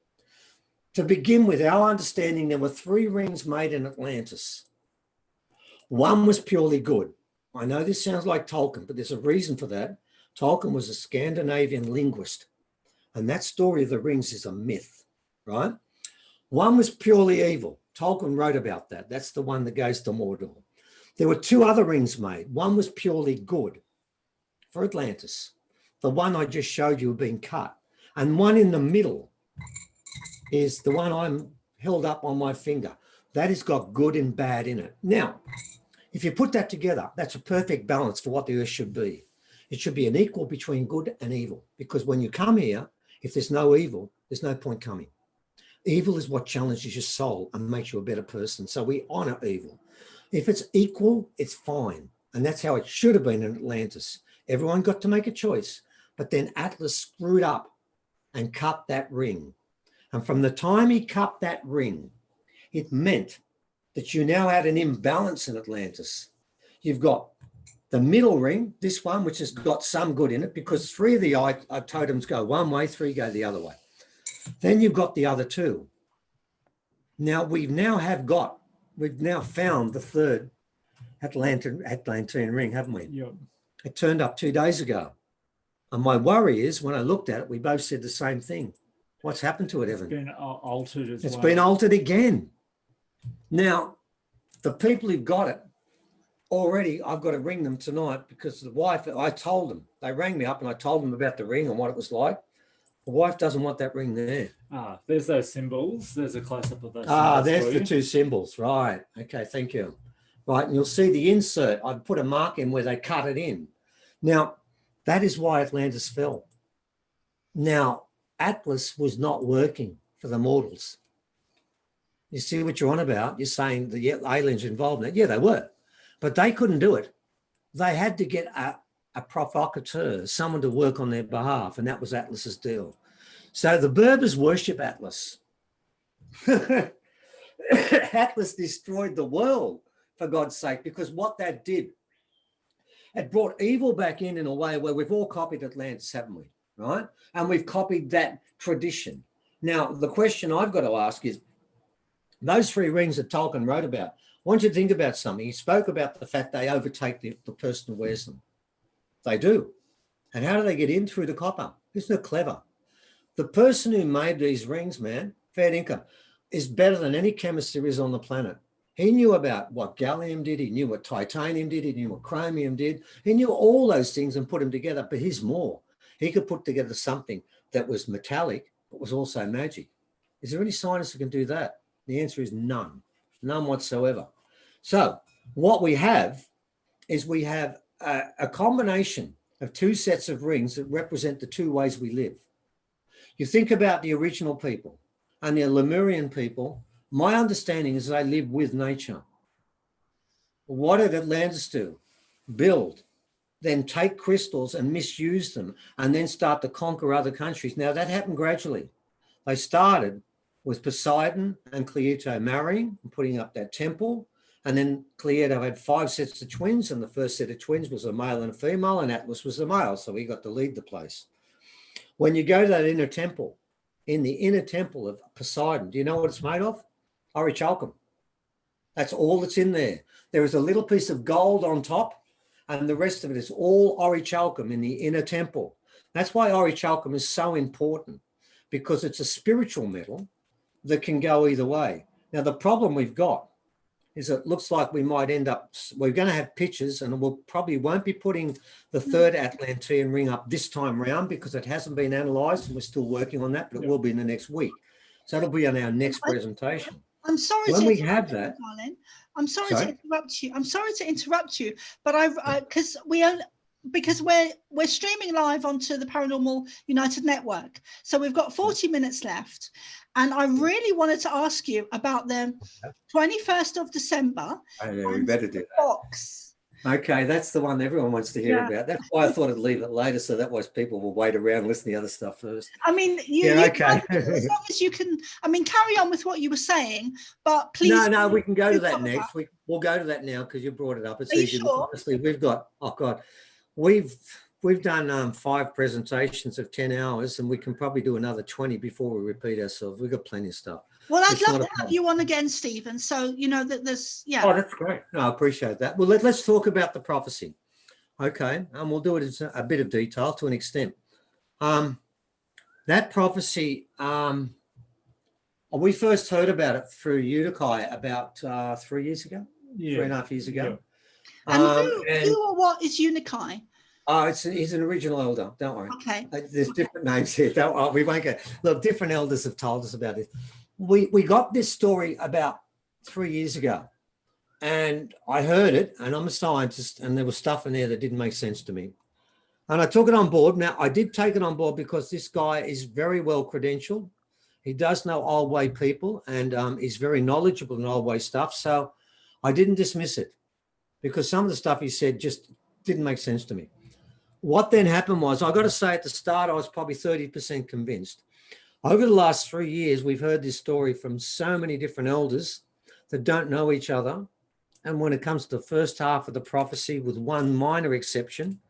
To begin with, our understanding, there were 3 rings made in Atlantis. One was purely good. I know this sounds like Tolkien, but there's a reason for that. Tolkien was a Scandinavian linguist. And that story of the rings is a myth, right? One was purely evil. Tolkien wrote about that. That's the one that goes to Mordor. There were 2 other rings made. One was purely good for Atlantis. The one I just showed you had been cut. And one in the middle is the one I'm held up on my finger. That has got good and bad in it. Now, if you put that together, that's a perfect balance for what the earth should be. It should be an equal between good and evil. Because when you come here, if there's no evil, there's no point coming. Evil is what challenges your soul and makes you a better person. So we honor evil. If it's equal, it's fine. And that's how it should have been in Atlantis. Everyone got to make a choice. But then Atlas screwed up and cut that ring. And from the time he cut that ring, it meant that you now had an imbalance in Atlantis. You've got the middle ring, this one, which has got some good in it, because 3 of the totems go one way, 3 go the other way. Then you've got the other 2. Now we've now found the 3rd Atlantean ring, haven't we? Yep. It turned up 2 days ago. And my worry is, when I looked at it, we both said the same thing. What's happened to it, Evan? It's been altered as well. It's been altered again. Now, the people who've got it, already, I've got to ring them tonight because the wife, I told them, they rang me up and I told them about the ring and what it was like. The wife doesn't want that ring there. There's those symbols. There's a close-up of those symbols. There's the 2 symbols. Right. Okay, thank you. Right, and you'll see the insert. I've put a mark in where they cut it in. Now, that is why Atlantis fell. Now, Atlas was not working for the mortals. You see what you're on about? You're saying the aliens involved in it. Yeah, they were. But they couldn't do it. They had to get a provocateur, someone to work on their behalf, and that was Atlas's deal. So the Berbers worship Atlas. Atlas destroyed the world, for God's sake, because what that did, it brought evil back in a way where we've all copied Atlantis, haven't we? Right? And we've copied that tradition. Now, the question I've got to ask is, those 3 rings that Tolkien wrote about, I want you to think about something. He spoke about the fact they overtake the person who wears them. They do. And how do they get in? Through the copper. Isn't it clever? The person who made these rings, man, fair income, is better than any chemist there is on the planet. He knew about what gallium did. He knew what titanium did. He knew what chromium did. He knew all those things and put them together, but he's more. He could put together something that was metallic, but was also magic. Is there any scientist who can do that? The answer is none. None whatsoever. So What we have is we have a combination of two sets of rings that represent the two ways we live. You think about the original people and the Lemurian people, my understanding is they live with nature. What did Atlantis do? Build, then take crystals and misuse them, and then start to conquer other countries. Now, that happened gradually. They started with Poseidon and Cleito marrying and putting up that temple. And then Cleito had 5 sets of twins, and the first set of twins was a male and a female, and Atlas was the male, so he got to lead the place. When you go to that inner temple, in the inner temple of Poseidon, do you know what it's made of? Orichalcum. That's all that's in there. There is a little piece of gold on top, and the rest of it is all orichalcum in the inner temple. That's why orichalcum is so important, because it's a spiritual metal that can go either way. Now, the problem we've got is it looks like we might end up, we're going to have pictures, and we'll probably won't be putting the third Atlantean ring up this time round because it hasn't been analysed, and we're still working on that, but it will be in the next week. So it'll be on our next presentation. I'm sorry when to we have that, darling. I'm sorry to interrupt you. I'm sorry to interrupt you, but because we're streaming live onto the Paranormal United Network, so we've got 40 minutes left, and I really wanted to ask you about the 21st of December. Oh, yeah, we better do that. Box. Okay, that's the one everyone wants to hear about. That's why I thought I'd leave it later, so that was people will wait around and listen to the other stuff first. I mean, okay. As long as you can, I mean, carry on with what you were saying, but please. No, we can go to that next. We'll go to that now because you brought it up. It's easy. Sure? Honestly, we've got, oh God, we've done 5 presentations of 10 hours, and we can probably do another 20 before we repeat ourselves. We've got plenty of stuff. Well, I'd love to have you on again, Stephen. So, you know, that there's, Oh, that's great. No, I appreciate that. Well, let's talk about the prophecy. Okay. And we'll do it in a bit of detail to an extent. That prophecy, we first heard about it through Udakai about 3 years ago, 3.5 years ago. Yeah. And who or what is Udakai? Oh, he's an original elder. Don't worry. Okay. There's different names here. Don't worry. We won't go. Look, different elders have told us about this. We got this story about 3 years ago, and I heard it, and I'm a scientist, and there was stuff in there that didn't make sense to me. And I took it on board. Now, I did take it on board because this guy is very well credentialed. He does know old way people, and he's very knowledgeable in old way stuff. So I didn't dismiss it because some of the stuff he said just didn't make sense to me. What then happened was, I got to say at the start, I was probably 30% convinced. Over the last 3 years, we've heard this story from so many different elders that don't know each other. And when it comes to the first half of the prophecy, with one minor exception,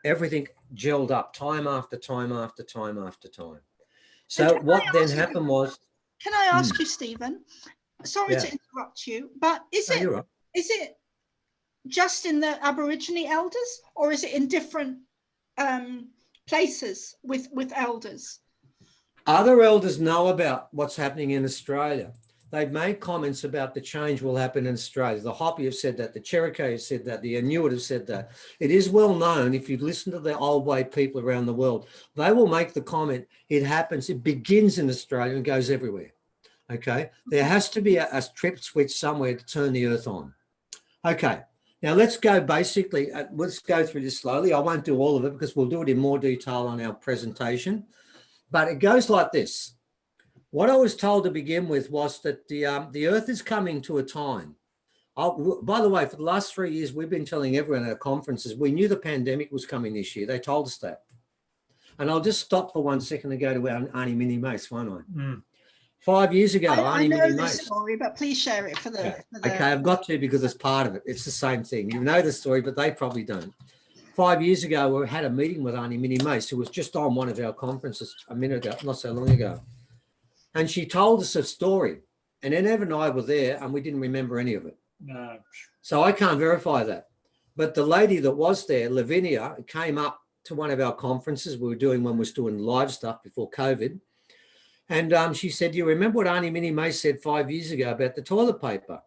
everything gelled up time after time after time after time. So what then happened was... Can I ask you, Stephen? Sorry to interrupt you, but is it just in the Aborigine elders, or is it in different places with elders? Other elders know about what's happening in Australia. They've made comments about the change will happen in Australia. The Hopi have said that, the Cherokee have said that, the Inuit have said that. It is well known, if you listen to the old way people around the world, they will make the comment, it happens, it begins in Australia and goes everywhere. Okay, there has to be a trip switch somewhere to turn the earth on. Okay, now let's go basically, let's go through this slowly. I won't do all of it because we'll do it in more detail on our presentation. But it goes like this. What I was told to begin with was that the earth is coming to a time. By the way, for the last 3 years, we've been telling everyone at our conferences, we knew the pandemic was coming this year. They told us that. And I'll just stop for 1 second and go to Auntie Minnie Mace, won't I? Mm. 5 years ago, I know the story, but please share it for the... Okay, I've got to because it's part of it. It's the same thing. You know the story, but they probably don't. 5 years ago, we had a meeting with Auntie Minnie Mace, who was just on one of our conferences a minute ago, not so long ago. And she told us a story. And then Ev and I were there, and we didn't remember any of it. No. So I can't verify that. But the lady that was there, Lavinia, came up to one of our conferences we were doing when we were doing live stuff before COVID. And she said, do you remember what Auntie Minnie Mace said 5 years ago about the toilet paper?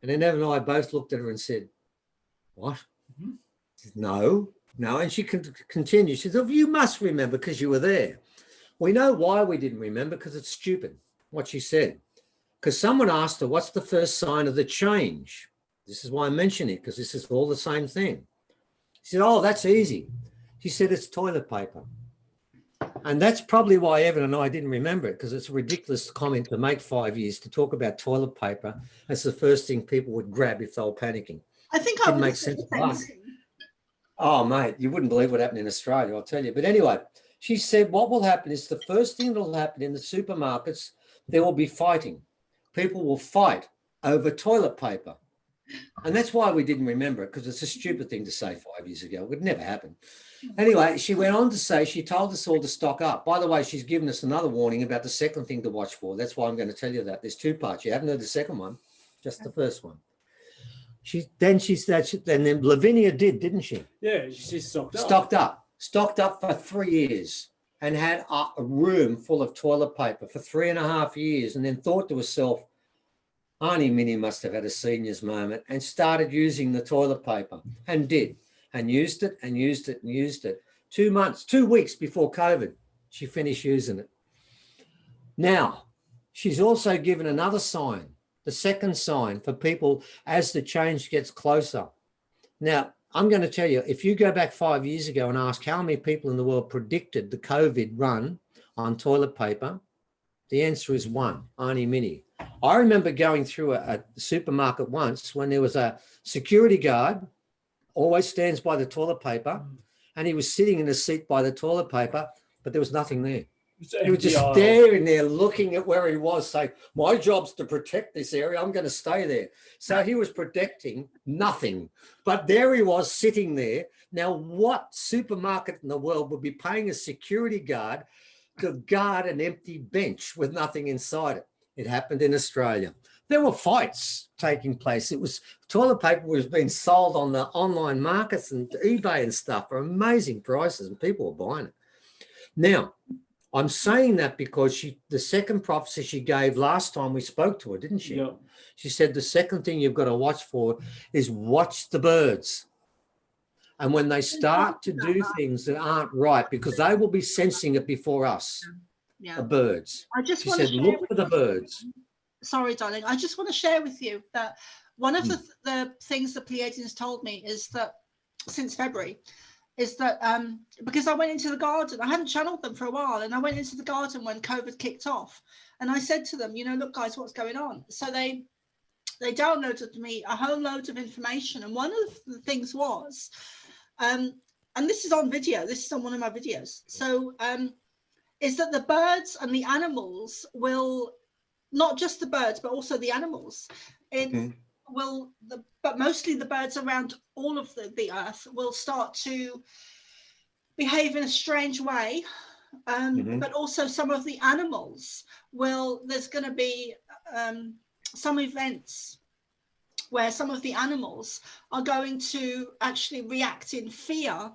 And then Ev and I both looked at her and said, what? Mm-hmm. No. And she continued. She said, oh, you must remember because you were there. We know why we didn't remember, because it's stupid what she said. Because someone asked her, what's the first sign of the change? This is why I mention it, because this is all the same thing. She said, oh, that's easy. She said, it's toilet paper. And that's probably why Evan and I didn't remember it, because it's a ridiculous comment to make 5 years to talk about toilet paper. That's the first thing people would grab if they were panicking. I think I Didn't would make have said sense the to same us. thing. Oh, mate, you wouldn't believe what happened in Australia, I'll tell you. But anyway, she said what will happen is the first thing that will happen in the supermarkets, there will be fighting. People will fight over toilet paper. And that's why we didn't remember it, because it's a stupid thing to say 5 years ago. It would never happen. Anyway, she went on to say she told us all to stock up. By the way, she's given us another warning about the second thing to watch for. That's why I'm going to tell you that. There's two parts. You haven't heard the second one, just the first one. Then Lavinia didn't she? Yeah, she stocked up. Stocked up for 3 years and had a room full of toilet paper for 3.5 years, and then thought to herself, Auntie Minnie must have had a senior's moment, and started using the toilet paper, and did, and used it and used it and used it. 2 weeks before COVID, she finished using it. Now, she's also given another sign, the second sign for people as the change gets closer. Now, I'm going to tell you, if you go back 5 years ago and ask how many people in the world predicted the COVID run on toilet paper, the answer is one, Auntie Minnie. I remember going through a supermarket once when there was a security guard, always stands by the toilet paper, and he was sitting in a seat by the toilet paper, but there was nothing there. He was just staring there, looking at where he was, saying, my job's to protect this area. I'm going to stay there. So he was protecting nothing, but there he was sitting there. Now, what supermarket in the world would be paying a security guard to guard an empty bench with nothing inside it? It happened in Australia. There were fights taking place. It was toilet paper was being sold on the online markets and eBay and stuff for amazing prices, and people were buying it. Now, I'm saying that because the second prophecy she gave last time we spoke to her, didn't she? Yeah. She said the second thing you've got to watch for is watch the birds. And when they start to do things that aren't right, because they will be sensing it before us, the birds. I just She want to said, share look with for the you- birds. Sorry, darling. I just want to share with you that one of the things the Pleiadians told me is that since February, is that because I went into the garden, I hadn't channeled them for a while, and I went into the garden when COVID kicked off, and I said to them, you know, look, guys, what's going on? So they downloaded me a whole load of information, and one of the things was, and this is on video, this is on one of my videos, so is that the birds and the animals will, not just the birds, but also the animals, but mostly the birds around all of the earth will start to behave in a strange way. But also some of the animals there's going to be some events where some of the animals are going to actually react in fear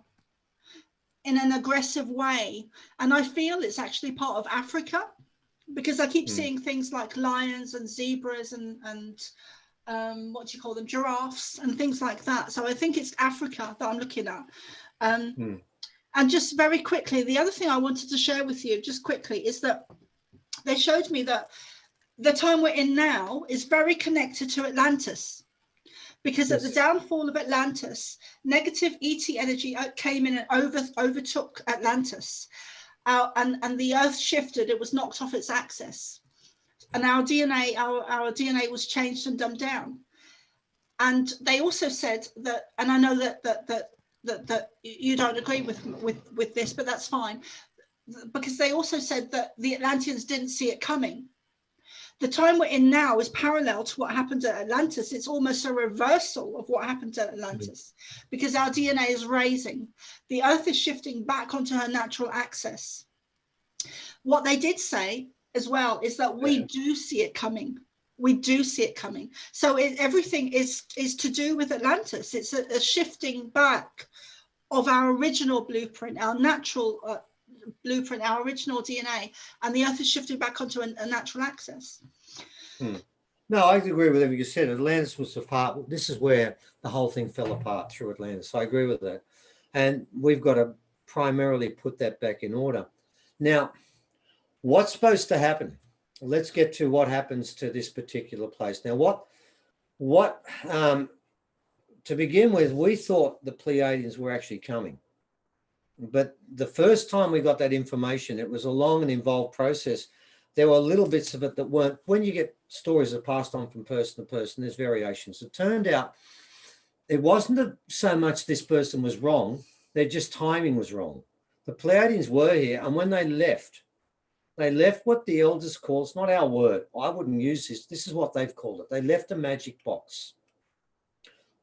in an aggressive way. And I feel it's actually part of Africa, because I keep seeing things like lions and zebras and what do you call them, giraffes and things like that. So I think it's Africa that I'm looking at. And just very quickly, the other thing I wanted to share with you just quickly is that they showed me that the time we're in now is very connected to Atlantis, because at the downfall of Atlantis, negative ET energy came in and overtook Atlantis. And the earth shifted, it was knocked off its axis, and our DNA was changed and dumbed down. And they also said that, and I know that you don't agree with this, but that's fine, because they also said that the Atlanteans didn't see it coming. The time we're in now is parallel to what happened at Atlantis. It's almost a reversal of what happened at Atlantis, because our DNA is raising. The earth is shifting back onto her natural axis. What they did say as well is that we do see it coming. We do see it coming. So everything is to do with Atlantis. It's a shifting back of our original blueprint, our natural blueprint, our original DNA, and the earth is shifting back onto a natural axis. No, I agree with everything you said. Atlantis was the part, this is where the whole thing fell apart, through Atlantis. So I agree with that. And we've got to primarily put that back in order. Now, what's supposed to happen? Let's get to what happens to this particular place. Now, what to begin with, we thought the Pleiadians were actually coming. But the first time we got that information, it was a long and involved process. There were little bits of it that weren't, when you get stories that are passed on from person to person, there's variations. It turned out it wasn't so much this person was wrong, their just timing was wrong. The Pleiadians were here, and when they left what the elders call, it's not our word, I wouldn't use this is what they've called it. They left a magic box.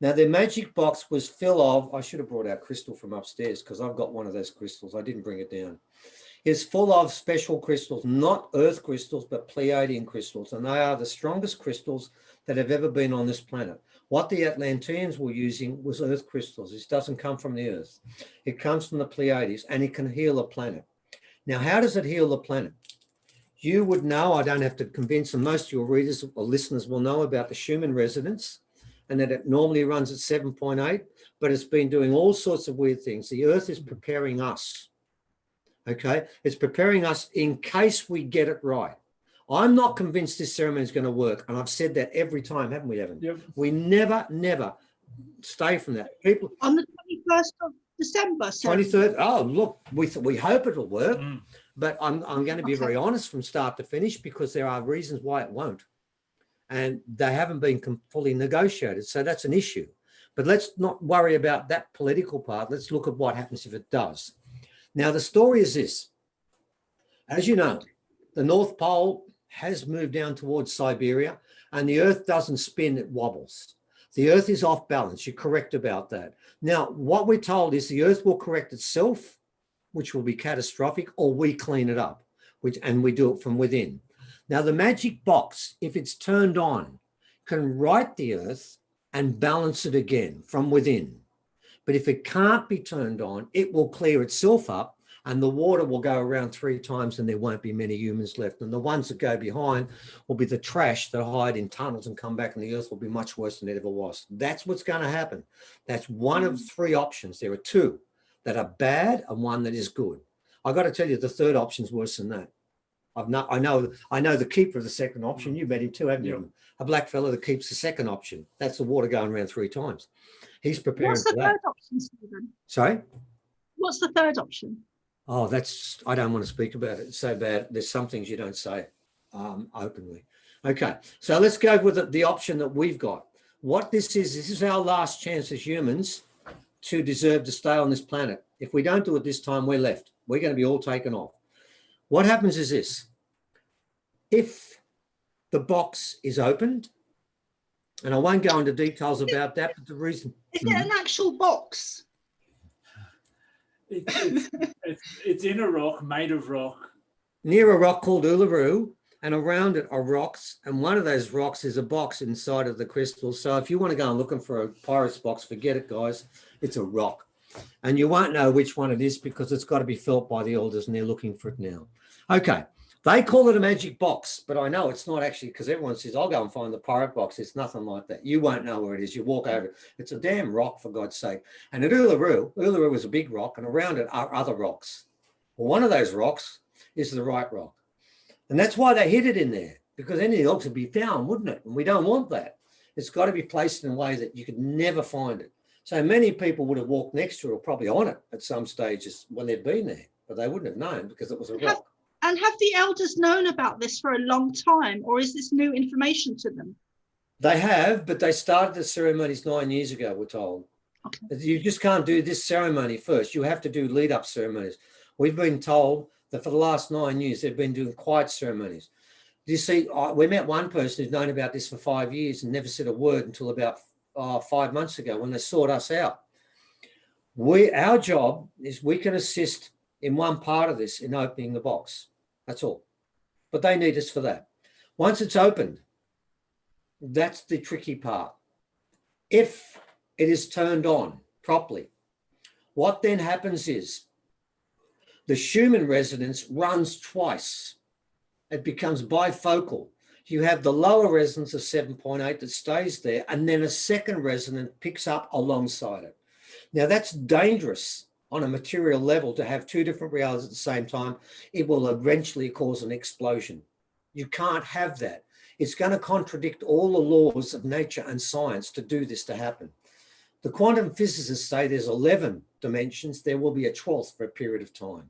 Now, their magic box was full of, I should have brought out crystal from upstairs because I've got one of those crystals. I didn't bring it down. It's full of special crystals, not earth crystals, but Pleiadian crystals. And they are the strongest crystals that have ever been on this planet. What the Atlanteans were using was earth crystals. This doesn't come from the earth. It comes from the Pleiades, and it can heal a planet. Now, how does it heal the planet? You would know, I don't have to convince them, most of your readers or listeners will know about the Schumann resonance, and that it normally runs at 7.8, but it's been doing all sorts of weird things. The earth is preparing us, okay? It's preparing us in case we get it right. I'm not convinced this ceremony is going to work, and I've said that every time, haven't we, Evan? Yep. We never stay from that. People On the 21st of December. 23rd, oh, look, we hope it'll work, but I'm going to be very honest from start to finish because there are reasons why it won't. And they haven't been fully negotiated. So that's an issue. But let's not worry about that political part. Let's look at what happens if it does. Now, the story is this. As you know, the North Pole has moved down towards Siberia, and the Earth doesn't spin, it wobbles. The Earth is off balance. You're correct about that. Now, what we're told is the Earth will correct itself, which will be catastrophic, or we clean it up, and we do it from within. Now, the magic box, if it's turned on, can right the Earth and balance it again from within. But if it can't be turned on, it will clear itself up and the water will go around 3 times and there won't be many humans left. And the ones that go behind will be the trash that hide in tunnels and come back, and the Earth will be much worse than it ever was. That's what's going to happen. That's one of 3 options. There are 2 that are bad and 1 that is good. I've got to tell you, the third option's worse than that. I know the keeper of the second option. You've met him too, haven't you? Yep. A black fella that keeps the second option. That's the water going around 3 times. He's preparing What's the for that. third option, Stephen? Sorry? What's the third option? Oh, I don't want to speak about it. It's so bad. There's some things you don't say openly. Okay, so let's go with the option that we've got. What this is our last chance as humans to deserve to stay on this planet. If we don't do it this time, we're left. We're going to be all taken off. What happens is this. If the box is opened, and I won't go into details about that, but the reason... Is it an actual box? It's in a rock, made of rock. Near a rock called Uluru, and around it are rocks, and one of those rocks is a box inside of the crystal. So if you want to go and looking for a pirate's box, forget it, guys. It's a rock. And you won't know which one it is because it's got to be felt by the elders, and they're looking for it now. Okay. They call it a magic box, but I know it's not actually, because everyone says, I'll go and find the pirate box. It's nothing like that. You won't know where it is. You walk over it. It's a damn rock, for God's sake. And at Uluru is a big rock, and around it are other rocks. Well, one of those rocks is the right rock. And that's why they hid it in there, because anything else would be found, wouldn't it? And we don't want that. It's got to be placed in a way that you could never find it. So many people would have walked next to it or probably on it at some stages when they'd been there, but they wouldn't have known because it was a rock. And have the elders known about this for a long time, or is this new information to them? They have, but they started the ceremonies 9 years ago, we're told. Okay. You just can't do this ceremony first. You have to do lead-up ceremonies. We've been told that for the last 9 years, they've been doing quiet ceremonies. You see, we met one person who's known about this for 5 years and never said a word until about 5 months ago when they sought us out. Our job is we can assist in one part of this, in opening the box. That's all. But they need us for that. Once it's opened, that's the tricky part. If it is turned on properly, what then happens is the Schumann resonance runs twice. It becomes bifocal. You have the lower resonance of 7.8 that stays there, and then a second resonance picks up alongside it. Now, that's dangerous on a material level to have 2 different realities at the same time. It will eventually cause an explosion. You can't have that. It's going to contradict all the laws of nature and science to do this to happen. The quantum physicists say there's 11 dimensions. There will be a 12th for a period of time.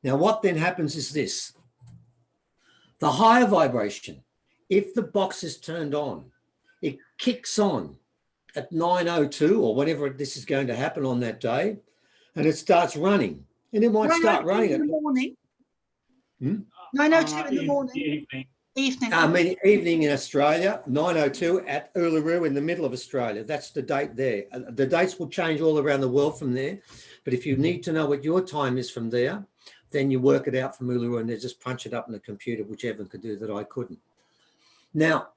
Now, what then happens is this. The higher vibration, if the box is turned on, it kicks on at 9:02 or whenever this is going to happen on that day, and it starts running. And it might start running in the morning. 9:02 in the morning. Evening. Evening. I mean, evening in Australia, 9:02 at Uluru in the middle of Australia. That's the date there. The dates will change all around the world from there. But if you need to know what your time is from there, then you work it out from Uluru and they just punch it up in the computer, which Evan could do that I couldn't. Now,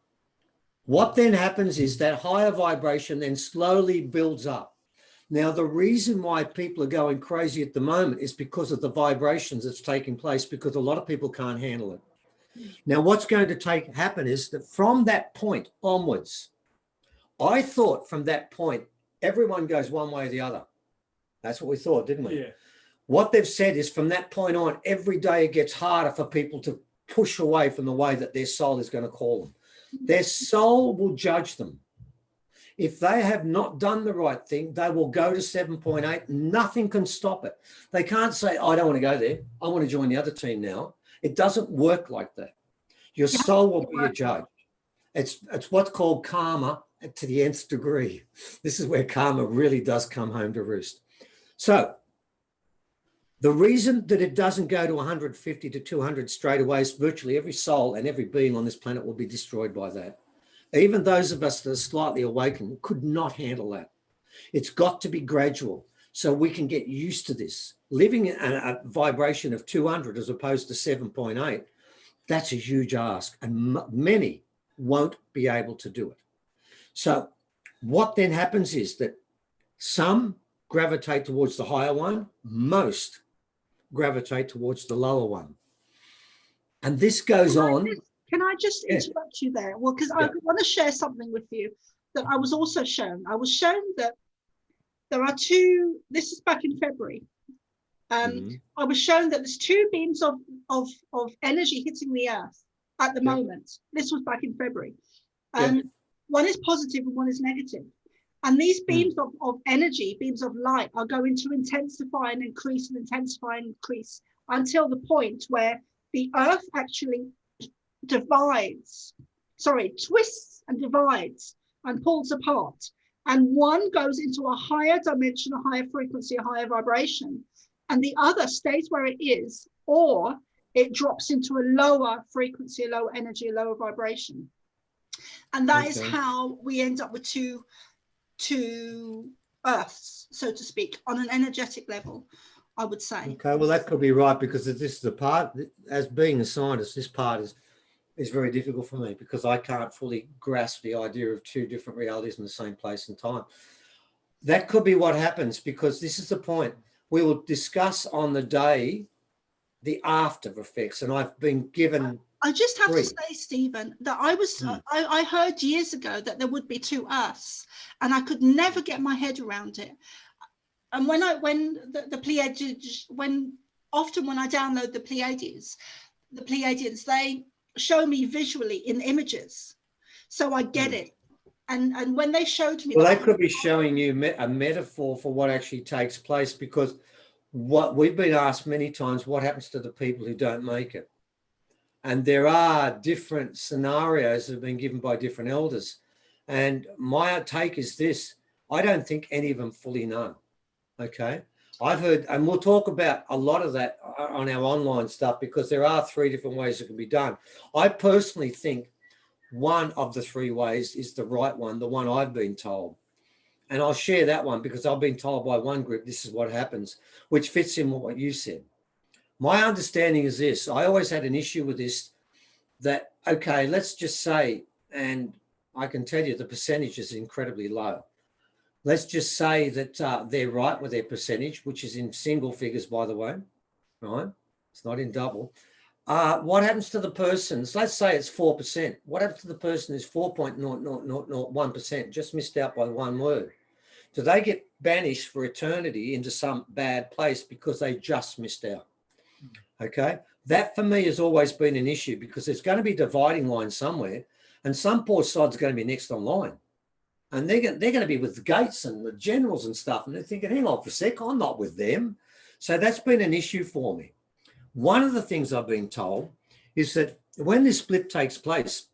what then happens is that higher vibration then slowly builds up. Now, the reason why people are going crazy at the moment is because of the vibrations that's taking place, because a lot of people can't handle it. Now, what's going to happen is that from that point onwards, I thought from that point, everyone goes one way or the other. That's what we thought, didn't we? Yeah. What they've said is from that point on, every day it gets harder for people to push away from the way that their soul is going to call them. Their soul will judge them. If they have not done the right thing, they will go to 7.8. Nothing can stop it. They can't say, I don't want to go there. I want to join the other team now. It doesn't work like that. Your soul will be a judge. It's what's called karma to the nth degree. This is where karma really does come home to roost. So the reason that it doesn't go to 150 to 200 straight away is virtually every soul and every being on this planet will be destroyed by that. Even those of us that are slightly awakened could not handle that. It's got to be gradual so we can get used to this. Living in a vibration of 200 as opposed to 7.8, that's a huge ask, and many won't be able to do it. So what then happens is that some gravitate towards the higher one, most gravitate towards the lower one. And this goes on. Can I just interrupt you there? Well, because I want to share something with you that I was also shown. I was shown that there are two, this is back in February. I was shown that there's two beams of energy hitting the earth at the moment. This was back in February. One is positive and one is negative. And these beams of energy, beams of light, are going to intensify and increase and intensify and increase until the point where the earth actually twists and divides and pulls apart. And one goes into a higher dimension, a higher frequency, a higher vibration, and the other stays where it is, or it drops into a lower frequency, a lower energy, a lower vibration. And that is how we end up with two earths, so to speak, on an energetic level, I would say. Okay, well, that could be right, because this is the part, as being a scientist, this part is very difficult for me because I can't fully grasp the idea of two different realities in the same place and time. That could be what happens, because this is the point. We will discuss on the day the after effects, and I've been given... I just have to say, Stephen, that I heard years ago that there would be two earths, and I could never get my head around it. And when I download the Pleiadians, they show me visually in images, so I get it. And when they showed me, well, they could be showing you a metaphor for what actually takes place, because what we've been asked many times, what happens to the people who don't make it? And there are different scenarios that have been given by different elders. And my take is this: I don't think any of them fully know. Okay. I've heard, and we'll talk about a lot of that on our online stuff, because there are 3 different ways it can be done. I personally think one of the 3 ways is the right one, the one I've been told. And I'll share that one because I've been told by one group this is what happens, which fits in with what you said. My understanding is this: I always had an issue with this, that, okay, let's just say, and I can tell you the percentage is incredibly low. Let's just say that they're right with their percentage, which is in single figures, by the way, right? It's not in double. What happens to the persons? Let's say it's 4%. What happens to the person who's 4.0001%, just missed out by one word? Do they get banished for eternity into some bad place because they just missed out? Okay, that for me has always been an issue, because there's going to be dividing lines somewhere, and some poor sod's going to be next online. And they're going to be with the Gates and the generals and stuff. And they're thinking, hang on for a sec, I'm not with them. So that's been an issue for me. One of the things I've been told is that when this split takes place,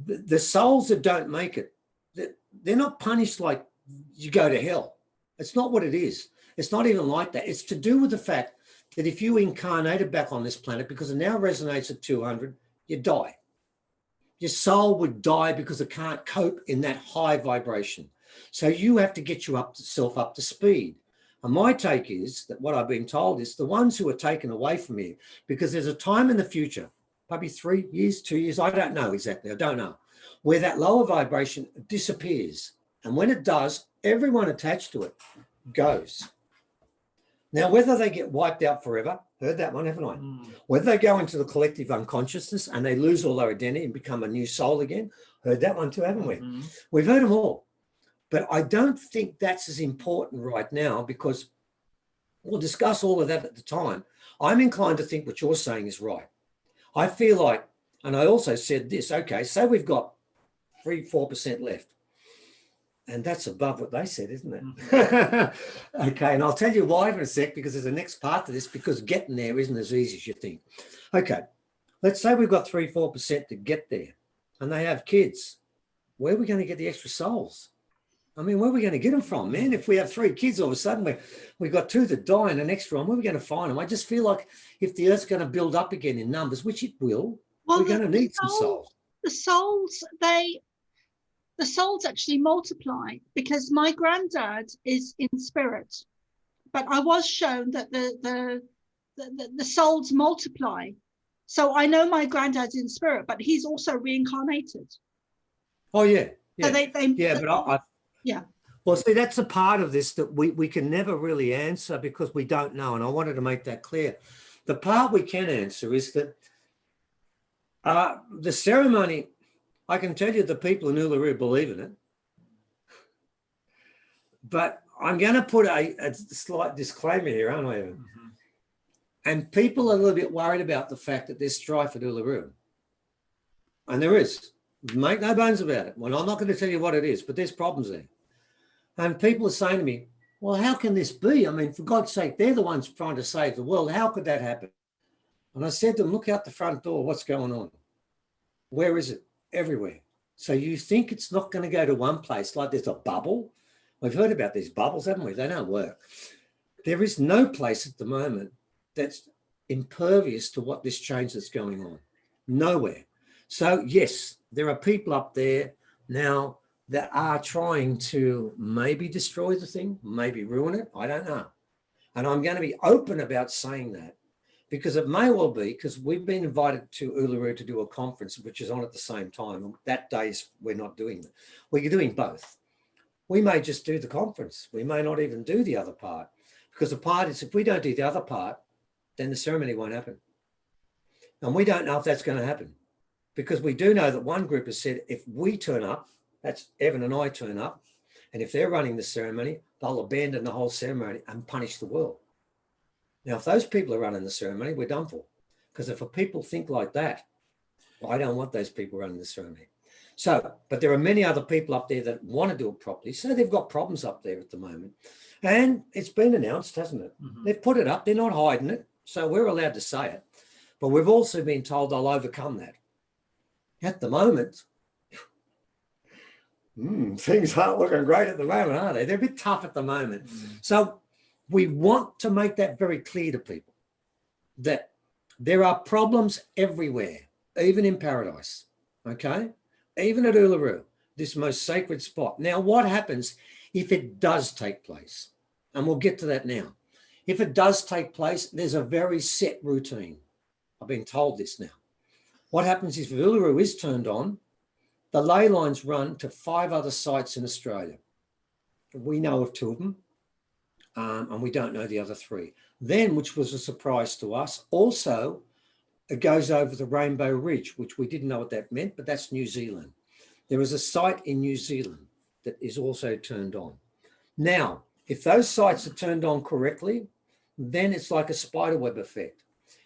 the souls that don't make it, they're not punished like you go to hell. It's not what it is. It's not even like that. It's to do with the fact that if you incarnated back on this planet, because it now resonates at 200, you die. Your soul would die because it can't cope in that high vibration. So you have to get yourself up to speed. And my take is that what I've been told is the ones who are taken away from here, because there's a time in the future, probably 3 years, 2 years, I don't know exactly, I don't know, where that lower vibration disappears. And when it does, everyone attached to it goes. Now, whether they get wiped out forever, heard that one, haven't I? Whether they go into the collective unconsciousness and they lose all their identity and become a new soul again, heard that one too, haven't we? We've heard them all. But I don't think that's as important right now, because we'll discuss all of that at the time. I'm inclined to think what you're saying is right. I feel like, and I also said this, okay, say we've got 3-4% left. And that's above what they said, isn't it? Okay, and I'll tell you why in a sec, because there's a next part to this, because getting there isn't as easy as you think. Okay, let's say we've got 3-4% to get there, and they have kids. Where are we going to get the extra souls? I mean, where are we going to get them from, man? If we have 3 kids, all of a sudden we've got 2 that die and an extra one, where are we going to find them? I just feel like if the Earth's going to build up again in numbers, which it will, we're going to need some souls. The souls actually multiply, because my granddad is in spirit, but I was shown that the souls multiply. So I know my granddad's in spirit, but he's also reincarnated. Oh yeah, yeah, So yeah. Well, see, that's a part of this that we can never really answer, because we don't know, and I wanted to make that clear. The part we can answer is that the ceremony. I can tell you the people in Uluru believe in it, but I'm going to put a slight disclaimer here, aren't I, Evan? And people are a little bit worried about the fact that there's strife at Uluru. And there is. Make no bones about it. Well, I'm not going to tell you what it is, but there's problems there. And people are saying to me, well, how can this be? I mean, for God's sake, they're the ones trying to save the world. How could that happen? And I said to them, look out the front door. What's going on? Where is it? Everywhere. So you think it's not going to go to one place, like there's a bubble? We've heard about these bubbles, haven't we? They don't work. There is no place at the moment that's impervious to what this change that's going on. Nowhere. So yes, there are people up there now that are trying to maybe destroy the thing, maybe ruin it. I don't know. And I'm going to be open about saying that, because it may well be, because we've been invited to Uluru to do a conference, which is on at the same time. That days we're not doing it. We're doing both. We may just do the conference. We may not even do the other part, because the part is, if we don't do the other part, then the ceremony won't happen. And we don't know if that's going to happen, because we do know that one group has said, if we turn up, that's Evan and I turn up, and if they're running the ceremony, they'll abandon the whole ceremony and punish the world. Now, if those people are running the ceremony, we're done for. Because if people think like that, well, I don't want those people running the ceremony. So, but there are many other people up there that want to do it properly. So they've got problems up there at the moment. And it's been announced, hasn't it? They've put it up. They're not hiding it. So we're allowed to say it. But we've also been told they'll overcome that. At the moment, things aren't looking great at the moment, are they? They're a bit tough at the moment. So we want to make that very clear to people, that there are problems everywhere, even in paradise, okay? Even at Uluru, this most sacred spot. Now, what happens if it does take place? And we'll get to that now. If it does take place, there's a very set routine. I've been told this now. What happens is if Uluru is turned on, the ley lines run to 5 other sites in Australia. We know of 2 of them. And we don't know the other 3. Then, which was a surprise to us, also it goes over the Rainbow Ridge, which we didn't know what that meant, but that's New Zealand. There is a site in New Zealand that is also turned on. Now, if those sites are turned on correctly, then it's like a spiderweb effect.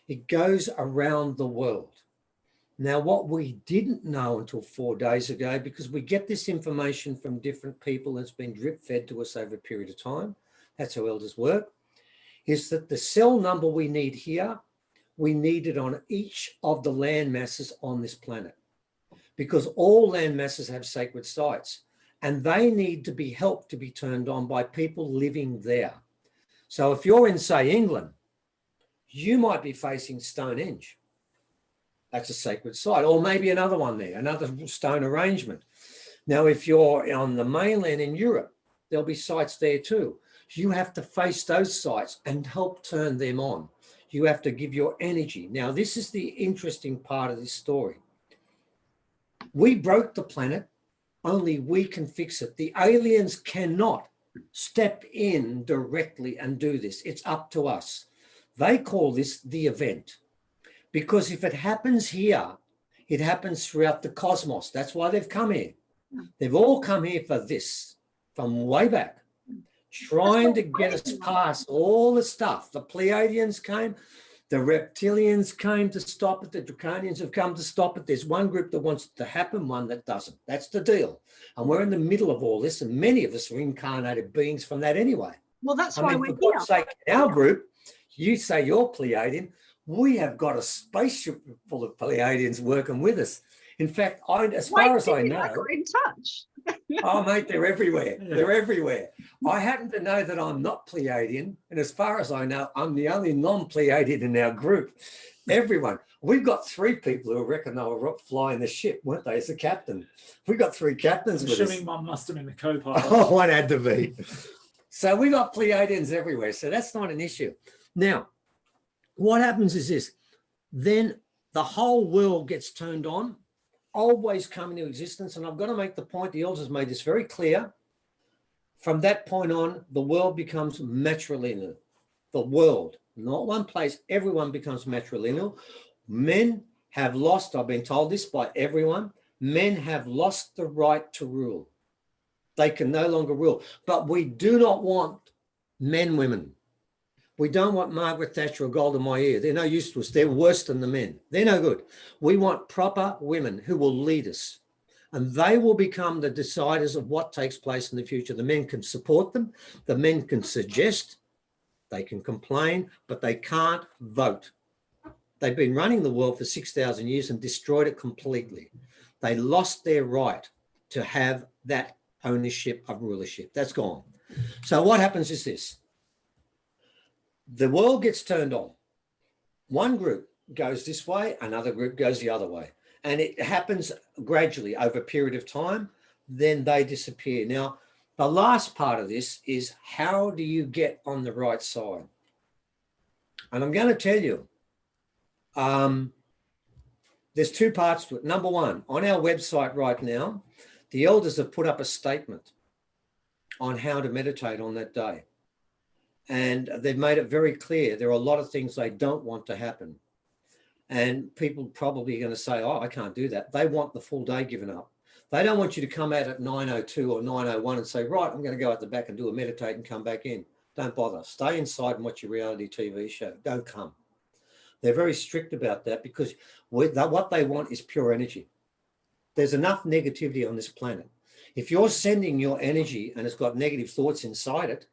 It goes around the world. Now, what we didn't know until 4 days ago, because we get this information from different people that's been drip fed to us over a period of time, that's how elders work, is that the cell number we need here, we need it on each of the land masses on this planet, because all land masses have sacred sites and they need to be helped to be turned on by people living there. So if you're in, say, England, you might be facing Stonehenge. That's a sacred site, or maybe another one there, another stone arrangement. Now, if you're on the mainland in Europe, there'll be sites there too. You have to face those sites and help turn them on. You have to give your energy. Now, this is the interesting part of this story. We broke the planet, only we can fix it. The aliens cannot step in directly and do this. It's up to us. They call this the event. Because if it happens here, it happens throughout the cosmos. That's why they've come here. They've all come here for this, from way back, trying to get us past all the stuff. The Pleiadians came, the reptilians came to stop it, the draconians have come to stop it. There's one group that wants it to happen, one that doesn't. That's the deal. And we're in the middle of all this, and many of us are incarnated beings from that anyway. Well, that's why we're for God's sake, in our group, you say you're Pleiadian, we have got a spaceship full of Pleiadians working with us. In fact, as far as I know, I got in touch. Oh, mate, they're everywhere. They're everywhere. I happen to know that I'm not Pleiadian, and as far as I know, I'm the only non-Pleiadian in our group. Everyone. We've got 3 people who reckon they were flying the ship, weren't they, as a captain? We've got 3 captains with us. Assuming one must have been the co-pilot. Oh, one had to be. So we got Pleiadians everywhere, so that's not an issue. Now, what happens is this, then the whole world gets turned on, always come into existence. And I've got to make the point, the elders made this very clear. From that point on, the world becomes matrilineal. The world, not one place, everyone becomes matrilineal. Men have lost, I've been told this by everyone, men have lost the right to rule. They can no longer rule. But we do not want women. We don't want Margaret Thatcher or Golda Meir. They're no use to us. They're worse than the men. They're no good. We want proper women who will lead us, and they will become the deciders of what takes place in the future. The men can support them. The men can suggest. They can complain, but they can't vote. They've been running the world for 6,000 years and destroyed it completely. They lost their right to have that ownership of rulership. That's gone. So what happens is this. The world gets turned on. One group goes this way, another group goes the other way. And it happens gradually over a period of time, then they disappear. Now, the last part of this is, how do you get on the right side? And I'm going to tell you, there's 2 parts to it. Number one, on our website right now, the elders have put up a statement on how to meditate on that day. And they've made it very clear there are a lot of things they don't want to happen. And people probably are going to say, oh, I can't do that. They want the full day given up. They don't want you to come out at 9:02 or 9:01 and say, right, I'm going to go out the back and do a meditate and come back in. Don't bother. Stay inside and watch your reality TV show. Don't come. They're very strict about that, because what they want is pure energy. There's enough negativity on this planet. If you're sending your energy and it's got negative thoughts inside it,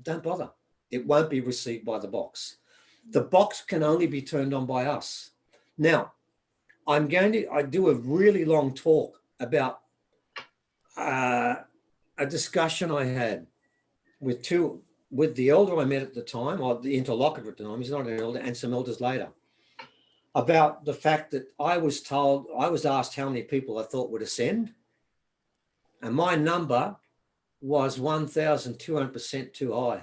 don't bother. It won't be received by the box. The box can only be turned on by us. Now, I do a really long talk about a discussion I had with the elder I met at the time, or the interlocutor at the time, he's not an elder, and some elders later, about the fact that I was asked how many people I thought would ascend, and my number was 1,200% too high.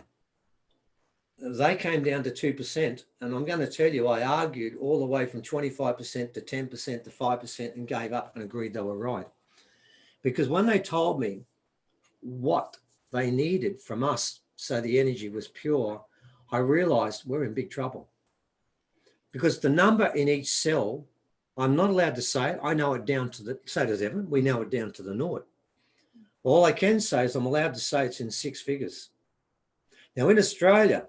They came down to 2%, and I'm going to tell you, I argued all the way from 25% to 10% to 5% and gave up and agreed they were right. Because when they told me what they needed from us so the energy was pure, I realized we're in big trouble. Because the number in each cell, I'm not allowed to say it. I know it down to so does Evan, we know it down to the naught. All I can say is I'm allowed to say it's in 6 figures. Now in Australia,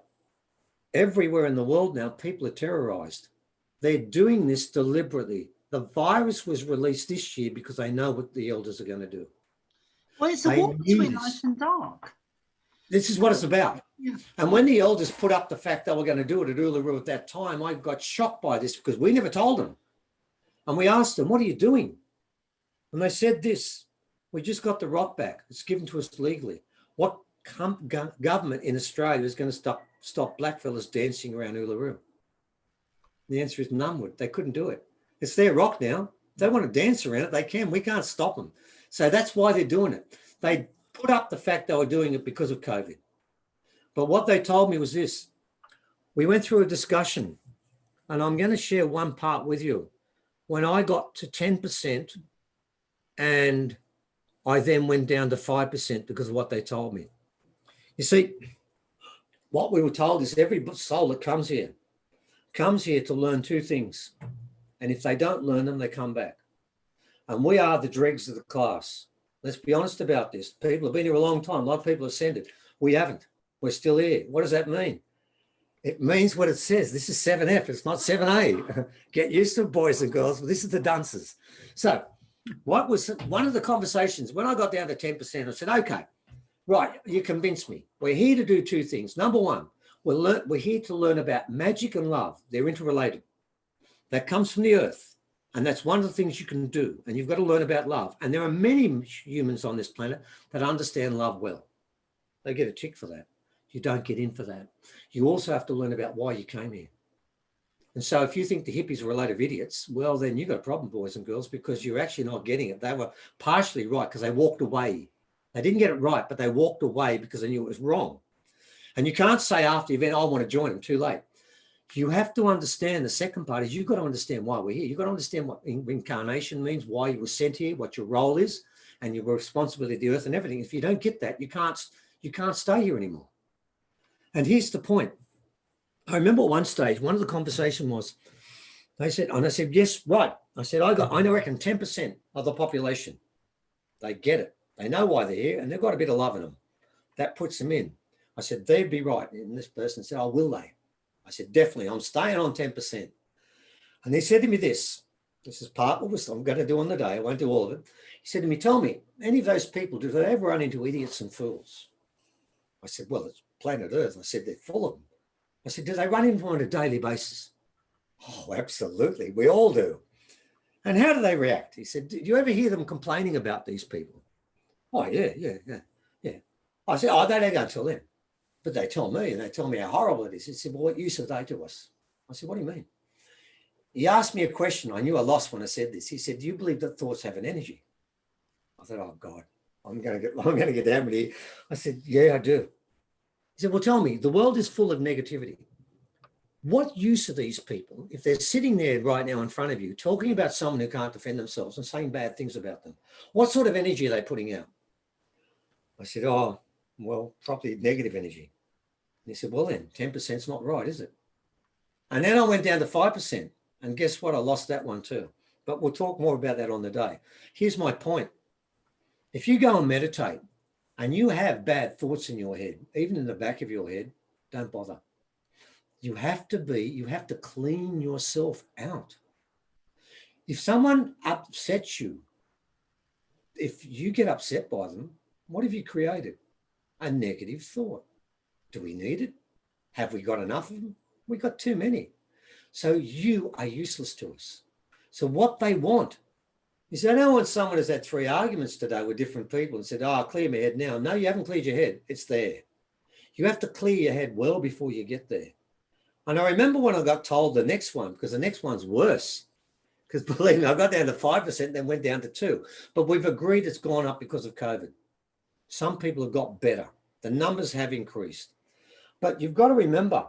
everywhere in the world now, people are terrorized. They're doing this deliberately. The virus was released this year because they know what the elders are going to do. Well, it's a They war knew between this. light and dark. This is what it's about. Yeah. And when the elders put up the fact they were going to do it at Uluru at that time, I got shocked by this because we never told them. And we asked them, what are you doing? And they said this, we just got the rock back. It's given to us legally. What government in Australia is going to stop blackfellas dancing around Uluru? The answer is none would. They couldn't do it. It's their rock now. If they want to dance around it, they can. We can't stop them. So that's why they're doing it. They put up the fact they were doing it because of COVID. But what they told me was this. We went through a discussion, and I'm going to share one part with you. When I got to 10%, and I then went down to 5% because of what they told me. You see, what we were told is every soul that comes here to learn two things. And if they don't learn them, they come back. And we are the dregs of the class. Let's be honest about this. People have been here a long time. A lot of people have ascended. We haven't. We're still here. What does that mean? It means what it says. This is 7F. It's not 7A. Get used to it, boys and girls. This is the dunces. So what was one of the conversations when I got down to 10%, I said, okay, right, you convinced me. We're here to do two things. Number one, we're here to learn about magic and love. They're interrelated. That comes from the earth. And that's one of the things you can do. And you've got to learn about love. And there are many humans on this planet that understand love well. They get a tick for that. You don't get in for that. You also have to learn about why you came here. And so if you think the hippies are a load of idiots, well, then you've got a problem, boys and girls, because you're actually not getting it. They were partially right because they walked away. They didn't get it right, but they walked away because they knew it was wrong. And you can't say after the event, I want to join them, too late. You have to understand the second part is you've got to understand why we're here. You've got to understand what reincarnation means, why you were sent here, what your role is, and your responsibility to the earth and everything. If you don't get that, you can't stay here anymore. And here's the point. I remember at one stage, one of the conversation was, they said, and I said, yes, right. I said, I reckon 10% of the population, they get it. They know why they're here and they've got a bit of love in them. That puts them in. I said, they'd be right. And this person said, oh, will they? I said, definitely, I'm staying on 10%. And he said to me this is part of what I'm going to do on the day. I won't do all of it. He said to me, tell me, any of those people, do they ever run into idiots and fools? I said, well, it's planet Earth. I said, they're full of them. I said, do they run into them on a daily basis? Oh, absolutely. We all do. And how do they react? He said, do you ever hear them complaining about these people? Oh, yeah. I said, oh, they don't go and tell them. But they tell me, and they tell me how horrible it is. He said, well, what use are they to us? I said, what do you mean? He asked me a question. I knew I lost when I said this. He said, do you believe that thoughts have an energy? I said, oh, God, I'm going to get down with here. I said, yeah, I do. He said, well, tell me, the world is full of negativity. What use are these people, if they're sitting there right now in front of you, talking about someone who can't defend themselves and saying bad things about them? What sort of energy are they putting out? I said, oh, well, probably negative energy. And he said, well, then 10% is not right, is it? And then I went down to 5%. And guess what? I lost that one too. But we'll talk more about that on the day. Here's my point. If you go and meditate and you have bad thoughts in your head, even in the back of your head, don't bother. You have to clean yourself out. If someone upsets you, if you get upset by them, what have you created? A negative thought. Do we need it? Have we got enough of them? We got too many. So you are useless to us. So what they want is, I don't want someone who's had 3 arguments today with different people and said, oh, I'll clear my head now. No, you haven't cleared your head. It's there. You have to clear your head well before you get there. And I remember when I got told the next one, because the next one's worse. Because believe me, I got down to 5%, then went down to 2%. But we've agreed it's gone up because of COVID. Some people have got better. The numbers have increased. But you've got to remember,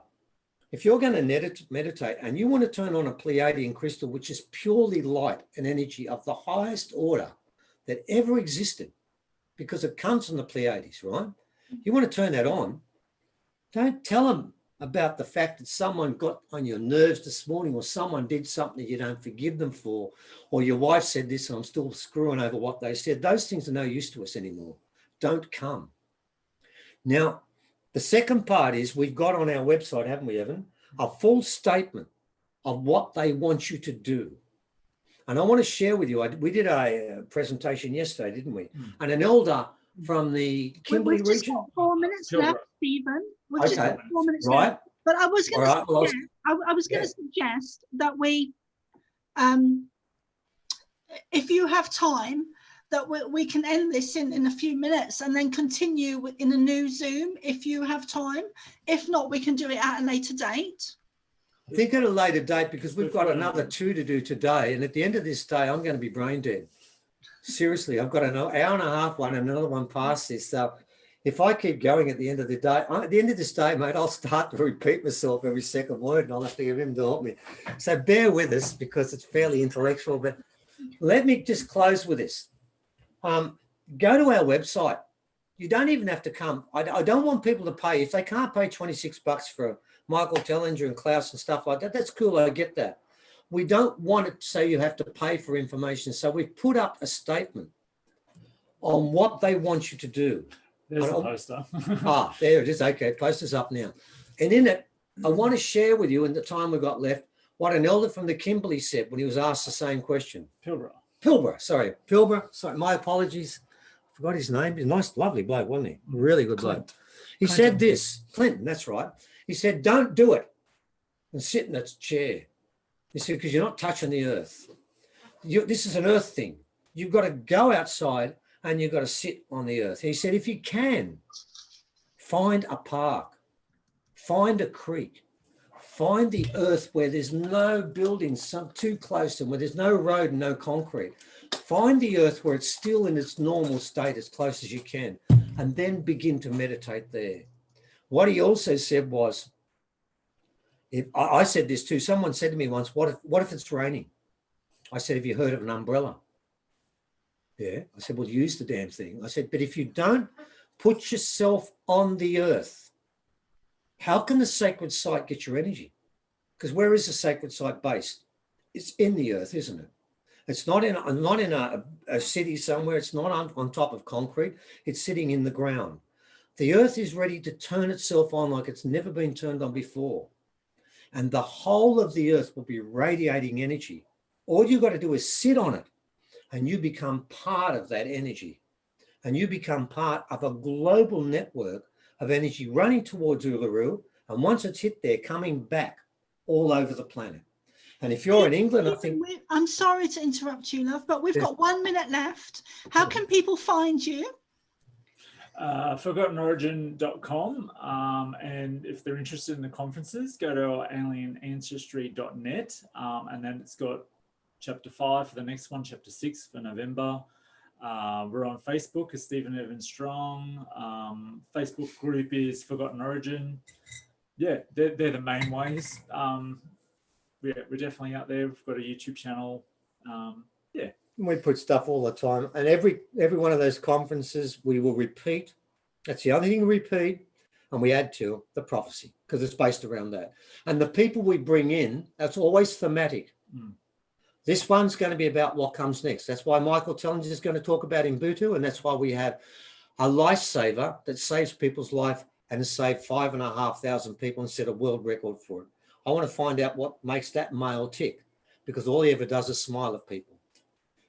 if you're going to meditate and you want to turn on a Pleiadian crystal, which is purely light and energy of the highest order that ever existed, because it comes from the Pleiades, right? You want to turn that on. Don't tell them about the fact that someone got on your nerves this morning, or someone did something that you don't forgive them for, or your wife said this and I'm still screwing over what they said. Those things are no use to us anymore. Don't come. Now, the second part is we've got on our website, haven't we, Evan, a full statement of what they want you to do. And I want to share with you, we did a presentation yesterday, didn't we? Mm. And an elder from the Kimberley We've just region. got 4 minutes Sure. left, Stephen. We've just Okay. got 4 minutes Right. left. But I was going All to right, well, suggest, I was going to suggest that we, if you have time, that we can end this in a few minutes and then continue in a new Zoom if you have time. If not, we can do it at a later date. I think at a later date, because we've got another 2 to do today. And at the end of this day, I'm going to be brain dead. Seriously, I've got an hour and a half one and another one past this. So if I keep going at the end of the day, at the end of this day, mate, I'll start to repeat myself every second word and I'll have to give him to help me. So bear with us because it's fairly intellectual. But let me just close with this. Go to our website. You don't even have to come. I don't want people to pay. If they can't pay $26 for Michael Tellinger and Klaus and stuff like that, that's cool. I get that. We don't want it to say you have to pay for information. So we've put up a statement on what they want you to do. There's the poster. There it is. Okay, poster's up now. And in it, I want to share with you in the time we've got left what an elder from the Kimberley said when he was asked the same question. Pilbara, sorry, my apologies. I forgot his name. He's a nice, lovely bloke, wasn't he? Really good bloke. He said this, Clinton, that's right. He said, don't do it and sit in a chair. He said, because you're not touching the earth. This is an earth thing. You've got to go outside and you've got to sit on the earth. He said, if you can, find a park, find a creek, find the earth where there's no buildings too close to them, where there's no road and no concrete. Find the earth where it's still in its normal state as close as you can, and then begin to meditate there. What he also said was, I said this too, someone said to me once, what if it's raining? I said, have you heard of an umbrella? Yeah. I said, well, use the damn thing. I said, but if you don't put yourself on the earth, how can the sacred site get your energy? Because where is the sacred site based? It's in the earth, isn't it? It's not in a city somewhere. It's not on top of concrete. It's sitting in the ground. The earth is ready to turn itself on like it's never been turned on before. And the whole of the earth will be radiating energy. All you've got to do is sit on it and you become part of that energy. And you become part of a global network of energy running towards Uluru. And once it's hit there, coming back all over the planet. And if you're in England, I think... I'm sorry to interrupt you, love, but we've got 1 minute left. How can people find you? ForgottenOrigin.com. And if they're interested in the conferences, go to alienancestry.net. And then it's got chapter 5 for the next one, chapter 6 for November. We're on Facebook as Steven&EvanStrong. Facebook group is Forgotten Origin. Yeah, they're the main ways. We're definitely out there. We've got a YouTube channel. We put stuff all the time. And every one of those conferences, we will repeat. That's the only thing we repeat. And we add to the prophecy because it's based around that. And the people we bring in, that's always thematic. Mm. This one's going to be about what comes next. That's why Michael Tellinger is going to talk about Ubuntu. And that's why we have a lifesaver that saves people's life and has saved 5,500 people and set a world record for it. I want to find out what makes that male tick because all he ever does is smile at people.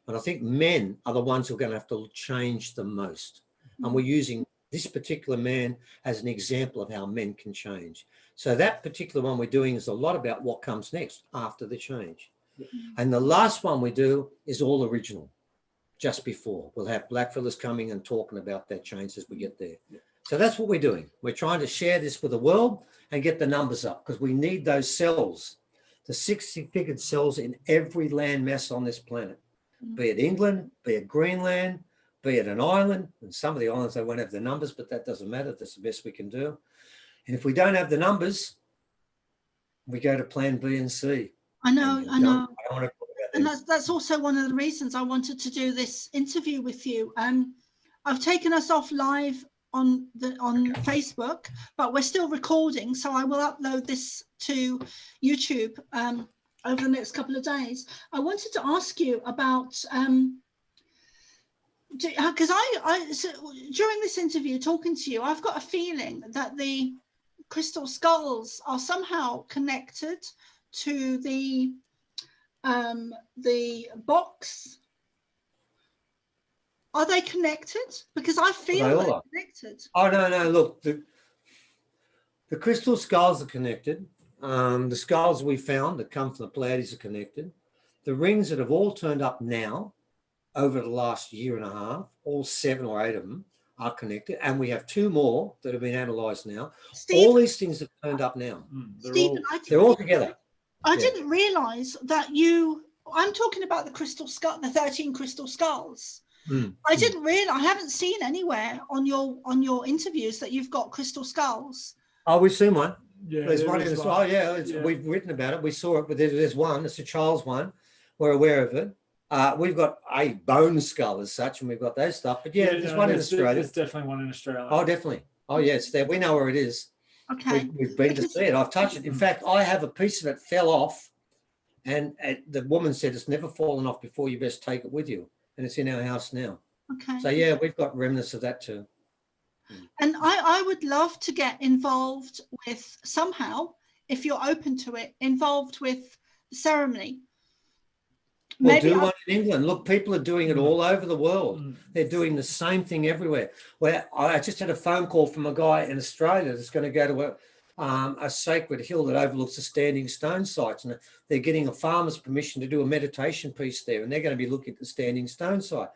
And I think men are the ones who are going to have to change the most. And we're using this particular man as an example of how men can change. So that particular one we're doing is a lot about what comes next after the change. And the last one we do is all original, just before. We'll have blackfellas coming and talking about that change as we get there. So that's what we're doing. We're trying to share this with the world and get the numbers up because we need those cells, the 60-figured cells in every landmass on this planet, be it England, be it Greenland, be it an island. And some of the islands, they won't have the numbers, but that doesn't matter. That's the best we can do. And if we don't have the numbers, we go to plan B and C. I know. I don't want to talk about and that's also one of the reasons I wanted to do this interview with you. I've taken us off live on Facebook, but we're still recording, so I will upload this to YouTube over the next couple of days. I wanted to ask you about because so during this interview talking to you, I've got a feeling that the crystal skulls are somehow connected to the the box, are they connected? Because I feel they're connected. Oh, no. Look, the crystal skulls are connected. The skulls we found that come from the Pleiades are connected. The rings that have all turned up now over the last year and a half, all 7 or 8 of them are connected. And we have 2 more that have been analysed now. Steve, all these things have turned up now. Stephen, they're all together. I didn't realise that I'm talking about the crystal skull, the 13 crystal skulls. I didn't realize, I haven't seen anywhere on your interviews that you've got crystal skulls. Oh, we've seen one. Yeah, there's one in the one. Oh, yeah, we've written about it. We saw it, but there's one. It's a child's one. We're aware of it. We've got a bone skull as such, and we've got those stuff. But there's one in Australia. There's definitely one in Australia. Oh, definitely. Oh, yeah, it's there. We know where it is. Okay. We've been to see it. I've touched it. In fact, I have a piece of it fell off, and the woman said it's never fallen off before. You best take it with you, and it's in our house now. Okay. So yeah, we've got remnants of that too. And I would love to get involved with somehow, if you're open to it, involved with the ceremony. We'll maybe do one in England. Look, people are doing it all over the world. They're doing the same thing everywhere. Where I just had a phone call from a guy in Australia that's going to go to a sacred hill that overlooks the standing stone sites, and they're getting a farmer's permission to do a meditation piece there, and they're going to be looking at the standing stone site.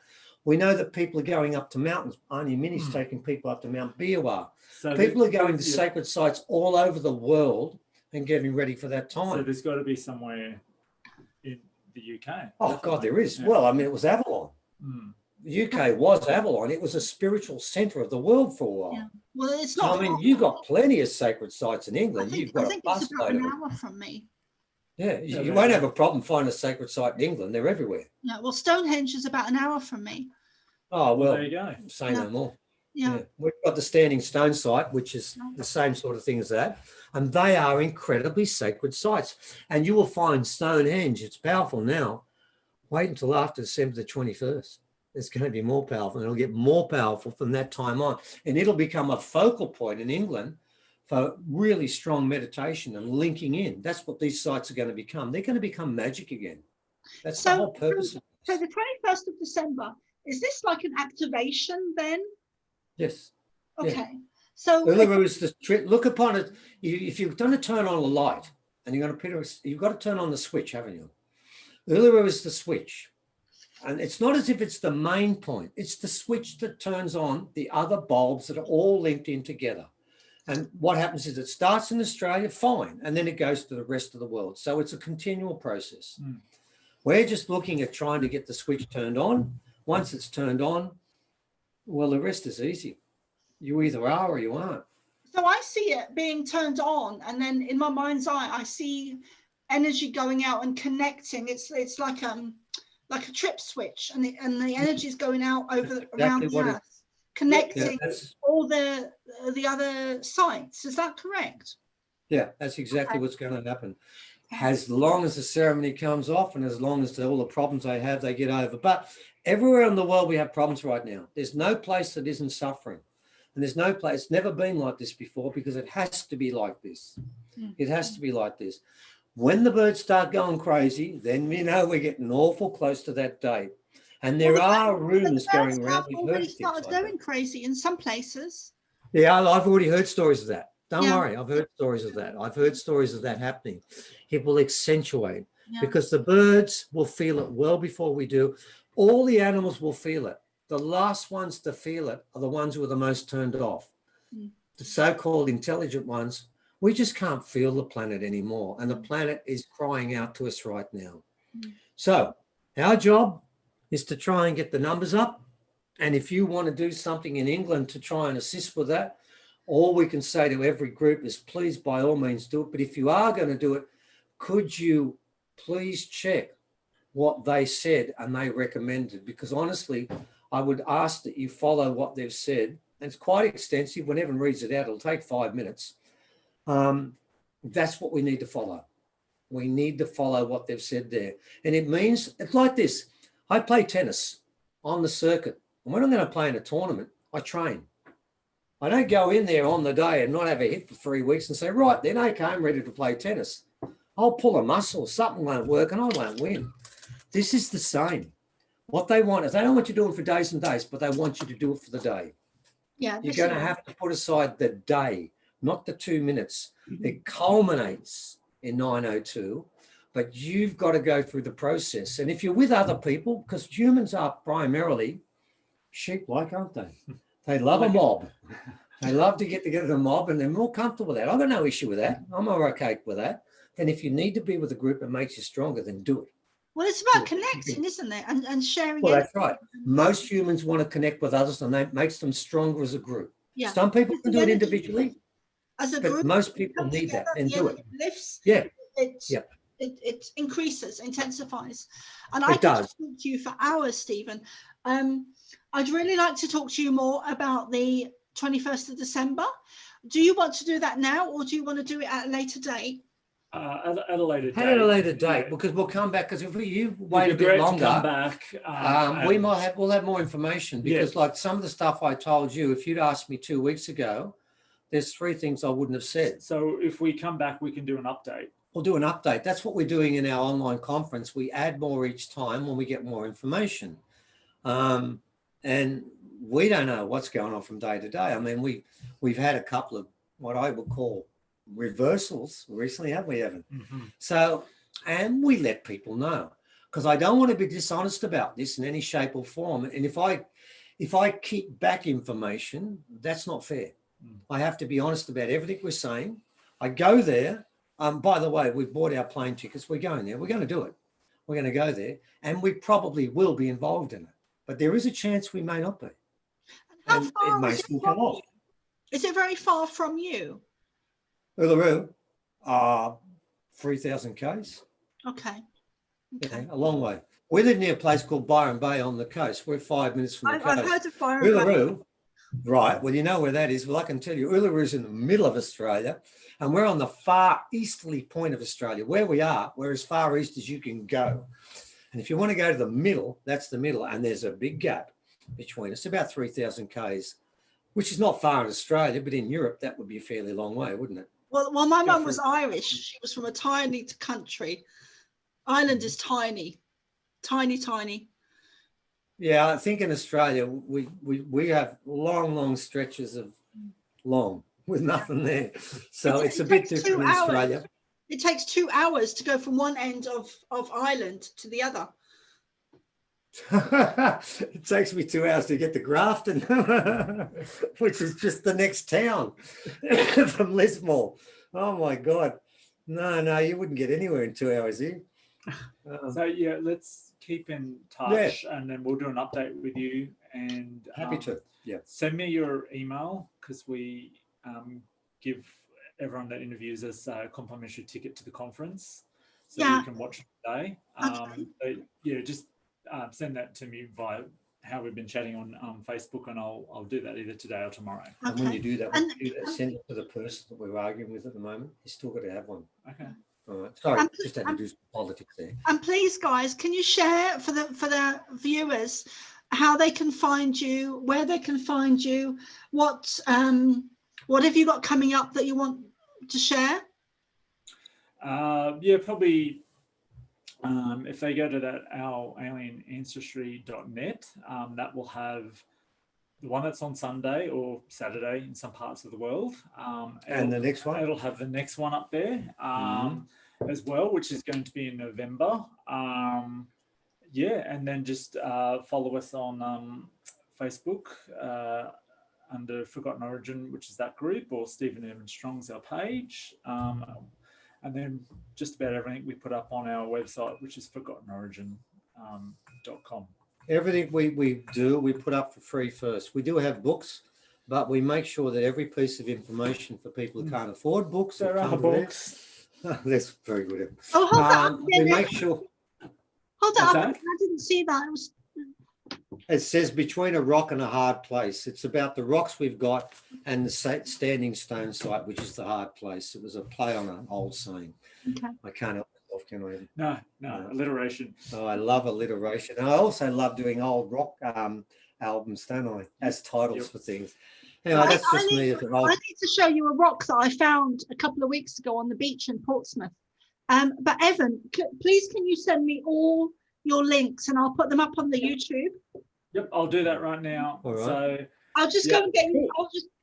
We know that people are going up to mountains. Auntie Minnie's taking people up to Mount Biawar. So people are going to sacred sites all over the world and getting ready for that time. So there's got to be somewhere in the UK. Oh, God, there is. Yeah. Well, I mean, it was Avalon. The UK was Avalon. It was a spiritual centre of the world for a while. Yeah. Well, it's not. I mean, you've got plenty of sacred sites in England. You've got a bus load of them. It's about an hour from me. Yeah, you won't have a problem finding a sacred site in England. They're everywhere. Yeah, well, Stonehenge is about an hour from me. Oh, well, there you go. Say no more. Yeah. We've got the standing stone site, which is the same sort of thing as that. And they are incredibly sacred sites. And you will find Stonehenge, it's powerful now. Wait until after December the 21st. It's going to be more powerful, and it'll get more powerful from that time on. And it'll become a focal point in England for really strong meditation and linking in. That's what these sites are going to become. They're going to become magic again. That's the whole purpose. So the 21st of December, is this like an activation then? Yes. Okay. Yeah. So Uluru is the trick. Look upon it. If you're going to turn on a light, and you're going to put you've got to turn on the switch, haven't you? Uluru is the switch. And it's not as if it's the main point. It's the switch that turns on the other bulbs that are all linked in together. And what happens is it starts in Australia, fine, and then it goes to the rest of the world. So it's a continual process. We're just looking at trying to get the switch turned on. Once it's turned on, well, the rest is easy. You either are or you aren't. So I see it being turned on, and then in my mind's eye, I see energy going out and connecting. It's like a trip switch, and the energy is going out around the earth, connecting all the other sites. Is that correct? Yeah, that's exactly what's going to happen. As long as the ceremony comes off, and as long as all the problems they have, they get over. But everywhere in the world we have problems right now. There's no place that isn't suffering, and there's no place. It's never been like this before, because it has to be like this. It has to be like this. When the birds start going crazy, then we know we're getting awful close to that date. And there are rumours going around. We've already started going crazy in some places. Yeah, I've already heard stories of that. Don't worry, I've heard stories of that. I've heard stories of that happening. It will accentuate because the birds will feel it well before we do. All the animals will feel it. The last ones to feel it are the ones who are the most turned off. The so-called intelligent ones. We just can't feel the planet anymore. And the planet is crying out to us right now. So our job is to try and get the numbers up. And if you want to do something in England to try and assist with that, all we can say to every group is please, by all means, do it. But if you are going to do it, could you please check what they said and they recommended? Because honestly, I would ask that you follow what they've said. And it's quite extensive. When Evan reads it out, it'll take 5 minutes. That's what we need to follow. We need to follow what they've said there. And it means, it's like this. I play tennis on the circuit. And when I'm going to play in a tournament, I train. I don't go in there on the day and not have a hit for 3 weeks and say, right, then okay, I'm ready to play tennis. I'll pull a muscle, something won't work, and I won't win. This is the same. What they want is they don't want you doing it for days and days, but they want you to do it for the day. Yeah. You're going to have to put aside the day, not the 2 minutes. It culminates in 9:02, but you've got to go through the process. And if you're with other people, because humans are primarily sheep-like, aren't they? They love a mob. They love to get together in a mob, and they're more comfortable with that. I've got no issue with that. I'm okay with that. Then if you need to be with a group that makes you stronger, then do it. Well, it's about connecting, isn't it? And sharing. Well, that's right. Most humans want to connect with others, and that makes them stronger as a group. Yeah. Some people can do it individually, as a but group, most people need that and do it. Lifts. Yeah. It increases, intensifies. And It does. could talk to you for hours, Stephen. I'd really like to talk to you more about the 21st of December. Do you want to do that now, or do you want to do it at a later date? At a later date. At a later date, because we'll come back. Because if you wait a bit longer, come back, we'll have more information. Because like some of the stuff I told you, if you'd asked me 2 weeks ago, there's 3 things I wouldn't have said. So if we come back, we can do an update. We'll do an update. That's what we're doing in our online conference. We add more each time when we get more information. And we don't know what's going on from day to day. I mean, we've had a couple of what I would call reversals recently, haven't we, Evan? So, and we let people know, because I don't want to be dishonest about this in any shape or form. And if I keep back information, that's not fair. I have to be honest about everything we're saying. I go there. By the way, we've bought our plane tickets. We're going there. We're going to do it. We're going to go there, and we probably will be involved in it. But there is a chance we may not be. How far it may still come off. Is it very far from you? Uluru, 3,000 k's. Okay. Yeah, a long way. We live near a place called Byron Bay on the coast. We're 5 minutes from the coast. I've heard of Byron Bay. Uluru, right. Well, you know where that is. Well, I can tell you, Uluru is in the middle of Australia, and we're on the far easterly point of Australia. Where we are, we're as far east as you can go. And if you want to go to the middle, that's the middle, and there's a big gap between us, about 3,000 k's, which is not far in Australia, but in Europe, that would be a fairly long way, wouldn't it? Well, my mum was Irish. She was from a tiny country. Ireland is tiny, tiny. Yeah, I think in Australia, we have long stretches of long with nothing there. So it's a bit different in Australia. It takes 2 hours to go from one end of Ireland to the other. It takes me 2 hours to get to Grafton, which is just the next town from Lismore. Oh my God. No, you wouldn't get anywhere in 2 hours here. So yeah, let's keep in touch, and then we'll do an update with you. And happy to. Yeah. Send me your email, because we give everyone that interviews us a complimentary ticket to the conference, so you can watch it today. So, yeah, just send that to me via how we've been chatting on Facebook, and I'll do that either today or tomorrow. Okay. And when you do that, send it to the person that we're arguing with at the moment. You still got to have one. Okay. All right. Sorry, just had to do some politics there. And please, guys, can you share for the viewers how they can find you, where they can find you, what have you got coming up that you want to share? Yeah, probably. If they go to that alianancestry.net, that will have the one that's on Sunday or Saturday in some parts of the world. And the next one? It'll have the next one up there as well, which is going to be in November. Yeah, and then just follow us on Facebook under Forgotten Origin, which is that group, or Steven&EvanStrong's our page. And then just about everything we put up on our website, which is forgottenorigin.com. Everything we do, we put up for free first. We do have books, but we make sure that every piece of information for people who can't afford books. There are books. That's very good. Oh, hold on. We make sure. Hold on. I didn't see that. It says between a rock and a hard place. It's about the rocks we've got and the standing stone site, which is the hard place. It was a play on an old saying. Okay. I can't help myself, can I? No, alliteration. Oh, I love alliteration. And I also love doing old rock albums, don't I? As titles for things. Anyway, that's just me. I need to show you a rock that I found a couple of weeks ago on the beach in Portsmouth. But Evan, please can you send me all your links and I'll put them up on the YouTube. Yep, I'll do that right now. All right. So I'll just Yeah. go and get you.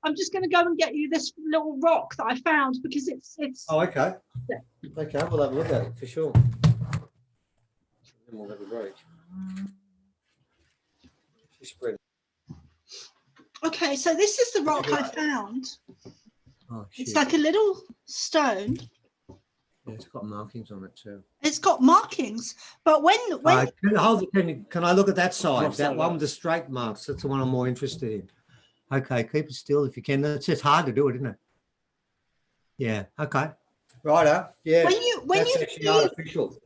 I'm just going to go and get you this little rock that I found because it's. Oh, okay. Yeah. Okay, we'll have a look at it for sure. Then we'll have a break. She's spread. Okay, so this is the rock I found. Oh, It's shit. like a little stone. Yeah, it's got markings on it too. It's got markings, but when Can I look at that side? Rough That side one up. with the straight marks. That's the one I'm more interested in. Okay, keep it still if you can. It's just hard to do it, isn't it? Yeah. Okay. Righto. Yeah. when you That's actually feel, artificial.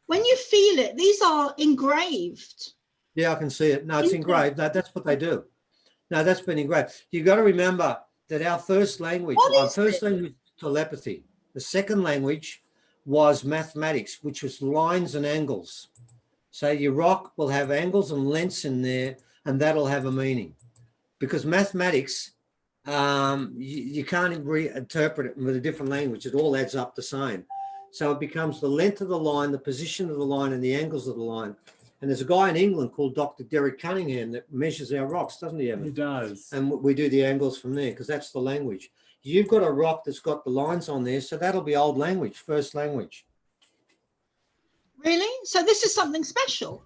when you feel it, these are engraved. Yeah, I can see it. No, it's Okay. engraved. That's what they do. No, that's been engraved. You've got to remember that our first language, What our is first it? language was telepathy. The second language was mathematics, which was lines and angles. So your rock will have angles and lengths in there, and that'll have a meaning. Because mathematics, you can't reinterpret it with a different language. It all adds up the same. So it becomes the length of the line, the position of the line, and the angles of the line. And there's a guy in England called Dr. Derek Cunningham that measures our rocks, doesn't he, Evan? He does. And we do the angles from there because that's the language. You've got a rock that's got the lines on there, so that'll be old language, first language. Really? So this is something special.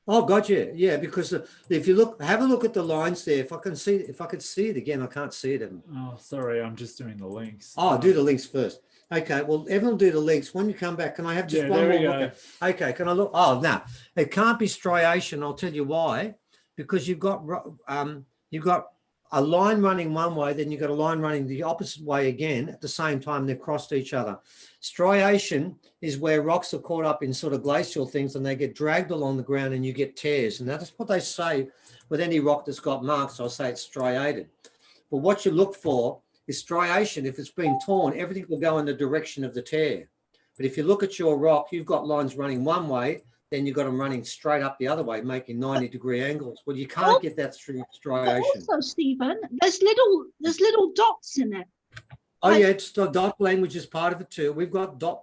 Oh, gotcha. Yeah, because if you look, have a look at the lines there. If I could see it again, I can't see it, Evan. Oh, sorry, I'm just doing the links. Oh, do the links first. Okay, well, Evan will do the links. When you come back, can I have just one more look at? Okay, can I look? Oh, no, it can't be striation. I'll tell you why. Because you've got a line running one way, then you've got a line running the opposite way again at the same time. They've crossed each other. Striation is where rocks are caught up in sort of glacial things and they get dragged along the ground and you get tears. And that's what they say with any rock that's got marks. I'll say it's striated. But what you look for is striation. If it's been torn, everything will go in the direction of the tear. But if you look at your rock, you've got lines running one way, then you've got them running straight up the other way, making 90-degree angles. Well, you can't get that through striation. Also, Stephen, there's little dots in it. Oh yeah, it's the dot language is part of it too. We've got dot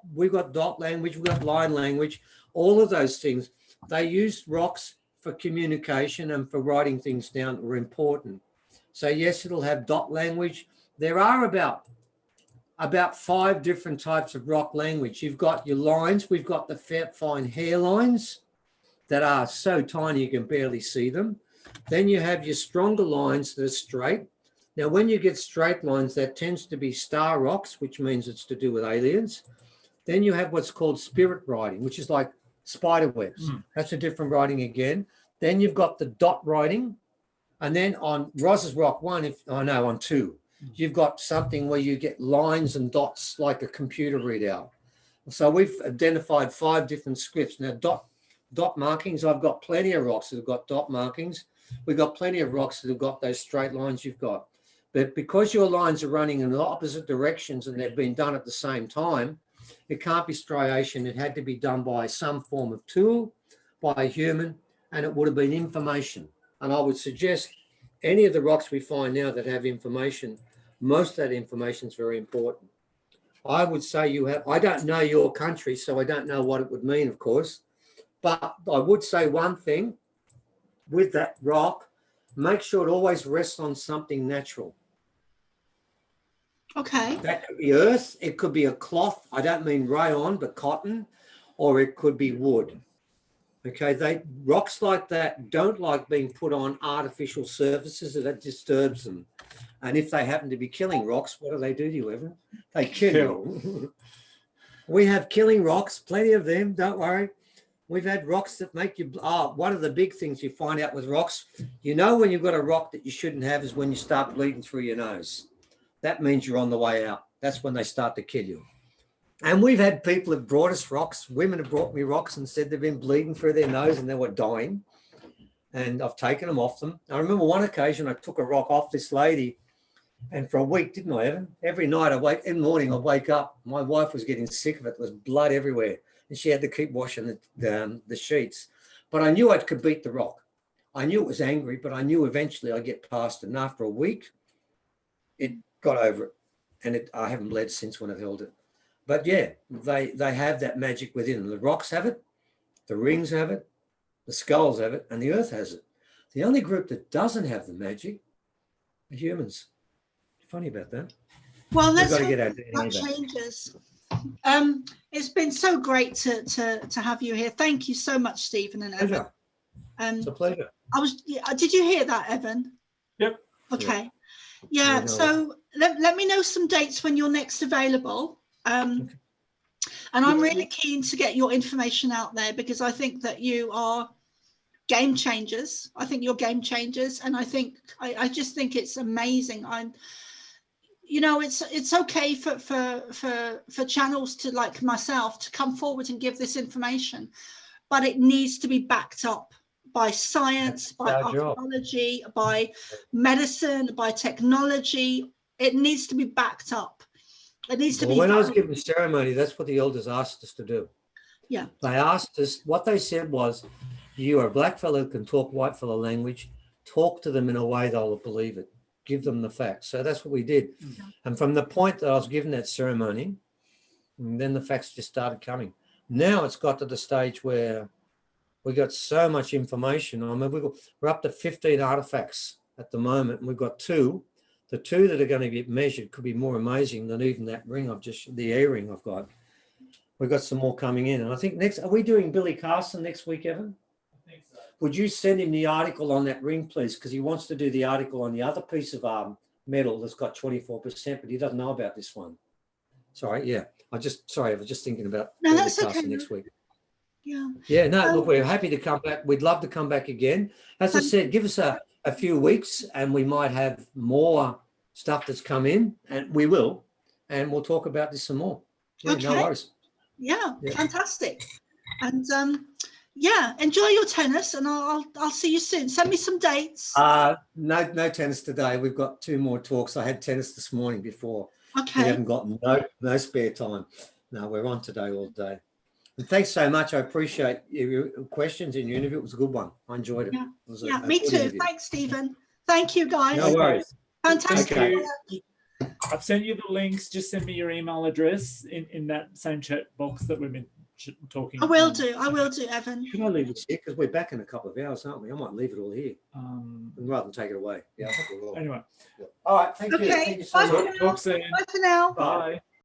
language, we've got line language, all of those things. They used rocks for communication and for writing things down that were important. So yes, it'll have dot language. There are about 5 different types of rock language. You've got your lines. We've got the fine hair lines that are so tiny you can barely see them. Then you have your stronger lines that are straight. Now, when you get straight lines, that tends to be star rocks, which means it's to do with aliens. Then you have what's called spirit writing, which is like spider webs. That's a different writing again. Then you've got the dot writing. And then on Roz's rock 1, on 2, you've got something where you get lines and dots like a computer readout. So we've identified 5 different scripts. Now, dot markings, I've got plenty of rocks that have got dot markings. We've got plenty of rocks that have got those straight lines you've got. But because your lines are running in the opposite directions and they've been done at the same time, it can't be striation. It had to be done by some form of tool, by a human, and it would have been information. And I would suggest any of the rocks we find now that have information, most of that information is very important. I would say I don't know your country, so I don't know what it would mean, of course. But I would say one thing with that rock, make sure it always rests on something natural. Okay. That could be earth, it could be a cloth, I don't mean rayon, but cotton, or it could be wood. Okay, rocks like that don't like being put on artificial surfaces, that disturbs them. And if they happen to be killing rocks, what do they do to you, Evan? They kill you. We have killing rocks, plenty of them, don't worry. We've had rocks that make you, one of the big things you find out with rocks, when you've got a rock that you shouldn't have is when you start bleeding through your nose. That means you're on the way out. That's when they start to kill you. And we've had people have brought us rocks. Women have brought me rocks and said they've been bleeding through their nose and they were dying. And I've taken them off them. I remember one occasion I took a rock off this lady, and for a week, didn't I, Evan? Every night in the morning, I'd wake up. My wife was getting sick of it. There was blood everywhere. And she had to keep washing the sheets. But I knew I could beat the rock. I knew it was angry, but I knew eventually I'd get past it. And after a week, it got over it. And I haven't bled since when I've held it. But yeah, they have that magic within them. The rocks have it, the rings have it, the skulls have it, and the earth has it. The only group that doesn't have the magic are humans. Funny about that. Well, let's got to hope get our that DNA back. changes. It's been so great to have you here. Thank you so much, Stephen and Evan. Pleasure. It's a pleasure. Did you hear that, Evan? Yep. Okay. Yeah. So let me know some dates when you're next available. And I'm really keen to get your information out there, because I think that you are game changers. I think you're game changers, and I just think it's amazing. It's okay for channels to, like myself, to come forward and give this information, but it needs to be backed up by science, by archaeology, by medicine, by technology. It needs to be backed up. It needs to be. When I was giving the ceremony, that's what the elders asked us to do. Yeah. They asked us, what they said was, you are a black fellow who can talk white fellow language, talk to them in a way they'll believe it. Give them the facts. So that's what we did. Yeah. And from the point that I was given that ceremony, then the facts just started coming. Now it's got to the stage where we got so much information. I mean, we're up to 15 artifacts at the moment, and we've got 2. The 2 that are going to get measured could be more amazing than even that ring the earring I've got. We've got some more coming in. And I think are we doing Billy Carson next week, Evan? I think so. Would you send him the article on that ring, please? Because he wants to do the article on the other piece of metal that's got 24%, but he doesn't know about this one. Sorry, yeah. I was just thinking about No, Billy that's Carson okay. next week. Yeah. Yeah, no, look, we're happy to come back. We'd love to come back again. As I said, give us a few weeks and we might have more stuff that's come in, and we will, and we'll talk about this some more. Yeah, Okay. No worries. Yeah, fantastic. And enjoy your tennis, and I'll see you soon. Send me some dates. No tennis today. We've got 2 more talks. I had tennis this morning before. Okay. We haven't got no spare time. No, we're on today all day. And thanks so much. I appreciate your questions and your interview. It was a good one. I enjoyed it. Yeah, me too. Interview. Thanks, Stephen. Thank you, guys. No worries. Fantastic. Okay. I've sent you the links. Just send me your email address in that same chat box that we've been talking. I will do, Evan. Should I leave this here? Because we're back in a couple of hours, aren't we? I might leave it all here rather than take it away. Yeah. Anyway. All right. Thank you. Okay. Thank you so much. Talk soon. Bye for now. Bye.